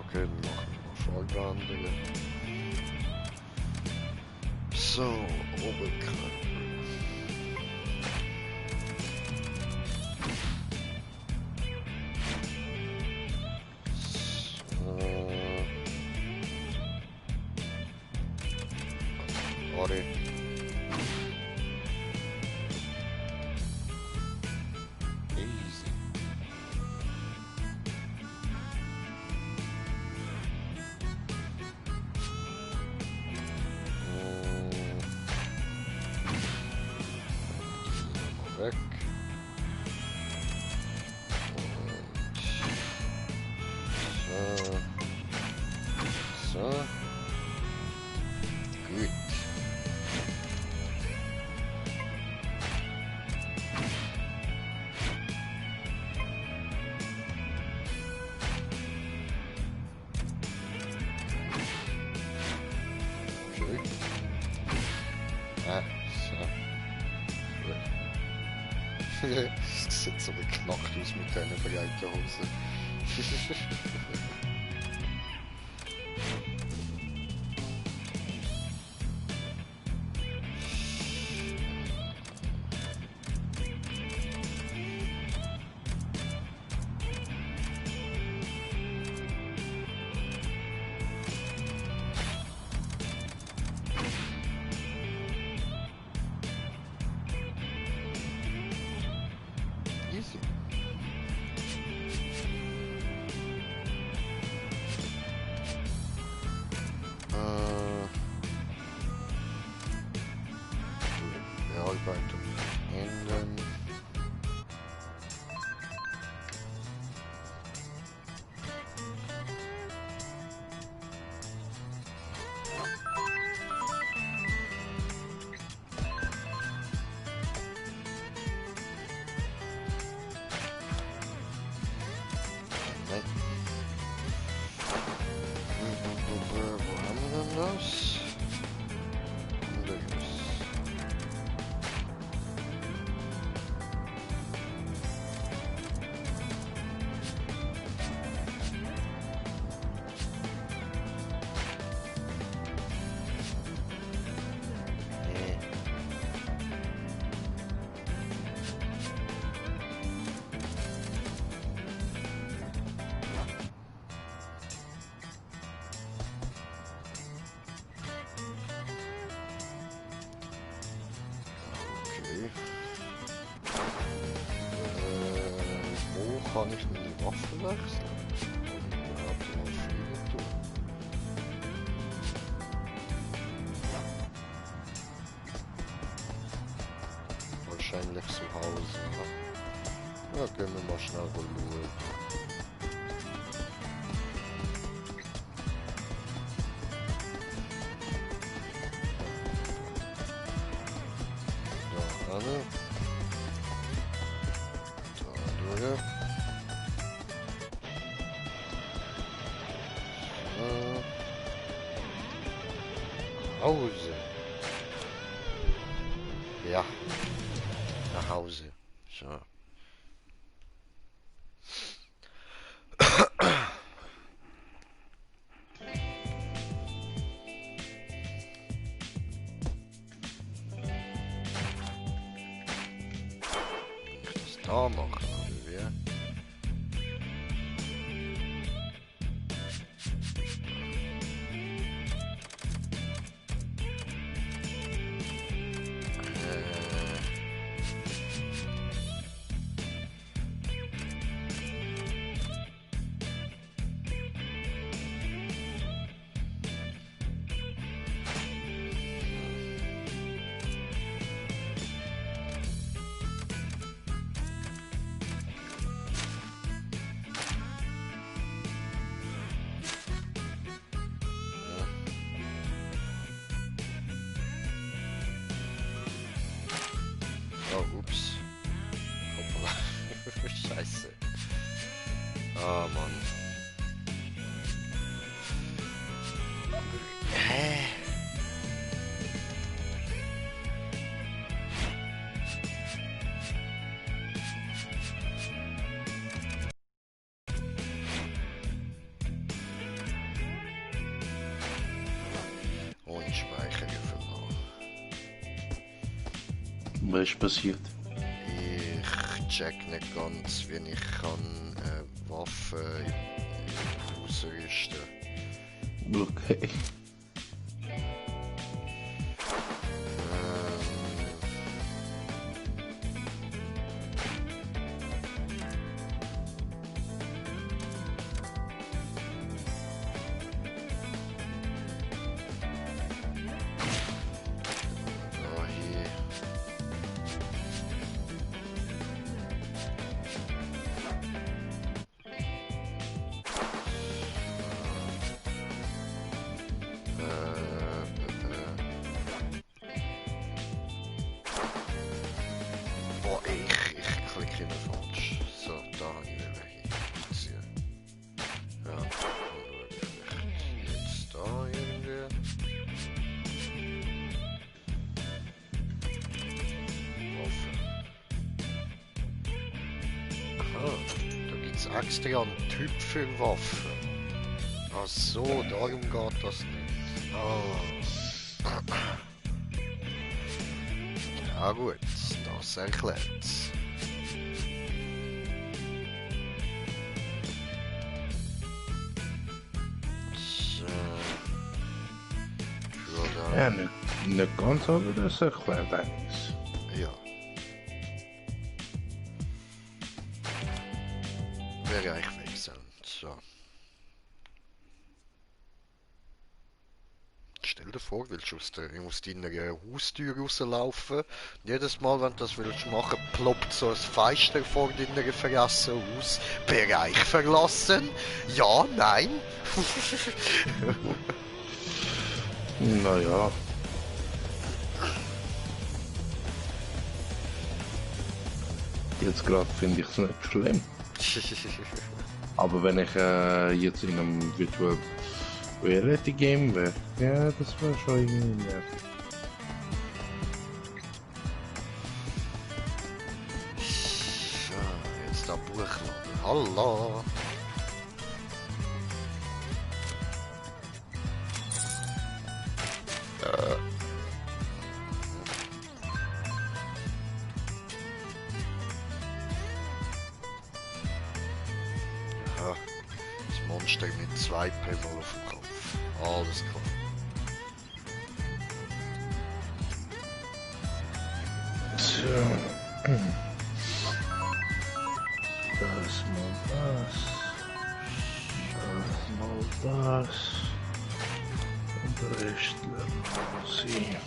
Okay, dann machen wir mal Vollbrandungen. So, Oberkörper. Sorry. Easy. Weg. Und so. Gut. Okay. Ah, so. Gut. Es sieht so beknackt aus mit deinen breiten Hosen. Easy. kann ich meine Waffe wechseln? Ja, mal fliegen tun. Wahrscheinlich zu Hause. Ja, gehen wir mal schnell schauen. Da durch. Hause. Ja. Nach Hause. So. Was da machen, oder wie? Oh, ups. Hoppala. Scheiße. Oh, Mann. Hä? Ohne Speicher verloren. Was ist passiert? Ich check nicht ganz, wie ich kann Waffen ausrüsten. Okay. Da hier. Boah, ich klicke immer falsch. So, da habe ich wieder hinziehen. Ja, dann schaue ich jetzt da irgendwie. Waffe. Aha, da gibt es extra einen Typ für Waffen. Ach so, darum geht das nicht. Ah. Ja gut, das erklärt's. So. Ja, nicht ganz, aber das erklärt einiges. Ja. Bereich wechseln. So. Stell dir vor, willst du aus deiner Haustür rauslaufen. Jedes Mal, wenn du das willst machen, ploppt so ein Fenster vor deiner Fresse aus. Bereich verlassen? Ja, nein? Naja. Jetzt gerade finde ich es nicht schlimm. Aber wenn ich jetzt in einem Virtual Reality Game wäre, ja, das wäre schon irgendwie nervig. So, jetzt da Buchladen. Hallo. Ja, das Monster mit 2 Pedal auf dem Kopf. Alles klar. So. Das mal das. Und der Rest sie.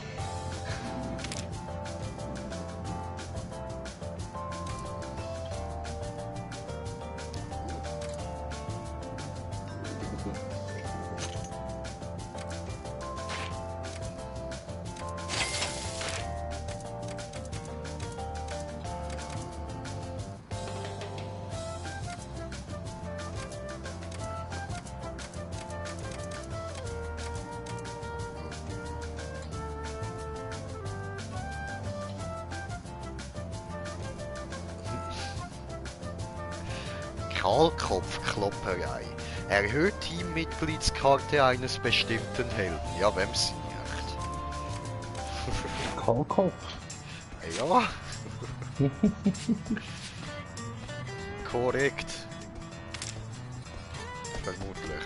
Kahlkopfklopperei. Erhöht Teammitgliedskarte eines bestimmten Helden. Ja, wem's nicht? Kahlkopf? Ja. Korrekt. Vermutlich.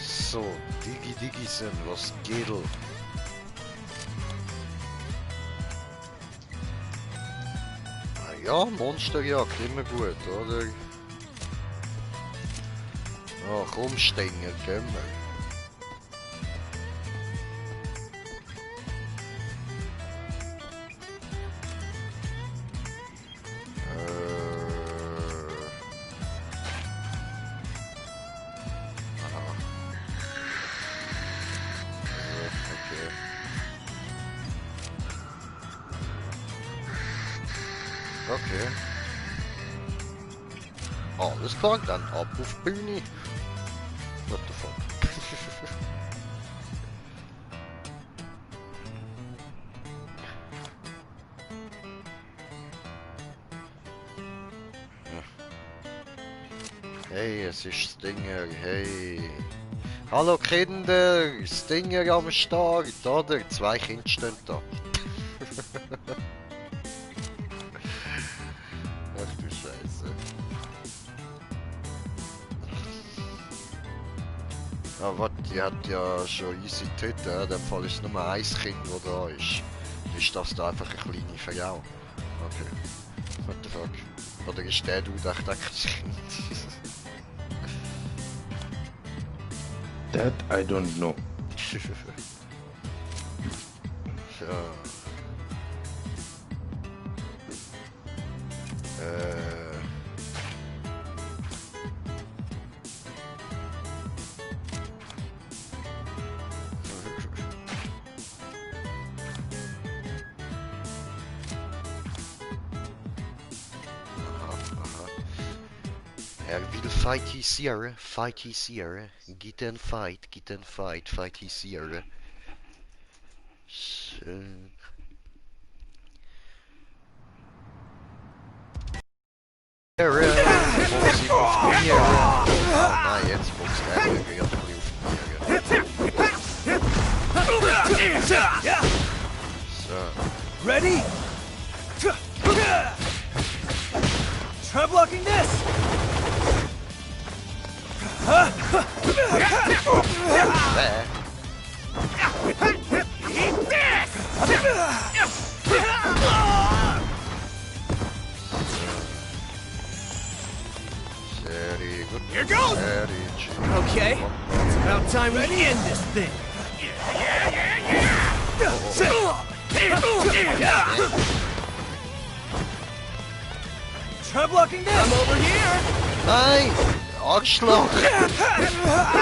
So, Digisen, was geht? Ja, Monsterjagd, immer gut, oder? Oh, komm, Stenger, gehen wir. Aha. Okay. Okay. Alles klar, dann ab auf die Bühne. What the fuck? Hey, es ist Stinger, hey. Hallo Kinder, Stinger am Start, oder? 2 Kinder stehen da. Ach du Scheiße. Ah, warte, die hat ja schon easy Tüte, in dem Fall ist es nur 1 Kind, das da ist. Ist das da einfach eine kleine Frau? Okay. What the fuck? Oder ist der du echt ein Kind? That I don't know. Ja. Er will fight his Sierra, fight his Sierra. Get and fight, fight his Sierra. Schön. Sierra, Boxy auf Sierra. Oh nein, jetzt boxt er gerade ein bisschen auf Sierra. So. Ready? Try blocking this! There. Very good. Here goes! Very chill. Okay, it's about time we end this thing. Try blocking this! I'm over here! Nein! Arschloch!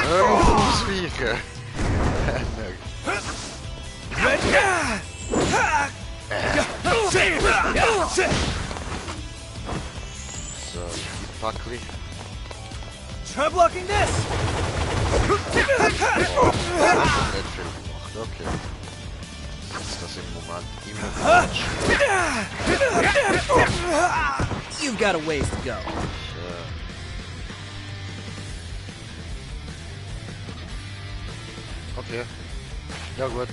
Hör auf ausweichen! So, die Packli. Try blocking this! Oh, nicht viel gemacht, okay. Ist das im Moment immer falsch? You've got a ways to go. Okay. Ja gut.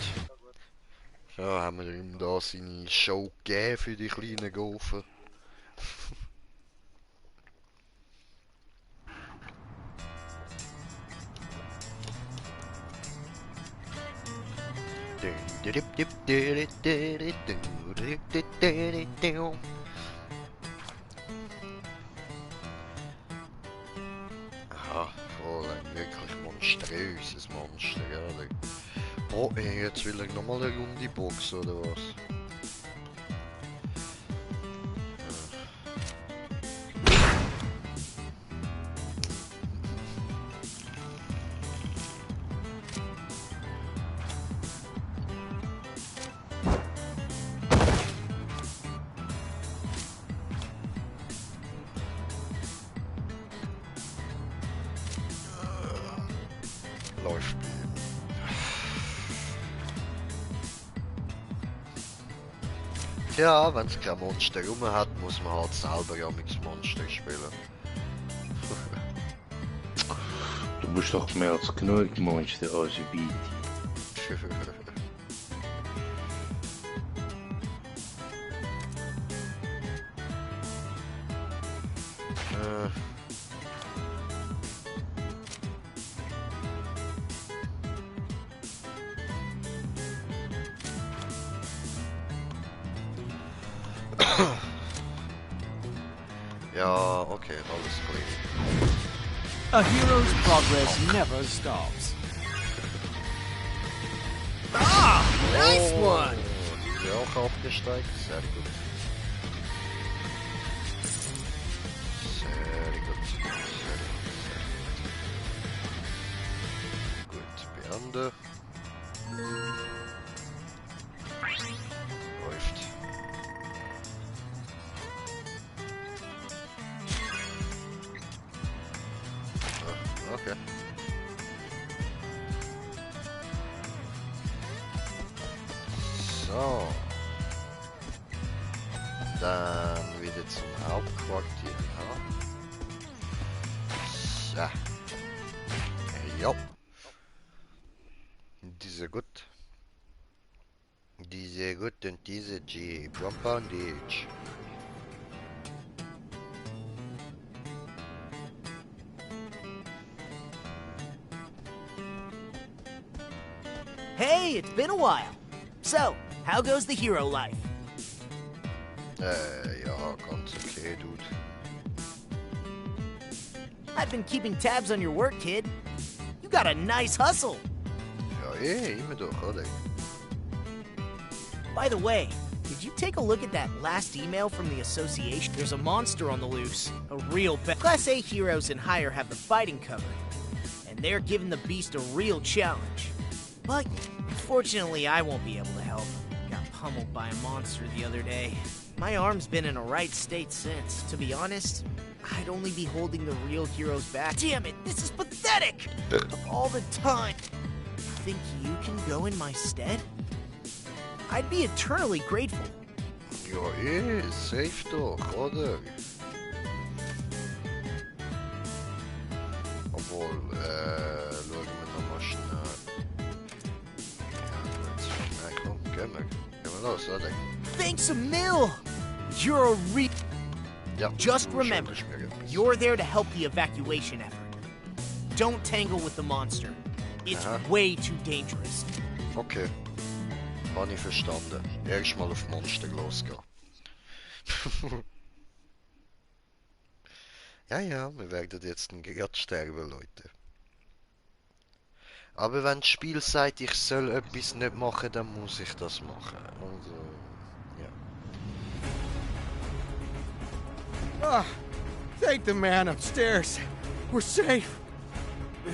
So haben wir ihm da seine Show gegeben für die kleinen Golfen. Ding, Aha, voll ein wirklich monströses Monster, ehrlich. Oh, ey, jetzt will ich nochmal eine runde Box, oder was? Läuft. Tja, wenn es kein Monster rum hat, muss man halt selber ja mit dem Monster spielen. Du bist doch mehr als genug Monster als ich biete. Ja, okay, alles klar. A hero's progress never stops. Ah, nice one! Die auch aufgesteigt, sehr gut. Sehr gut, sehr gut. Gut, beende. Läuft. Okay. So. Dann wieder zum Hauptquartier. Ja. Ja. Diese gut. Diese gut und diese G. Bondage. Hey, it's been a while. So, how goes the hero life? Ja, ganz okay, dude. I've been keeping tabs on your work, kid. You got a nice hustle. Ja, immer doch, oder? By the way, did you take a look at that last email from the association? There's a monster on the loose. A real Class A heroes and higher have the fighting covered. And they're giving the beast a real challenge. But, unfortunately, I won't be able to help. Got pummeled by a monster the other day. My arm's been in a right state since. To be honest, I'd only be holding the real heroes back. Damn it, this is pathetic! All the time. Think you can go in my stead? I'd be eternally grateful. Ja, safe doch, oder? Obwohl, schauen wir nochmal schnell. Ja, gut. Na komm, gehen wir los, oder? Thanks a mil! You're a re- Ja. Just remember, you're there to help the evacuation effort. Don't tangle with the monster. It's way too dangerous. Okay. Habe ich verstanden. Erstmal auf Monster losgehen. Ja, wir werden jetzt gerade sterben, Leute. Aber wenn das Spiel sagt, ich soll etwas nicht machen, dann muss ich das machen. Also, ja. Ah, thank the man upstairs. We're safe.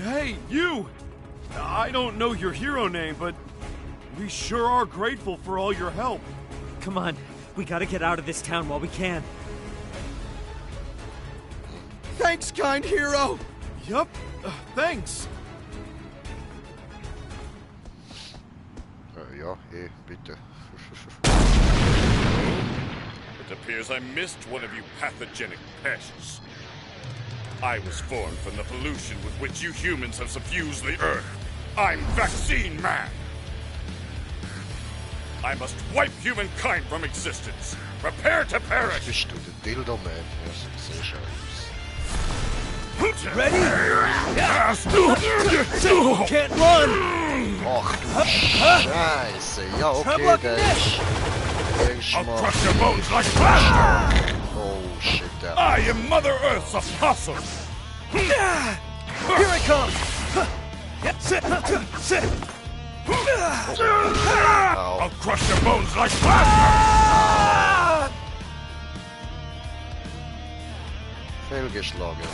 Hey, you! I don't know your hero name, but we sure are grateful for all your help. Come on, we gotta get out of this town while we can. Thanks, kind hero! Yup, thanks. Ja, bitte. It appears I missed one of you pathogenic pests. I was formed from the pollution with which you humans have suffused the Earth. I'm Vaccine Man! I must wipe humankind from existence. Prepare to perish! Bist du der Dildo-Man? Ja, so siehst du aus. Ready? Can't run! Ach du Scheiße. Ja, okay, der ist... Der ist I'll mal... crush your bones like plaster! Oh shit, der... I am Mother Earth's apostle! Here it comes! Sit! I'll crush your bones like plaster! Fehlgeschlagen.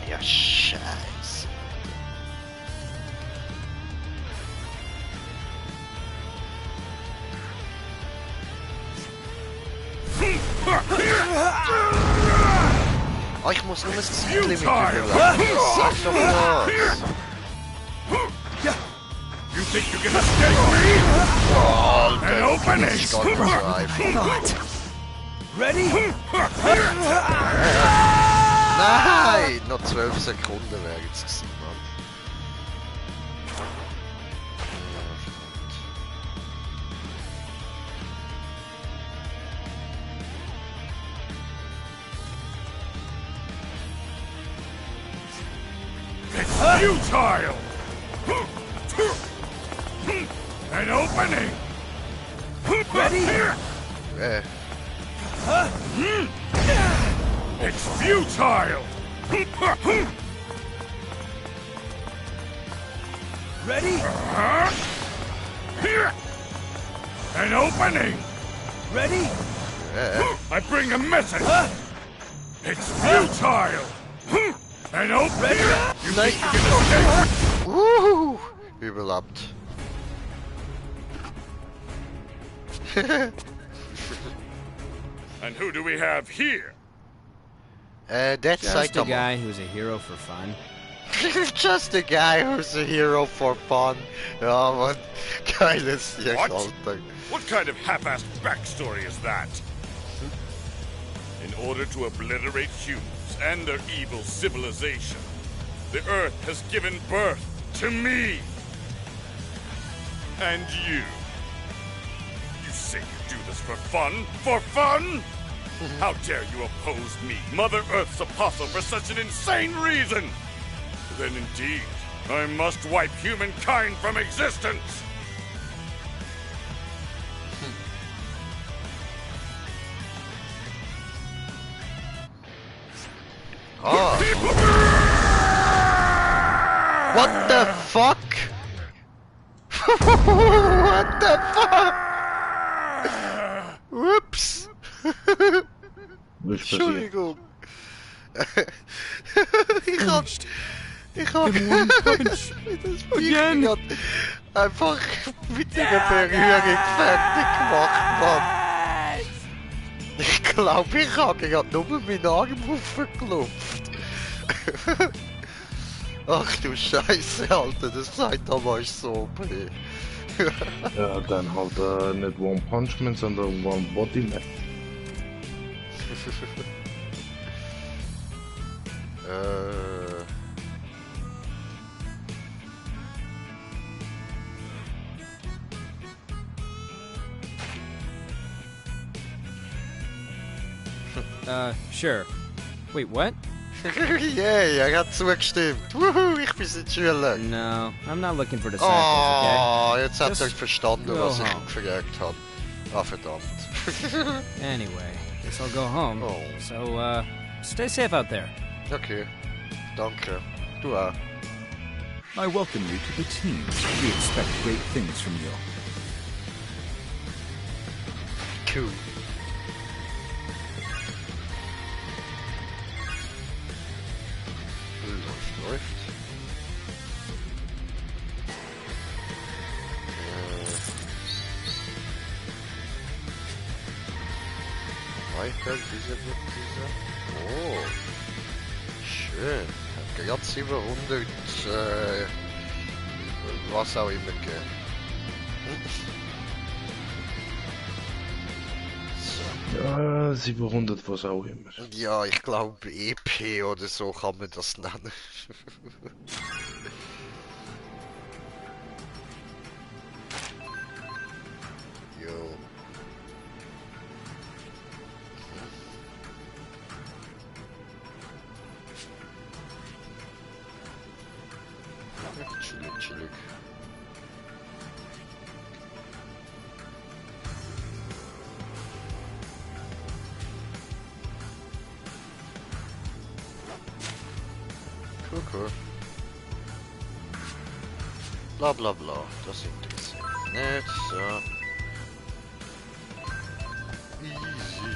Ja, Scheiße. Oh, ich muss nur das Zeitlimit überladen. Sag doch was. You think you can escape me? Oh, An Alter, opening! das ist gar nicht so einfach. Ready? Nein! Noch 12 Sekunden wäre jetzt gewesen, Mann. It's futile! An opening! Ready? It's futile! Ready? An opening! Ready? I bring a message! It's futile! An opening! You think you can escape? Woohoo! Überlebt. And who do we have here? That's Just a Jaytama. guy who's a hero for fun. Just a guy who's a hero for fun. Ja, man. Geiles Sieg, What? Alter. What kind of half-assed backstory is that? In order to obliterate humans and their evil civilization, the Earth has given birth to me. And you. You say you do this for fun? For fun? How dare you oppose me, Mother Earth's apostle, for such an insane reason? Then indeed, I must wipe humankind from existence. Oh. What the fuck? What the fuck? Whoops. Entschuldigung. Ich hab das Viking hat einfach mit einer Berührung fertig gemacht, Mann. Ich glaube, ich habe gerade nur meinen Arm aufgeklopft. Ach du Scheiße, Alter, das Jaytama ist so OP. Ja, dann halt nicht One Punch Man, sondern One Body Man. Sure. Wait, what? Yay, er hat zugestimmt. Wuhu, ich bin sein Schüler. No, I'm not looking for disciples, okay? Oh, jetzt habt ihr Just verstanden, go was ich home. gefragt habe. Ah, verdammt. Anyway, guess I'll go home. Oh. So, stay safe out there. Okay, danke. Du auch. I welcome you to the team. We expect great things from you. Cool. Läuft. Weiter, dieser. Oh. Schön. Hat gerade 700, was auch immer gegeben. Ja, 700, was auch immer. Ja, ich glaube EP oder so kann man das nennen. Jo. Bla bla bla, das interessiert mich nicht. So. Easy.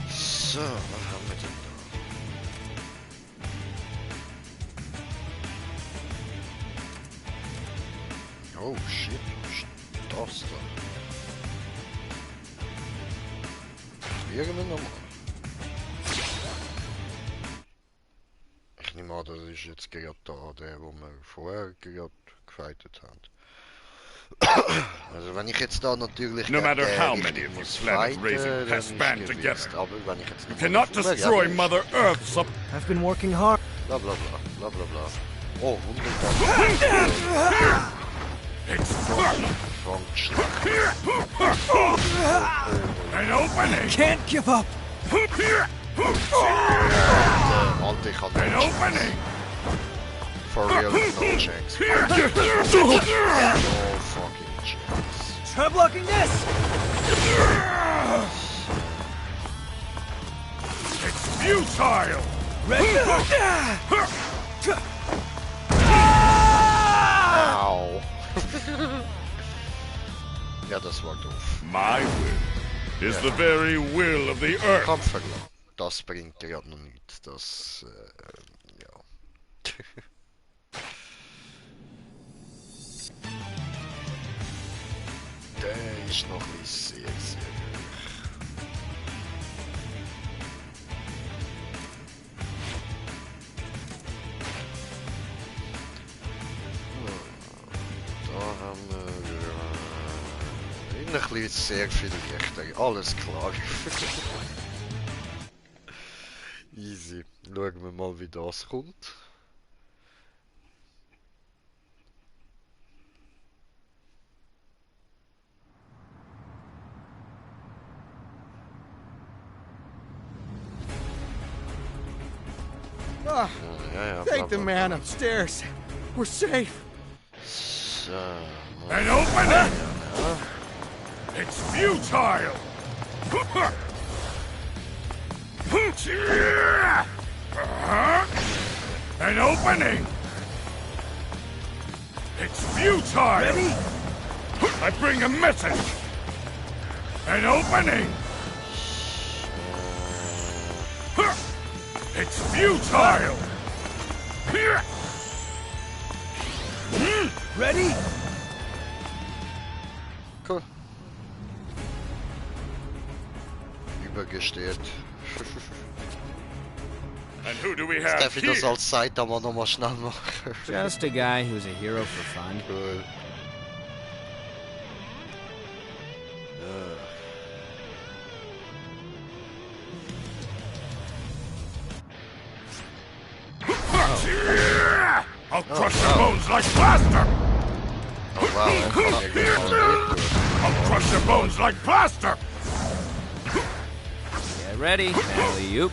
So, was haben wir denn da? Oh shit, was ist das da? Probieren wir nochmal. Ich nehme an, das ist jetzt gerade da, der, wo wir vorher gerade gefightet haben. Also wenn ich jetzt da natürlich No matter how many of you planet raising pests band together, you cannot destroy Mother Earth's up. I've been working hard. Bla bla bla, bla bla bla. Oh, 100. It's An opening! Can't give up! Alter, ich hab An opening! For real, no chance. No fucking chance. Try blocking this! It's futile! Ready? Ow. Ja, das war doof. My will is the very will of the earth. Kampfverlag. Das bringt gerade noch nicht. Das, ja. Der ist noch ein sehr, sehr hoch. Da haben wir ein bisschen sehr viel leichter. Alles klar. Easy. Schauen wir mal, wie das kommt. Thank the man upstairs. We're safe. So, An opening! It's futile! An opening! It's futile! Ready? I bring a message! An opening! It's futile! Ready? cool. Übergestellt. And who do we have Darf ich das here? als Jaytama nochmal schnell machen? Just a guy who's a hero for fun. Cool. I'll crush your bones like plaster! Oh wow, I'll crush your bones like plaster! Get ready, alley-oop.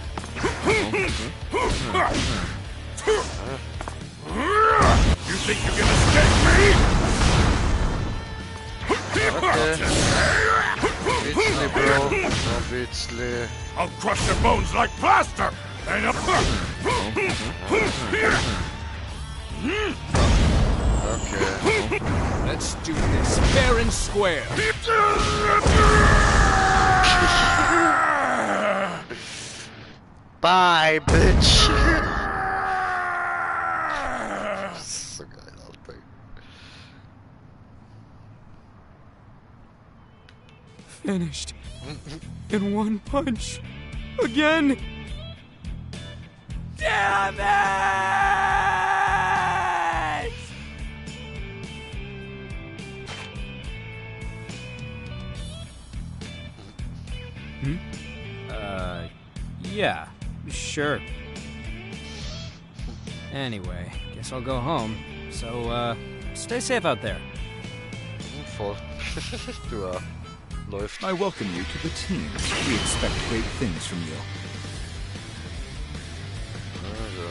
You think you can escape me? Witzli, bro. Na, Witzli. I'll crush your bones like plaster! And Okay. Let's do this fair and square. Bye, bitch. So geil, Alter. Finished. In one punch. Again. Damn it! Yeah, sure. Anyway, guess I'll go home. So, stay safe out there. Voll. Du, läuft. I welcome you to the team. We expect great things from you. Also.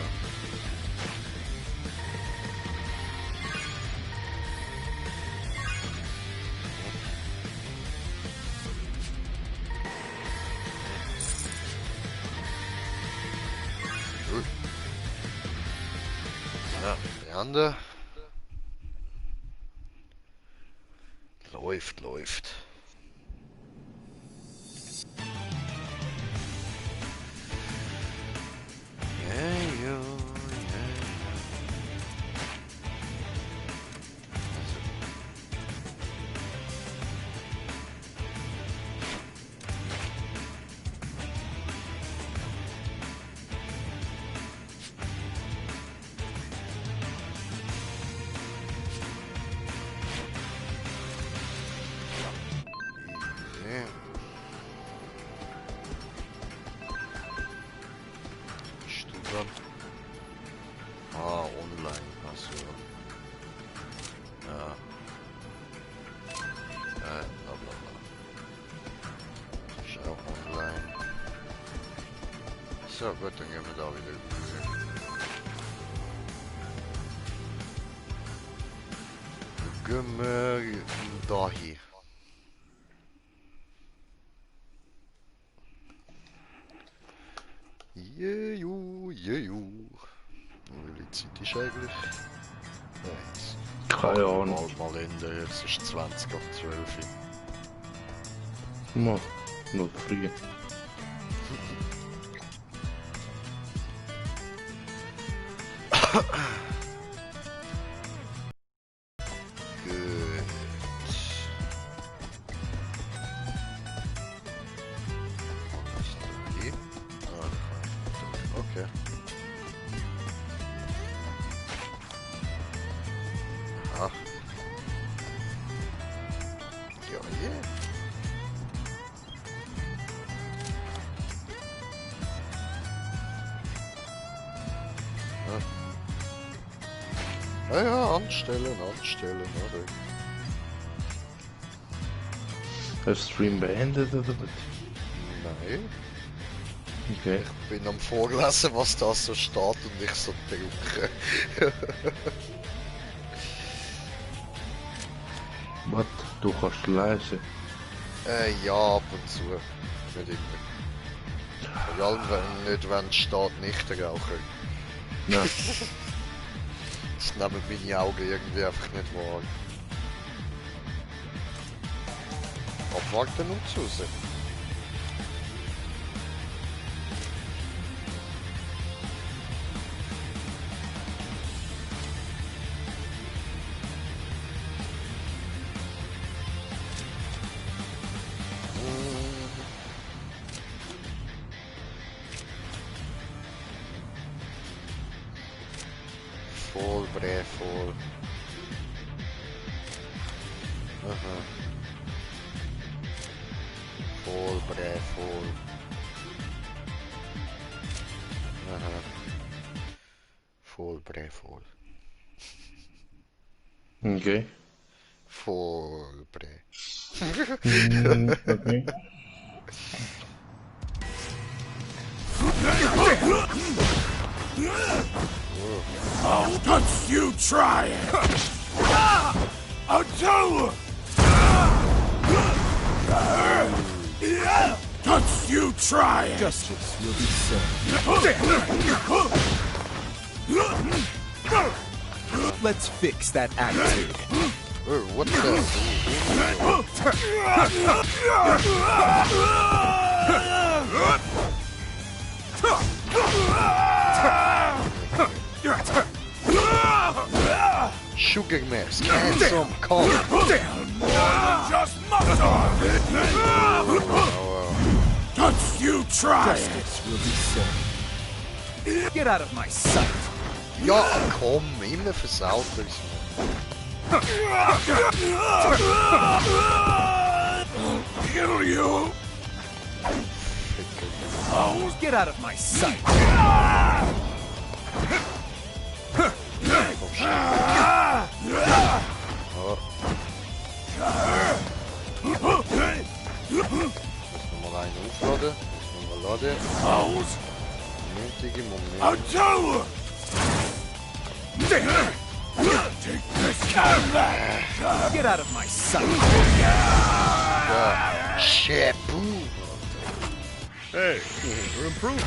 beenden. Läuft. Ja. Online, also. Ja. Blablabla. Ist auch online. So, gut, dann gehen wir da wieder rüber. Dann gehen wir da hin. Jeju. Welche Zeit ist eigentlich? Keine Ahnung. Mal Ende, jetzt ist 20 ab 12. Noch früh. Ja, anstellen, oder? Hast du Stream beendet oder was? Nein. Okay. Ich bin am Vorlesen, was da so steht und ich so drucke. Was? Du kannst lesen? Ja, ab und zu. Nicht immer. Vor allem wenn es steht, nicht rauchen. Ja. Das nehmen meine Augen irgendwie einfach nicht wahr. Abwarten und zusehen. Voll. Aha. Voll. Aha. Voll. Okay. Voll. Okay. Oh, don't you try it! I'll tell don't you try it! Justice will be served. Let's fix that attitude. What the? Sugar mask, handsome, calm. Just don't you try it! Justice will be served. Get out of my sight. Ja, komm, immer versaut er's mir. Kill you! Get out of my sight. Mal einen aufladen. Mal laden. Moment. Take this caravan! Get out of my sight. Shampoo. Hey, we're improving.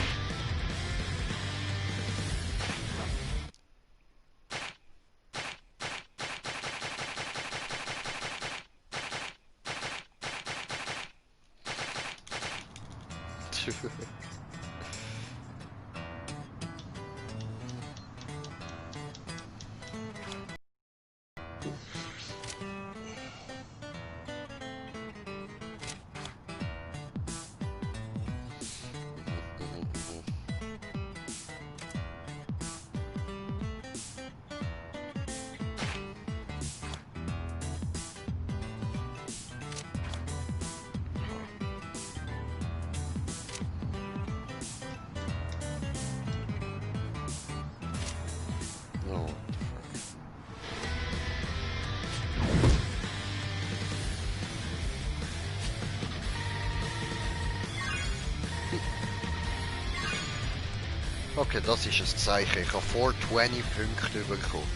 Okay, das ist ein Zeichen. Ich habe 420 Punkte bekommen.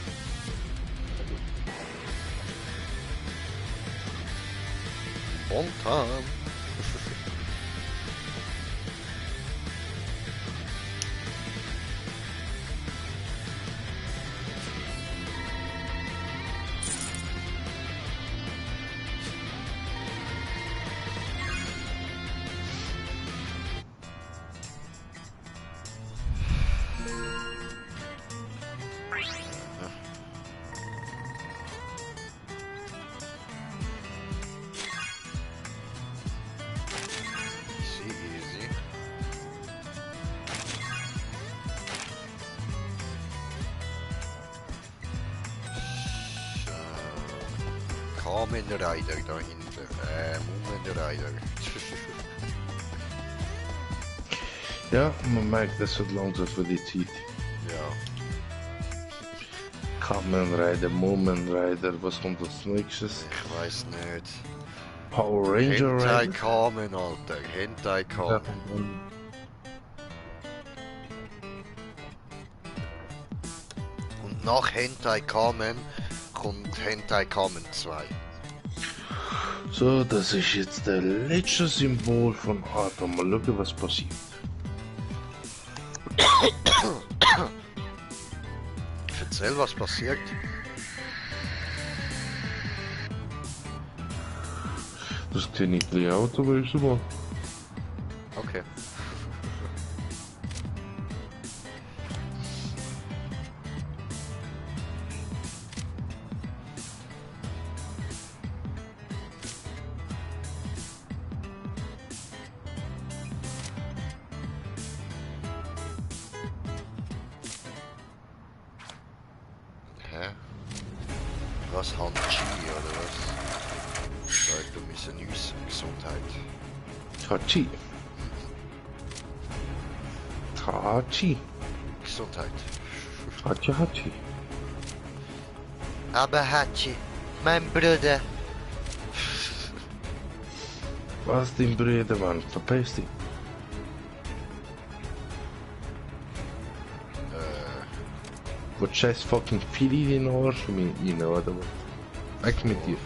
Spontan. Kamen Rider dahinter. Moment Rider. Ja, man merkt, das wird langsam für die Zeit. Ja. Kamen Rider, Moment Rider, was kommt als nächstes? Ich weiß nicht. Power Ranger Hentai Rider? Kamen, Alter. Hentai Kamen. Ja. Und nach Hentai Kamen kommt Hentai Kamen 2. So, das ist jetzt der letzte Symbol von Arthur. Mal schauen, was passiert. Erzähl, was passiert. Das kenne ich die Auto, weißt du mal. Okay. Was Hand G oder was? Schreibt um unsere Gesundheit. Hachi. Hachi. Gesundheit. Hachi, Hachi. Aber Hachi, mein Bruder. Was dein Bruder, Mann? Verpiss dich. Wat scheiß fucking Philly in den Arsch rein, oder was? Weg mit dir.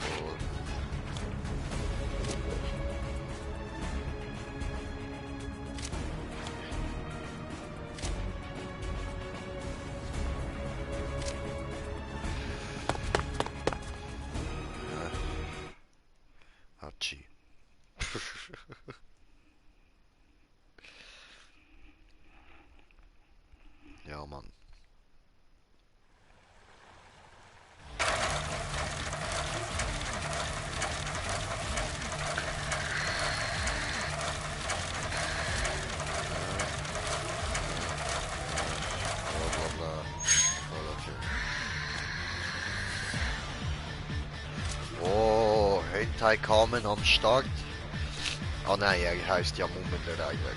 Hachi. Ja, Mann. Oh, Hentai Kamen am Start. Ah nein, er heißt ja Moment der Rider.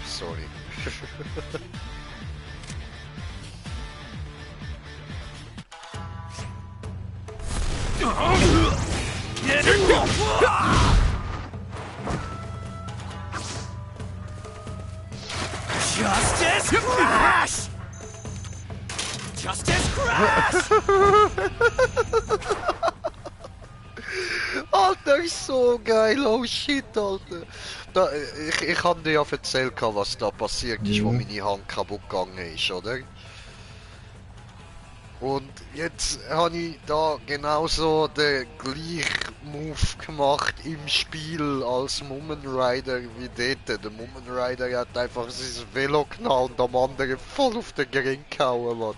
Sorry. Justice Crash! Justice Crash! Alter, ist so geil, oh shit, Alter. Da, ich hab dir ja erzählt, was da passiert ist, wo meine Hand kaputt gegangen ist, oder? Und jetzt habe ich da genauso den gleichen Move gemacht im Spiel als Mummen Rider wie dort. Der Mummen Rider hat einfach sein Velo genommen und am anderen voll auf den Ring gehauen, Mann.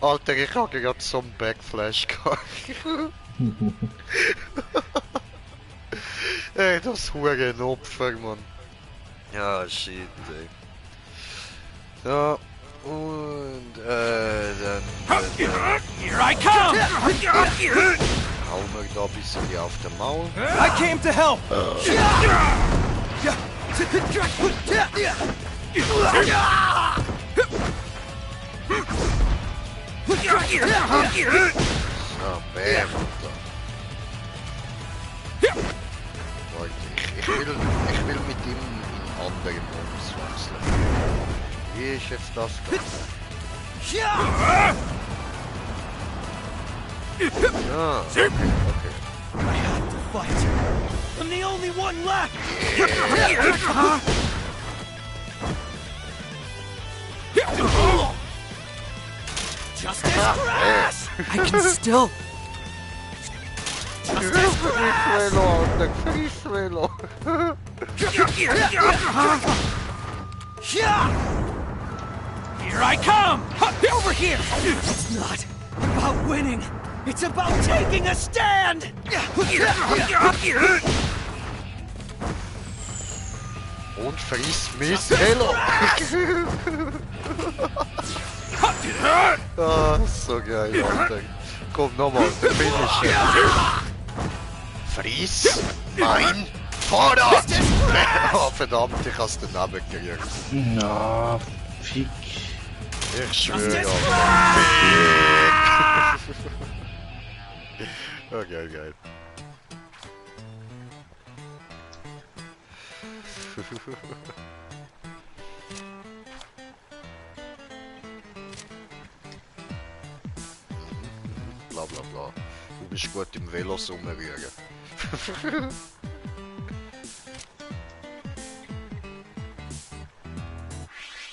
Alter, ich habe gerade so einen Backflash gehabt. Ey, das hure Opfer, Mann. Ja, shit, ey. Ja, und, dann... Here I come! Hauen wir da ein bisschen auf den Maul. I came to help! So, bam. Warte, ich will mit ihm in andere Modus wechseln. Wie ist jetzt das da? Ja, okay. I have to fight. I'm the only one left. Justice crash! I can still. Justice crash! Here I come! Over here! It's not about winning. It's about taking a stand! Und friss Miss Hello! Ah, so geil, Alter. Komm nochmal, der Finisher. Friss mein Fahrrad! Oh, verdammt, ich hab's daneben gekriegt. Na, fick. Ich schwöre, Alter. Oh, geil, geil. Bla bla bla. Du bist gut im Velos rumrühren.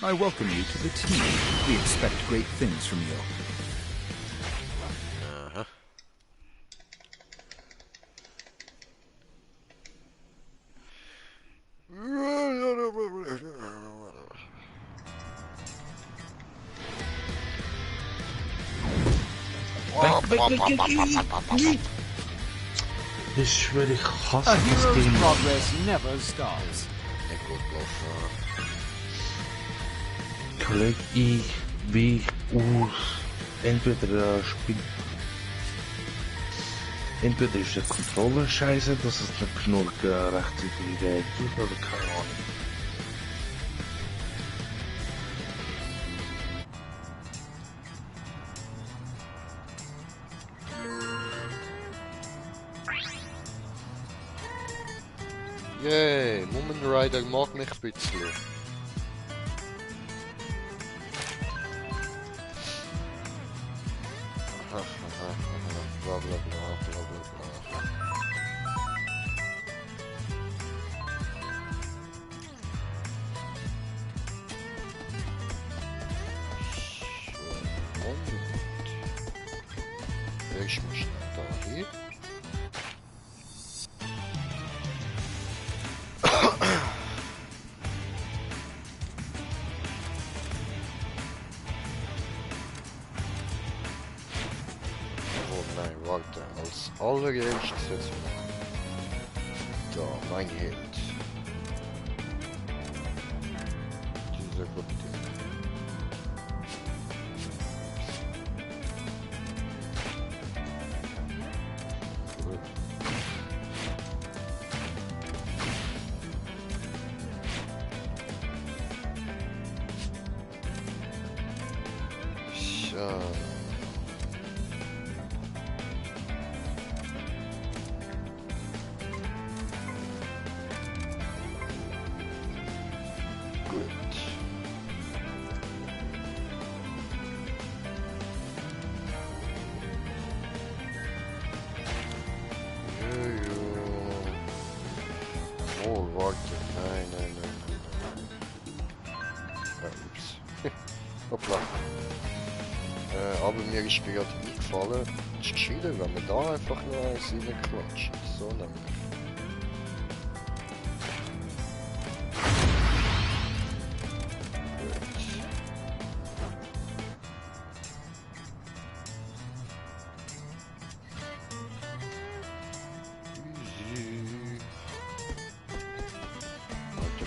I welcome you to the team. We expect great things from you. Ich schwöre, ich hasse A das hero's Ding. progress never stops. Kollege, wie aus. Entweder entweder ist der Controller scheiße, dass es nicht genug rechtzeitig reagiert, oder keine Ahnung. Yay, Mummen Rider mag mich ein bisschen. Bla bla bla bla bla bla. So, Moment. Ich muss schnell da hin. Warte, als allererstes jetzt mal. Da, mein Held. Dieser gute. Gut. So. Oh, warte. Nein. Ups. Hoppla. Aber mir ist gerade eingefallen, es ist gescheiter, wenn wir da einfach noch eins reinklatschen. So nämlich.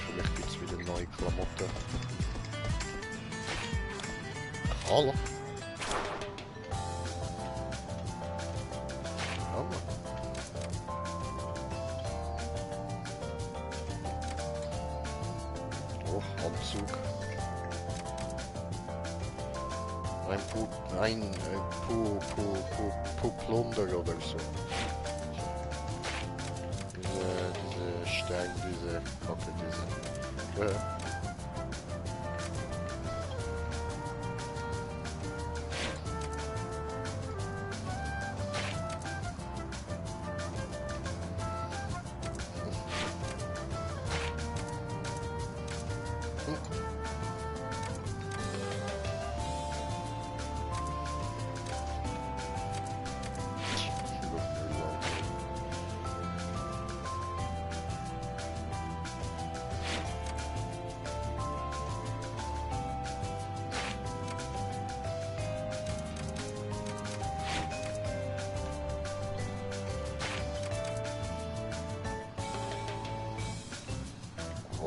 Vielleicht gibt es wieder neue Klamotten. Hallo. Oh, Anzug. Ein Plunder oder so. Diese Stein, diese Kacke, diese.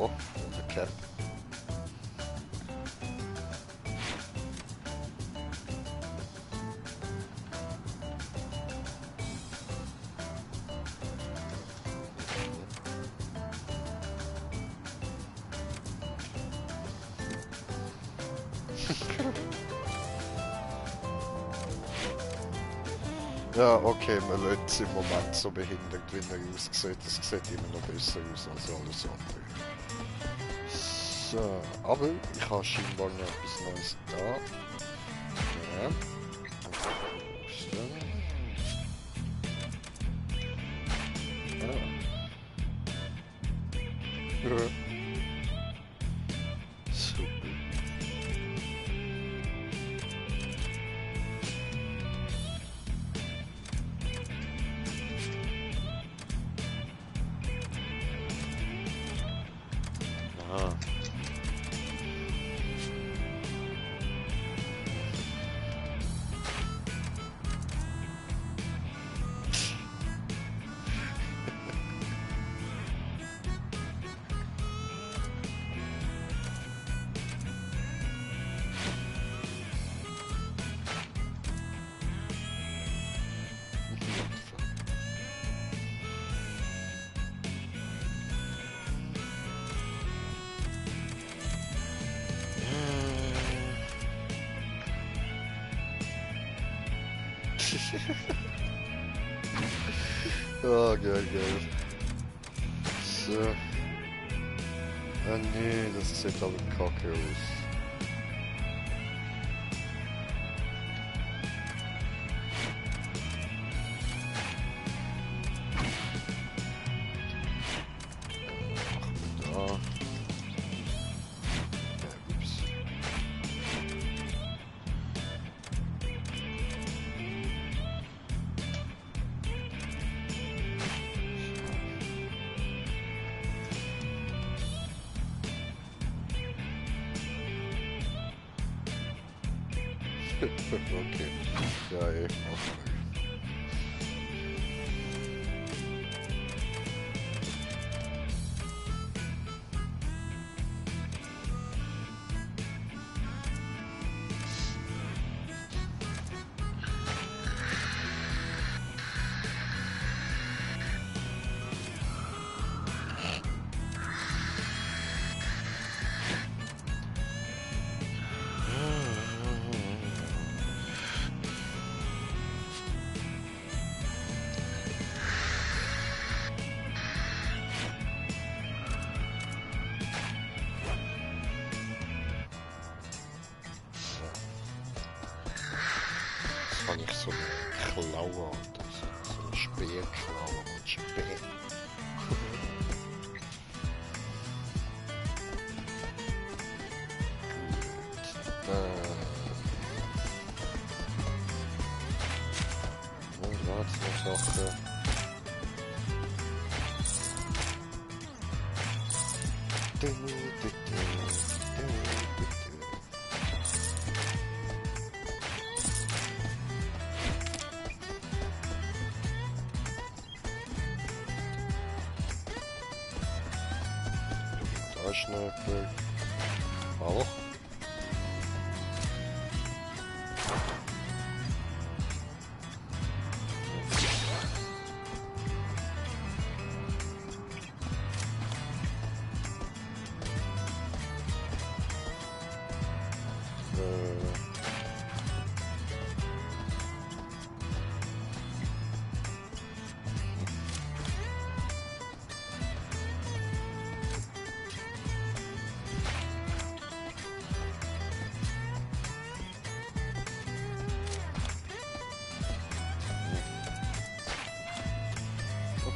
Oh, okay. Ja, okay, man lädt es im Moment so behindert, wie er aussieht. Das sieht immer noch besser aus als alles andere. So, aber ich habe scheinbar noch etwas Neues da. Ja. Ja. Super. Aha. Oh, geil. So. Ah nee, das sieht aber kacke aus. Okay. Ja, ey, habe ich so eine Klaue und so eine Speerklaue und Speer. Gut. Da Schnöpel. Auch.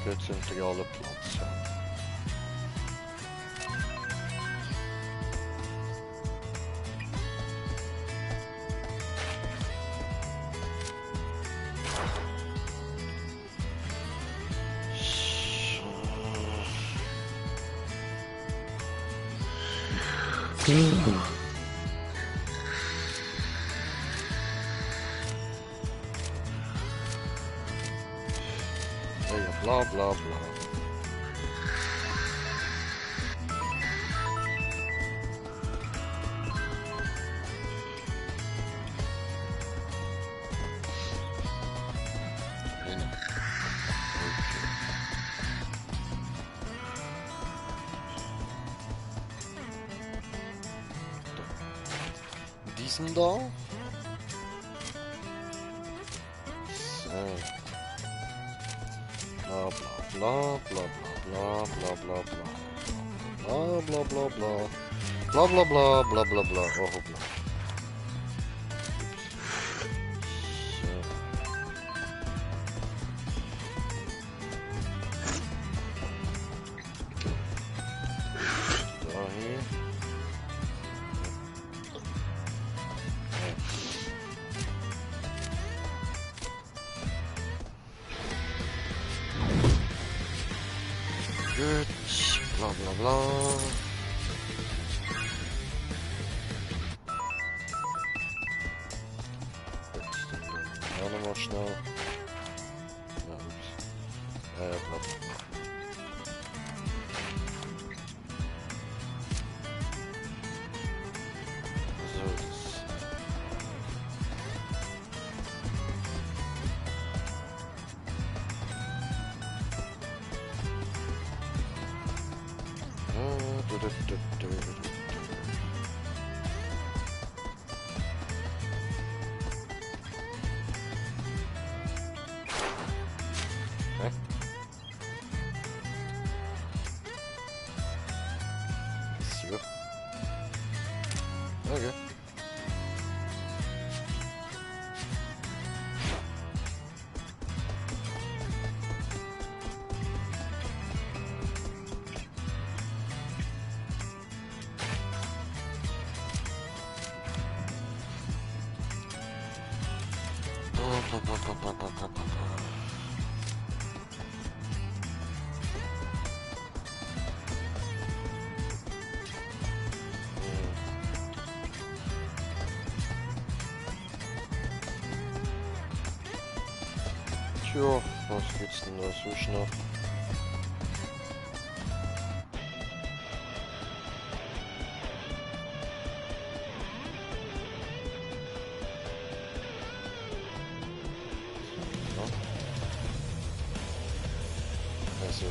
Jetzt sind die alle Platz. Ja. Bla bla bla. Diesen da. So. Bla bla bla bla bla bla bla bla bla bla bla bla bla bla bla bla. Oh hoppla. Dahin. Gut, bla bla bla. Ja, nochmal schnell. Ja, ups. Ja, bla bla bla. So, das. Sûr. Okay. Tja, was gibt's denn da so noch? Also.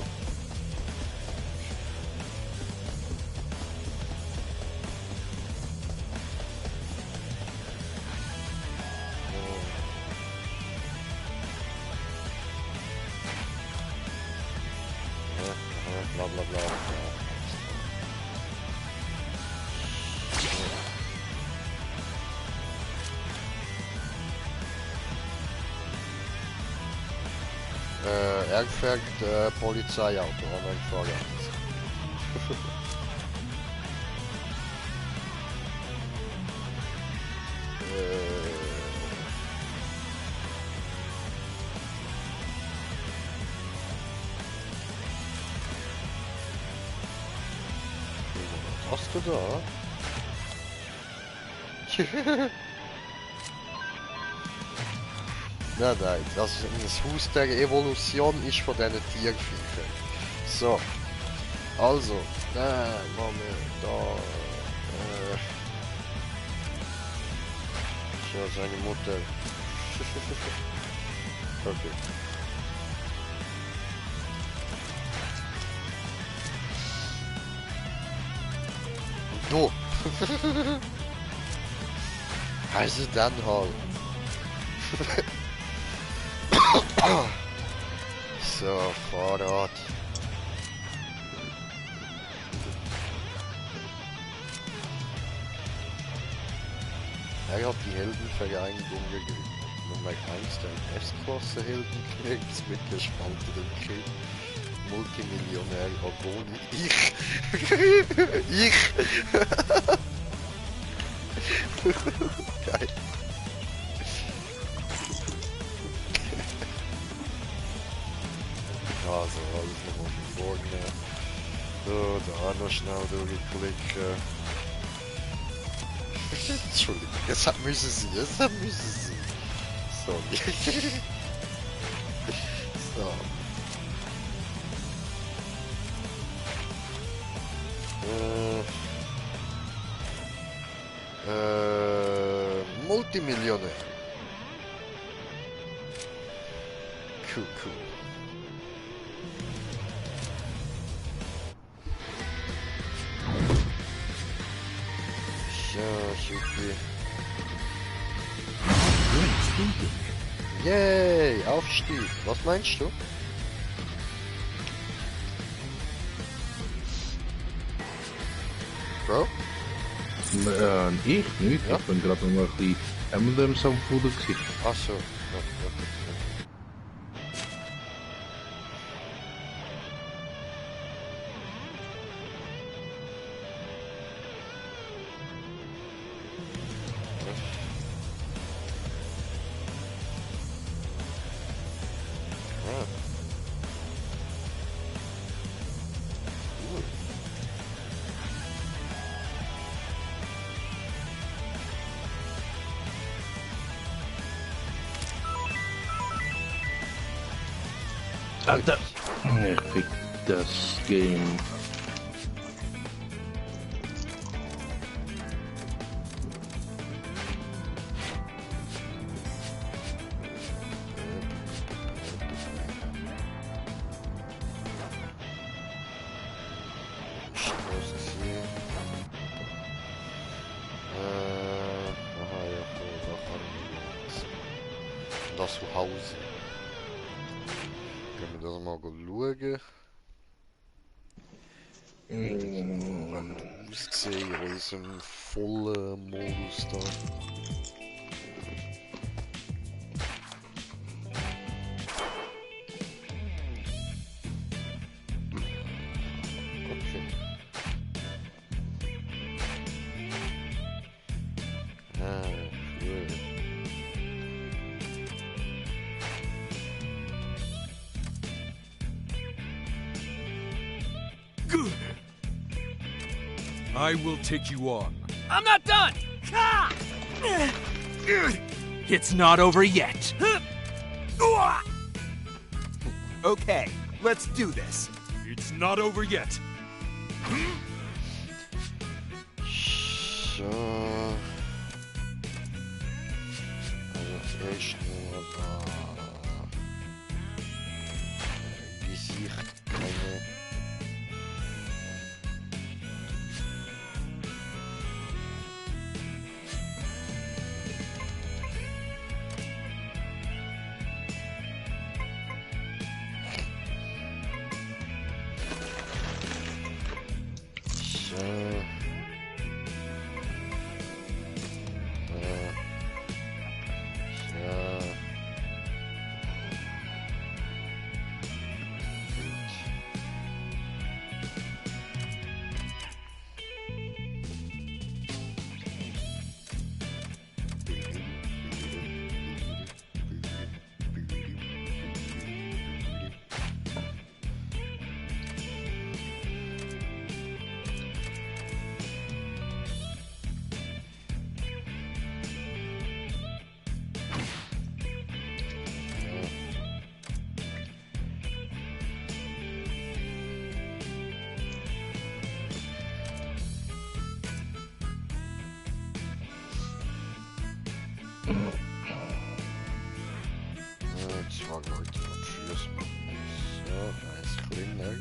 Bla bla bla. Er fährt Polizeiauto an ein Fahrrad. Hast du da? Nein, nein, das Haus der Evolution ist von diesen Tierviechern. So. Also, machen wir da. Ja, seine Mutter. Okay. Du. Also dann halt. So, Fahrrad. Er hat die Heldenvereinigung gegründet. Nummer 1 der S-Klasse-Heldenkrieg mit gespaltenem Krieg. Multimillionär Agoni. Ich! Geil. Also, alles nochmal von vorne. So, da noch schnell durchklicken. Entschuldigung, es müssen sie. Sorry. So. Multimillionär. Cool. Ja, super. Yay, Aufstieg. Was meinst du? Bro? Ich nicht. Ja? Ich bin gerade noch ein bisschen M&M's am Futter gewesen. Ach so. Ja. Alter, ich fick das Game. Das Zuhause. Können wir das mal schauen? Aussehen in unserem vollen Modus da. Okay. Cool. Good. I will take you on. I'm not done! It's not over yet. Okay, let's do this. It's not over yet. So. Also erst nur da. Gesicht, keine. Zwei Leute am Schluss machen. So, eins kleiner.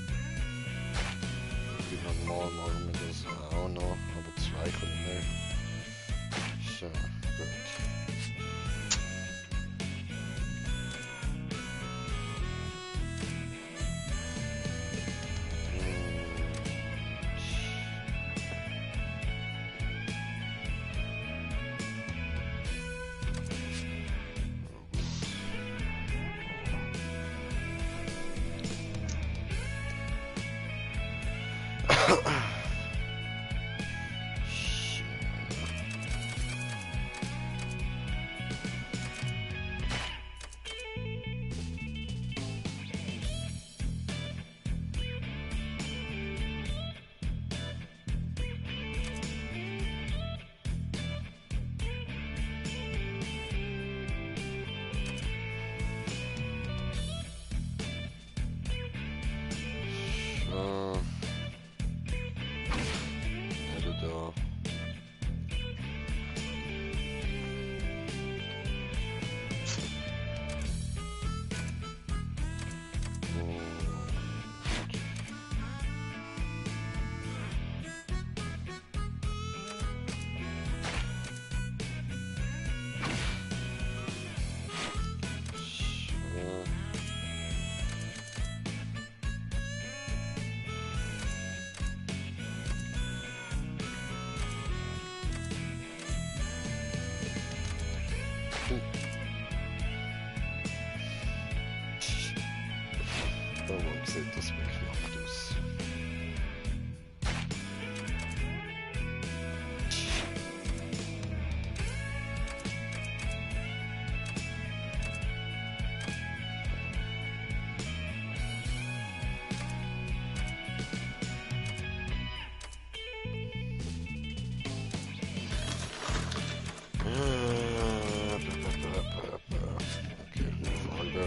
Wie normal machen wir das auch noch, aber zwei kleiner. So, gut. Warum sieht das beknackt aus? Okay, Frage.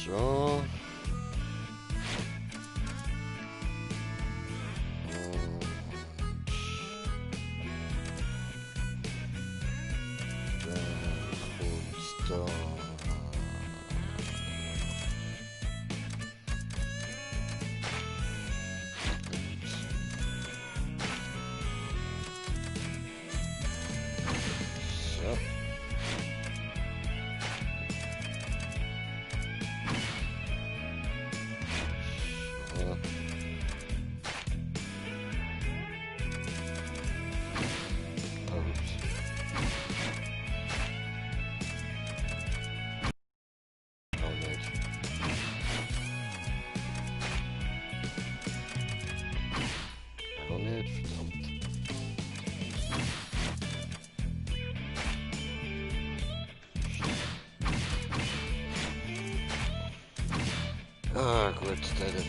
So. Ah, gut, so.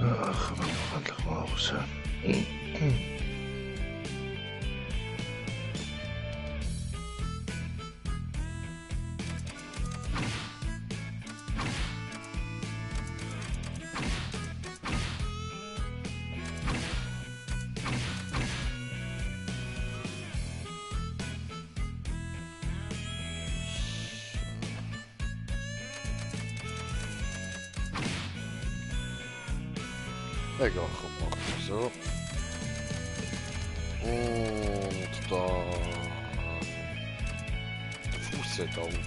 Ach, endlich mal raus. Egal, komm, machen wir so. Und da... Fußset-Auto.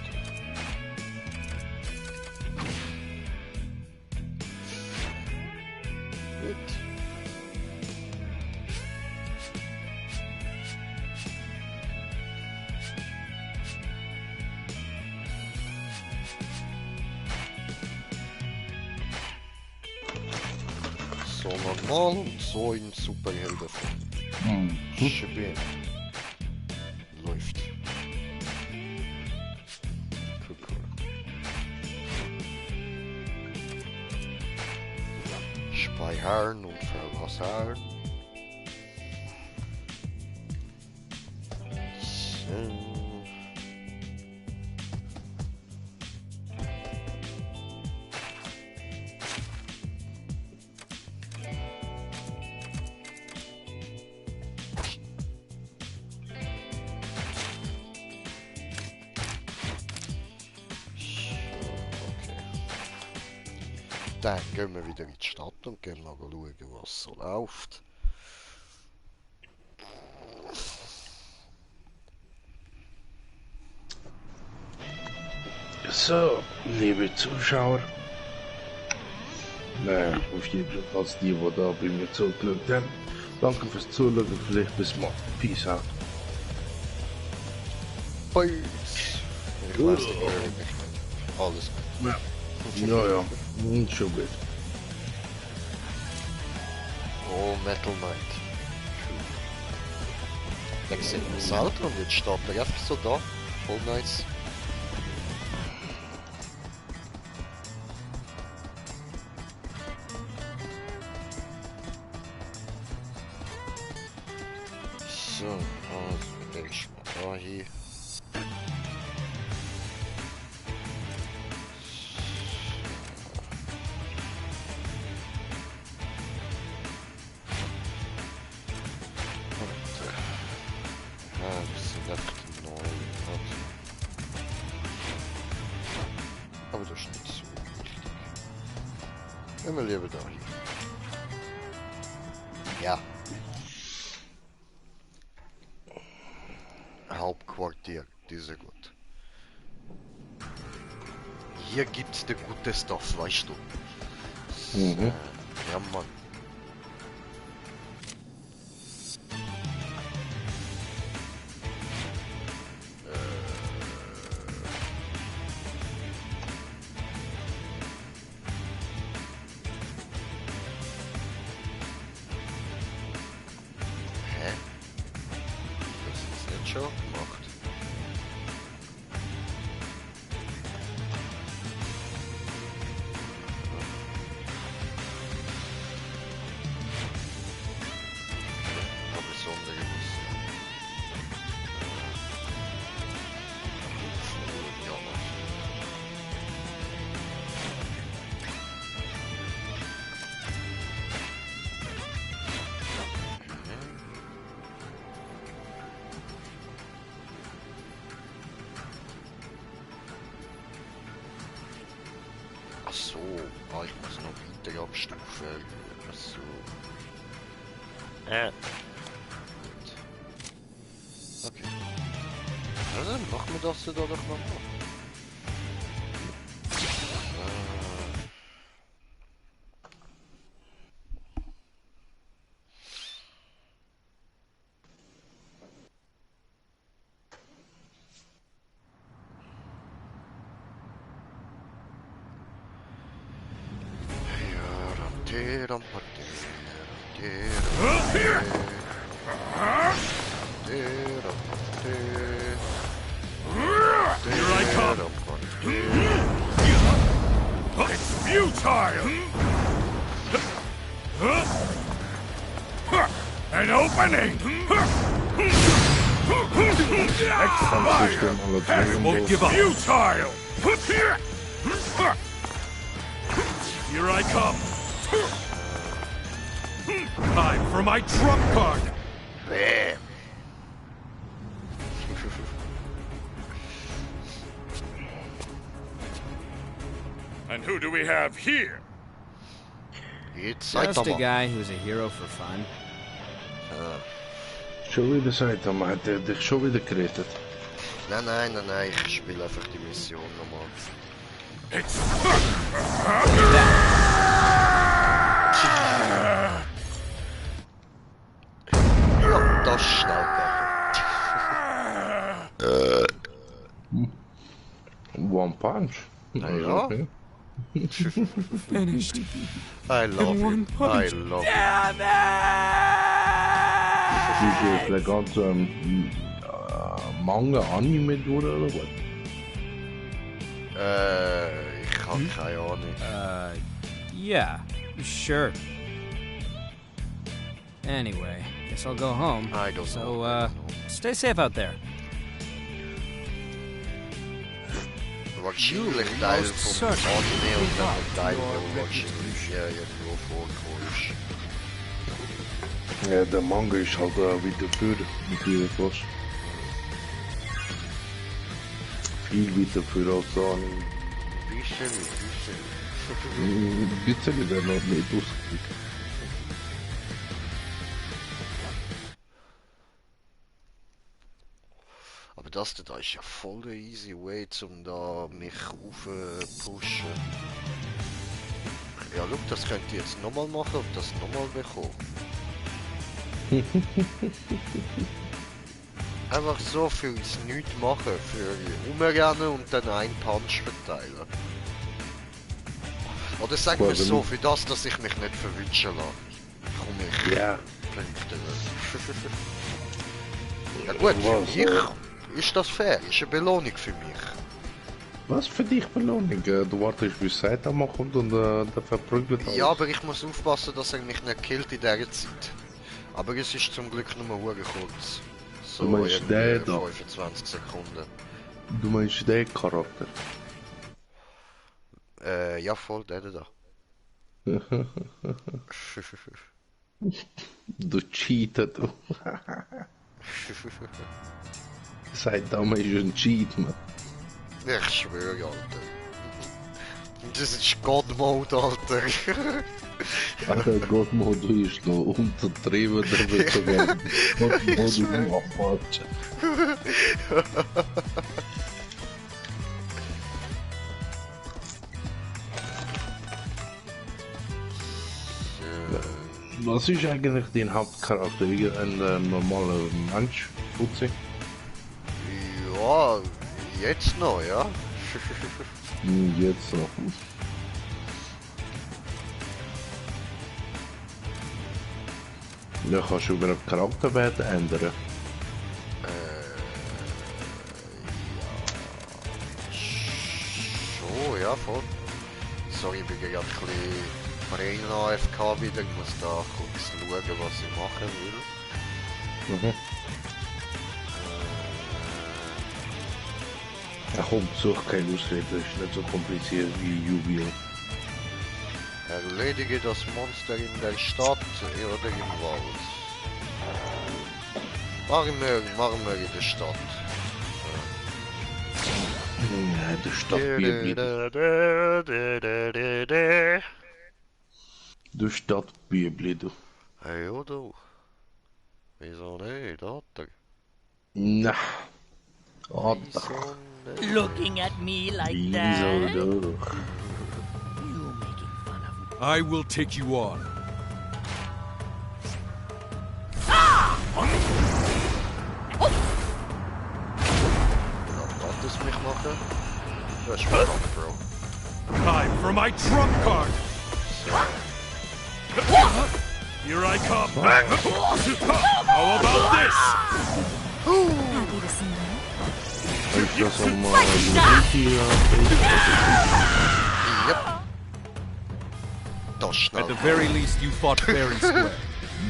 Gut. So normal und so in Superheldenform. Schön. Läuft. Cool, cool. Speichern und verlassen. So. Dann gehen wir wieder in die Stadt und gehen mal schauen, was so läuft. So, liebe Zuschauer. Auf jeden Fall die da bei mir zugeschaut haben. Danke fürs Zuschauen, vielleicht bis mal. Peace out. Peace. Ich weiß nicht mehr. Alles gut. Ja. Ja, schon gut. Oh, Metal Knight. Dann sieht man selten und jetzt steht er einfach so da. Voll nice. So, also erstmal da hier. Das sind einfach neu. Aber das ist nicht so wichtig. Wenn wir lieber da hier. Ja. Hauptquartier, diese gut. Hier gibt's der gute Stuff, weißt du? Ja, Mann. Schon gemacht. So, ich muss noch weiter abstufen. So. Okay. Also dann machen wir das da doch noch mal. Here I come! It's futile! An opening! I won't give up! Futile! Here I come! Time for my trump card! Bam! And who do we have here? It's Just a Jaytama. guy who's a hero for fun. Schon wieder Jaytama, hat er dich schon wieder gerettet? Nein, ich spiele einfach die Mission nochmal. It's... Ja, das ist schnell gegangen. One Punch? Na ja. Okay. Finished. I love it. I love it. Ist der ganze Manga Anime durch oder was? Ich hab keine Ahnung. Yeah, sure. Anyway, guess I'll go home. I don't so, know. stay safe out there. Wahrscheinlich Teil vom Anime und dann ein Teil, der wahrscheinlich irgendwo vorkommt. Ja, der Manga ist halt wieder für etwas. Viel weiter für als Anime. Bisschen. Ein bisschen der noch nicht ausgekriegt. Aber das da ist ja voll der easy way, um da mich aufpushen. Ja, schau, das könnt ihr jetzt nochmal machen und das nochmal bekommen. Einfach so für uns nichts machen, für rumrennen und dann einen Punch verteilen. Oder sagen wir es so, für das, dass ich mich nicht verwünschen lasse, komme ich Punkte. Ja gut, für mich ist das fair, ist eine Belohnung für mich. Was für dich Belohnung? Du wartest bis Jaytama kommt und der verprügelt alles. Ja, aber ich muss aufpassen, dass er mich nicht killt in dieser Zeit. Aber es ist zum Glück nur hure kurz. So du meinst der da? 25 Sekunden. Du meinst den Charakter? Ja voll, der da. Du cheater, du. Jaytama ist ein Cheat, man. Ich schwöre, Alter. Das ist God-Mode, Alter. Alter, God-Mode ist noch untertrieben, der wird sogar God-Mode abwatschen. Was ist eigentlich dein Hauptcharakter? Ein normaler Mensch, Fuzzi? Ja, jetzt noch, ja. Jetzt noch. Ja, kannst du über den Charakterwert ändern? Schon, ja, voll. Sorry, ich bin gerade ein bisschen Brain AFK wieder. Ich muss da kurz schauen, was ich machen will. Ja, komm, such keine Ausrede, das ist nicht so kompliziert wie Yu-Gi-Oh! Erledige das Monster in der Stadt oder im Wald. Machen wir in der Stadt. Ja, der Stadtbibli. Du Stadtbibli, du. Hey, ja, du. Wieso nicht, Alter? Na. Alter. Looking at me like Wieso that? doch? I will take you on. Lass es mich machen. Das ist verdammt, Bro. Time for my trump card! Here I come! How about this? Happy to see ist das Luigi Yep. Das At the schnell. very least, you fought fair and square.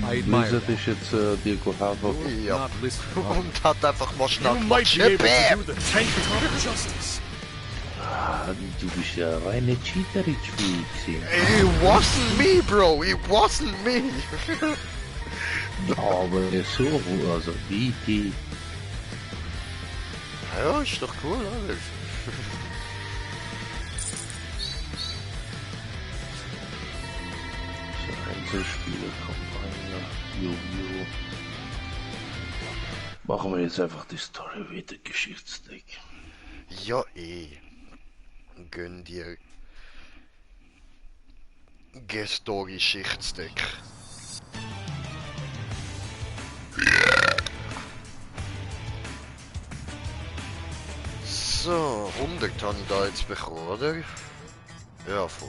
I admire Blizzard that. ist jetzt dir geholfen. Ja. Not listening. Und hat einfach mal schnell You might be able to do Bam! the tank top justice. Ah, du bist ja reine Cheaterin gewesen. It wasn't me, bro. It wasn't me. Ja, aber so, also die. Ja, ist doch cool, alles. So Einzelspieler, Kampagne, Yu-Gi-Oh! Machen wir jetzt einfach die Story wieder, Geschichtsdeck. Ja, Gönn dir. Story-Schichtsdeck. So, 100 habe ich da jetzt bekommen, oder? Ja, voll.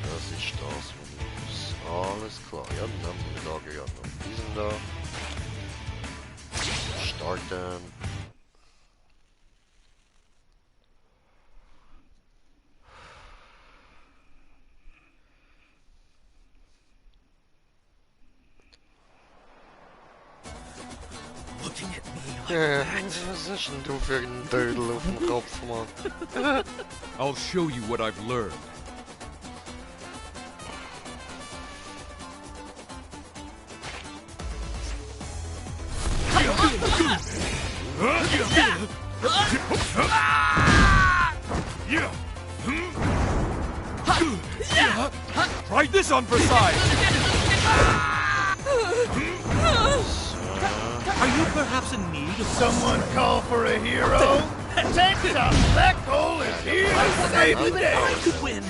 Das ist das, was ich muss. Alles klar. Ja, dann haben wir da ja noch diesen da. Starten. Was ist denn du für ein Dödel auf dem Kopf, Mann? I'll show you what I've learned. Try this on for size. Are you perhaps in need of Someone call for a hero? Tank top, Black Hole is here to save the day. I could win.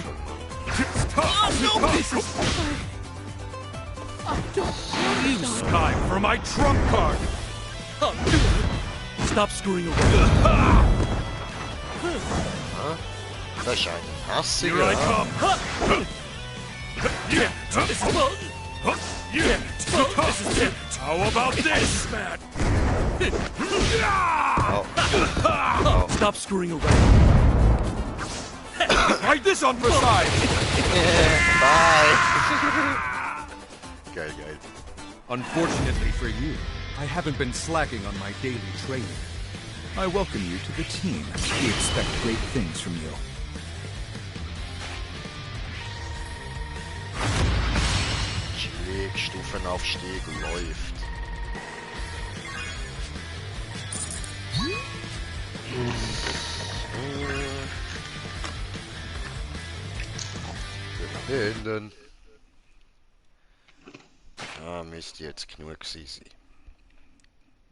Use time for my trump card. Stop screwing around. Das ist ein Hassiger. Here I come. Yeah, this is yeah, this is it. How about this, man? Stop screwing around. Try this on for size. Bye. Geil, geil. Unfortunately for you, I haven't been slacking on my daily training. I welcome you to the team. We expect great things from you. Stufenaufstieg läuft. Beenden. Ah, müsste jetzt genug gewesen sein.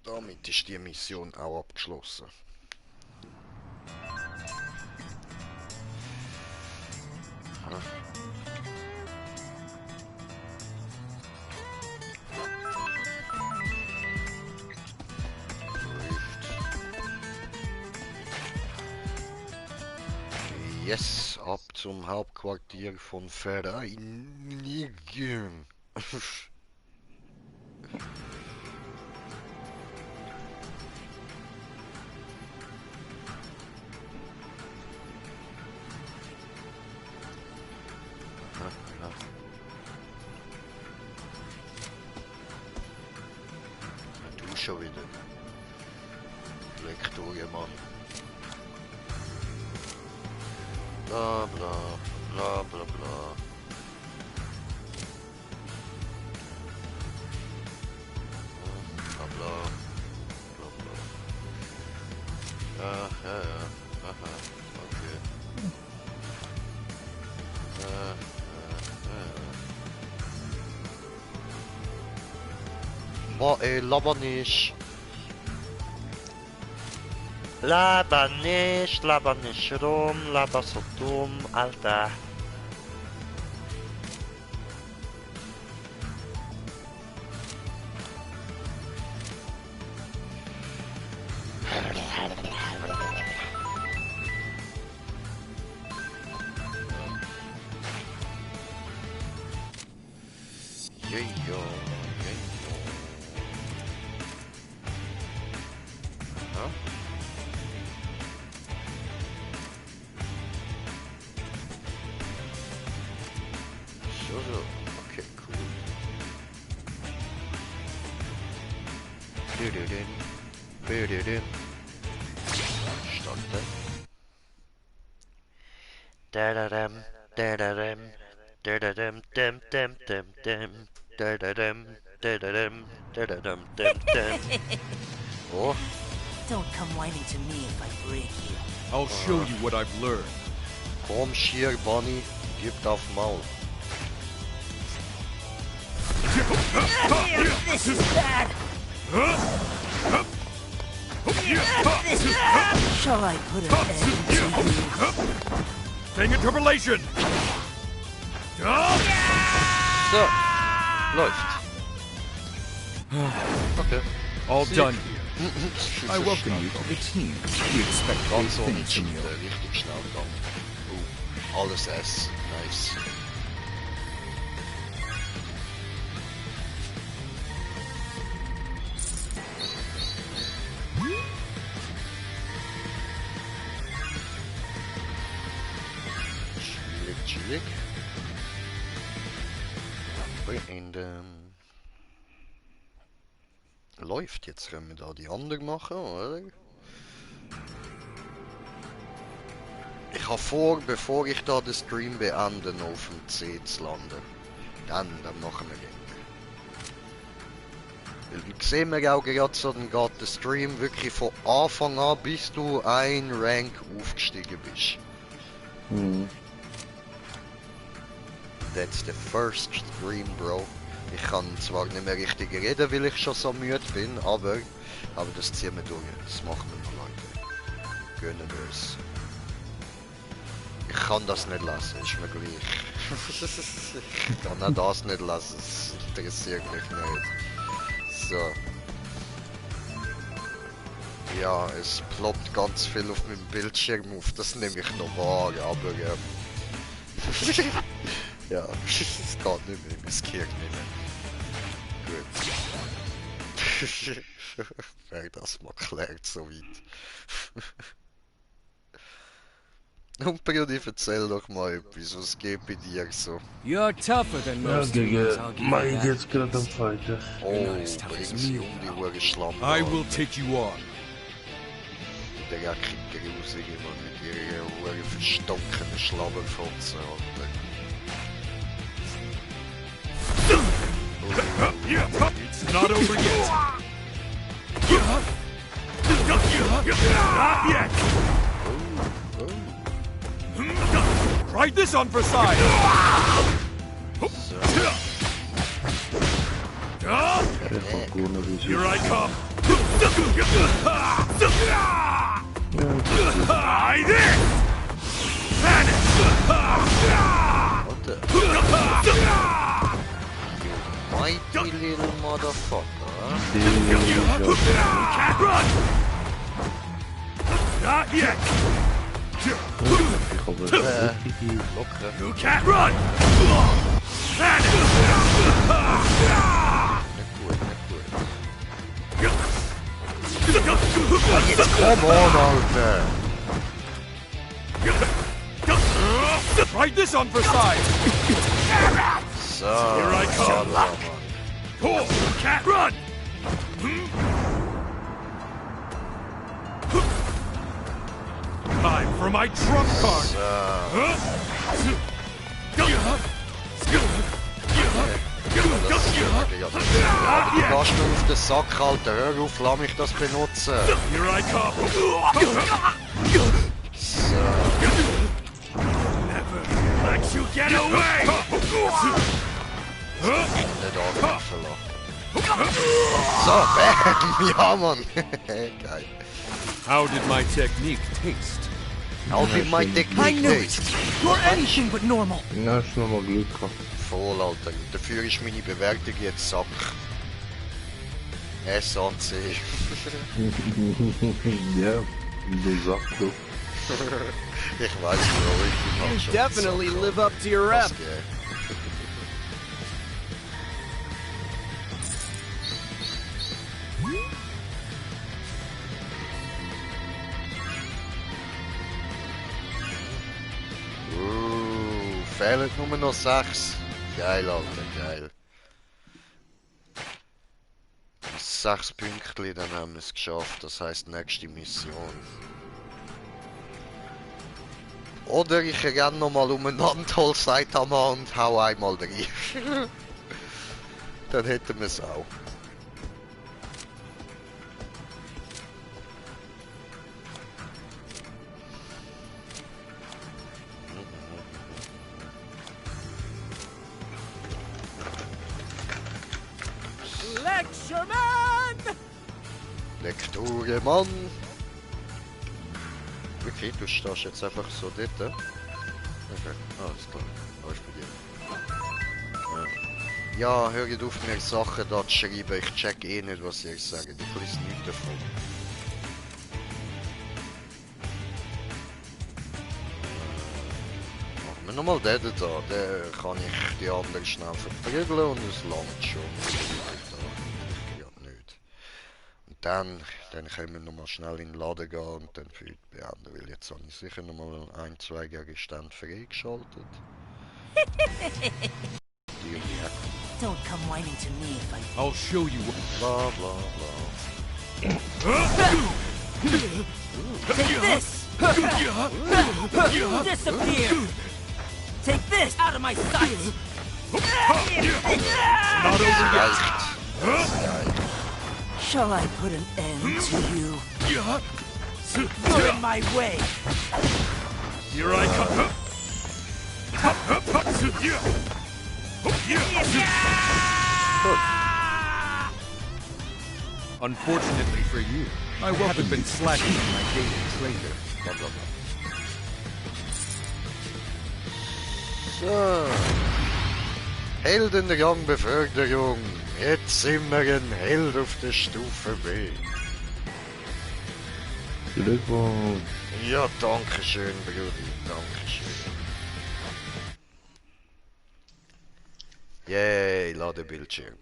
Damit ist die Mission auch abgeschlossen. Ah. Yes, ab zum Hauptquartier von Vereinigung. Du schon wieder. Lektoriemann. Bla bla bla bla bla. Bla bla bla bla. Ja, ja, ja. Aha, okay. Boah, ey, laber nicht. Laber nicht rum, laber so dumm, Alter. So. Okay, cool. Starten. Da-da-dam, da-da-dam, da-da-dam, dam, dam, dam, dam, da-da-dam, da-da-dam, da-da-dam, dam, dam. Oh. Don't come whining to me if I break you. I'll show you what I've learned. Komm, schier, Bonnie, gibt auf Maul. This is bad. Shall I put an end to you? Thing interpolation! So, läuft. Okay. All Sieg. done here. I welcome you to the team. We expect great Ganz ohne things from Cheaten, you. richtig schnell gegangen. Alles S, nice. Chillig. Beenden. Läuft, jetzt können wir da die andere machen, oder? Ich habe vor, bevor ich da den Stream beende, noch auf dem C zu landen. Dann machen wir den. Weil dann sehen wir auch gerade so, dann geht der Stream wirklich von Anfang an, bis du ein Rank aufgestiegen bist. That's the first stream, bro. Ich kann zwar nicht mehr richtig reden, weil ich schon so müde bin, aber das ziehen wir durch. Das machen wir noch, Leute. Gönnen wir es. Ich kann das nicht lassen, ist mir gleich. Ich kann auch das nicht lassen, das interessiert mich nicht. So. Ja, es ploppt ganz viel auf meinem Bildschirm auf, das nehme ich noch wahr, aber ja, es geht nicht mehr, es geht nicht mehr. Gut. Wer das mal klärt, so weit. Und Brudi, erzähl doch mal etwas, was geht bei dir so? You're tougher than most humans, I'll give you that. Jetzt gerade am Fighter. Oh, bring sie um die Uhr Schlampe. I will take you on. Der Jacke grusige Mann mit ihrer Uhr verstockenen Schlabberfotze, Alter. It's not over yet. Not yet. Try this on for size. Here I come. I this. Mighty little motherfucker. Can't run. Not yet. You can't run. Come on, Alter. Try this on for size. So, here I come. Pull. Can't run. Time for my trump card. Du gehst mir auf den Sack, Alter. Hör auf, lass mich das benutzen. Here I come. So. Never let you get away. Nicht angreifen lassen. So, bam. Ja, Mann. Geil. How did my technique taste? How did my I technique knew it. taste? You're anything but normal. Ja, ist nochmal Glück gehabt. Voll, Alter. Dafür ist meine Bewertung jetzt Sack. SAC. Ja, du sagst du. Ich weiß nicht, You definitely live up to your rep. Fehlen nur noch 6. Geil, Alter, geil. 6 Pünktchen, dann haben wir es geschafft. Das heisst, nächste Mission. Oder ich renne nochmal umeinander, hol Jaytama und hau einmal rein. Dann hätten wir es auch. Lekture, Mann! Okay, du stehst jetzt einfach so dort. Okay, alles klar. Alles bei dir. Ja, hört auf mir Sachen da zu schreiben. Ich check eh nicht, was ihr sagt. Ich lese nichts davon. Machen wir nochmal den da. Den kann ich die anderen schnell verprügeln und es langt schon. Dann können wir nochmal schnell in den Laden gehen und dann für die beenden, weil jetzt habe ich sicher nochmal 1-2 Gegenstände freigeschaltet. Die Don't come whining to me if I... I'll show you. Bla bla bla. Take this! Disappear! Take this out of my sight! Not over yet. Shall I put an end to you? You're in my way! Here I come! Unfortunately for you, I haven't been slacking on my daily trailer. So. Heldenrang-Beförderung. Jetzt sind wir ein Held auf der Stufe B. Glückwunsch. Ja, danke schön, Brudi. Danke schön. Yay, Ladebildschirm.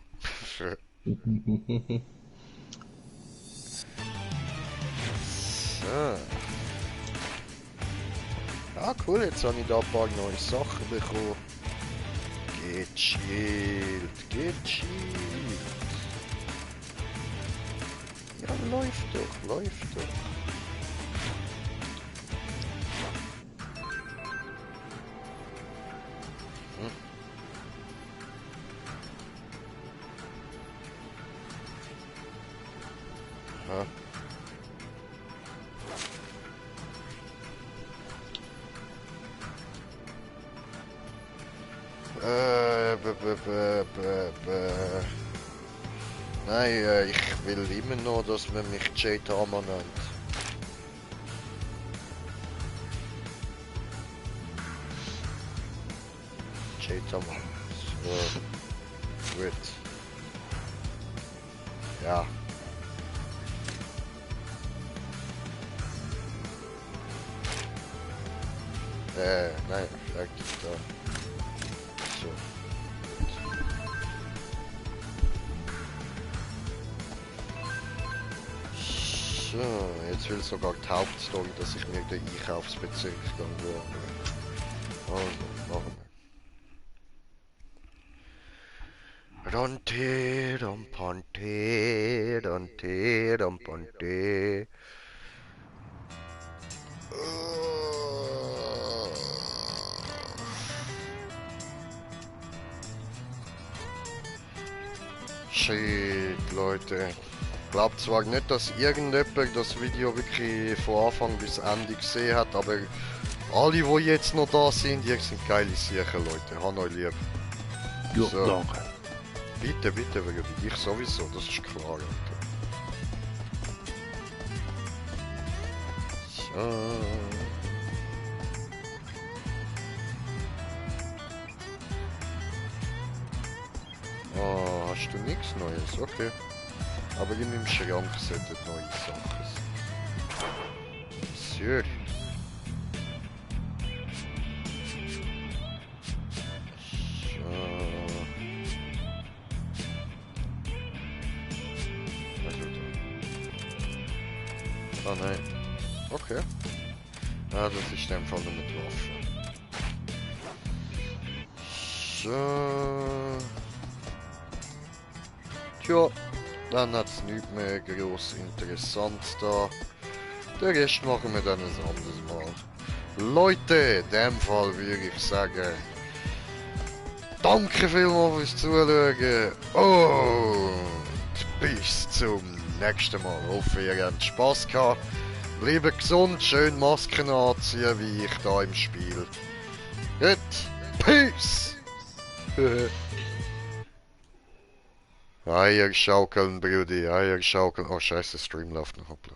So. Ah, cool, jetzt habe ich da ein paar neue Sachen bekommen. Gechillt. Ja, läuft doch. Aha. Nein, ich will immer noch, dass man mich Jaytama nennt. Jaytama. So. Gut. Ja. Nein, vielleicht da. So. So, jetzt will sogar die Hauptstory, dass ich mir den Einkaufsbezirk gehen. Also, machen wir. Ronte, Rompante, Ronte, Rompante. Shit, Leute. Ich glaube zwar nicht, dass irgendjemand das Video wirklich von Anfang bis Ende gesehen hat, aber alle, die jetzt noch da sind, die sind geile Sachen, Leute. Hab euch lieb. Ja, so. danke. Bitte, wegen dich sowieso, das ist klar, Leute. So. Oh, hast du nichts Neues? Okay. Aber in meinem Schrank sollten neue Sachen sein. Sûr. So. Ah nein. Okay. Ah, das ist in dem Fall nur mit Waffen. Tja, dann hat es nichts mehr groß interessant da. Den Rest machen wir dann ein anderes Mal. Leute, in dem Fall würde ich sagen, danke vielmals fürs Zuschauen und bis zum nächsten Mal. Ich hoffe, ihr habt Spass gehabt. Bleibt gesund, schön Masken anziehen, wie ich da im Spiel. Gut, Peace! Eier schaukeln, Brudi, Eier schaukeln. Oh scheiße, Stream läuft noch. Hoppla.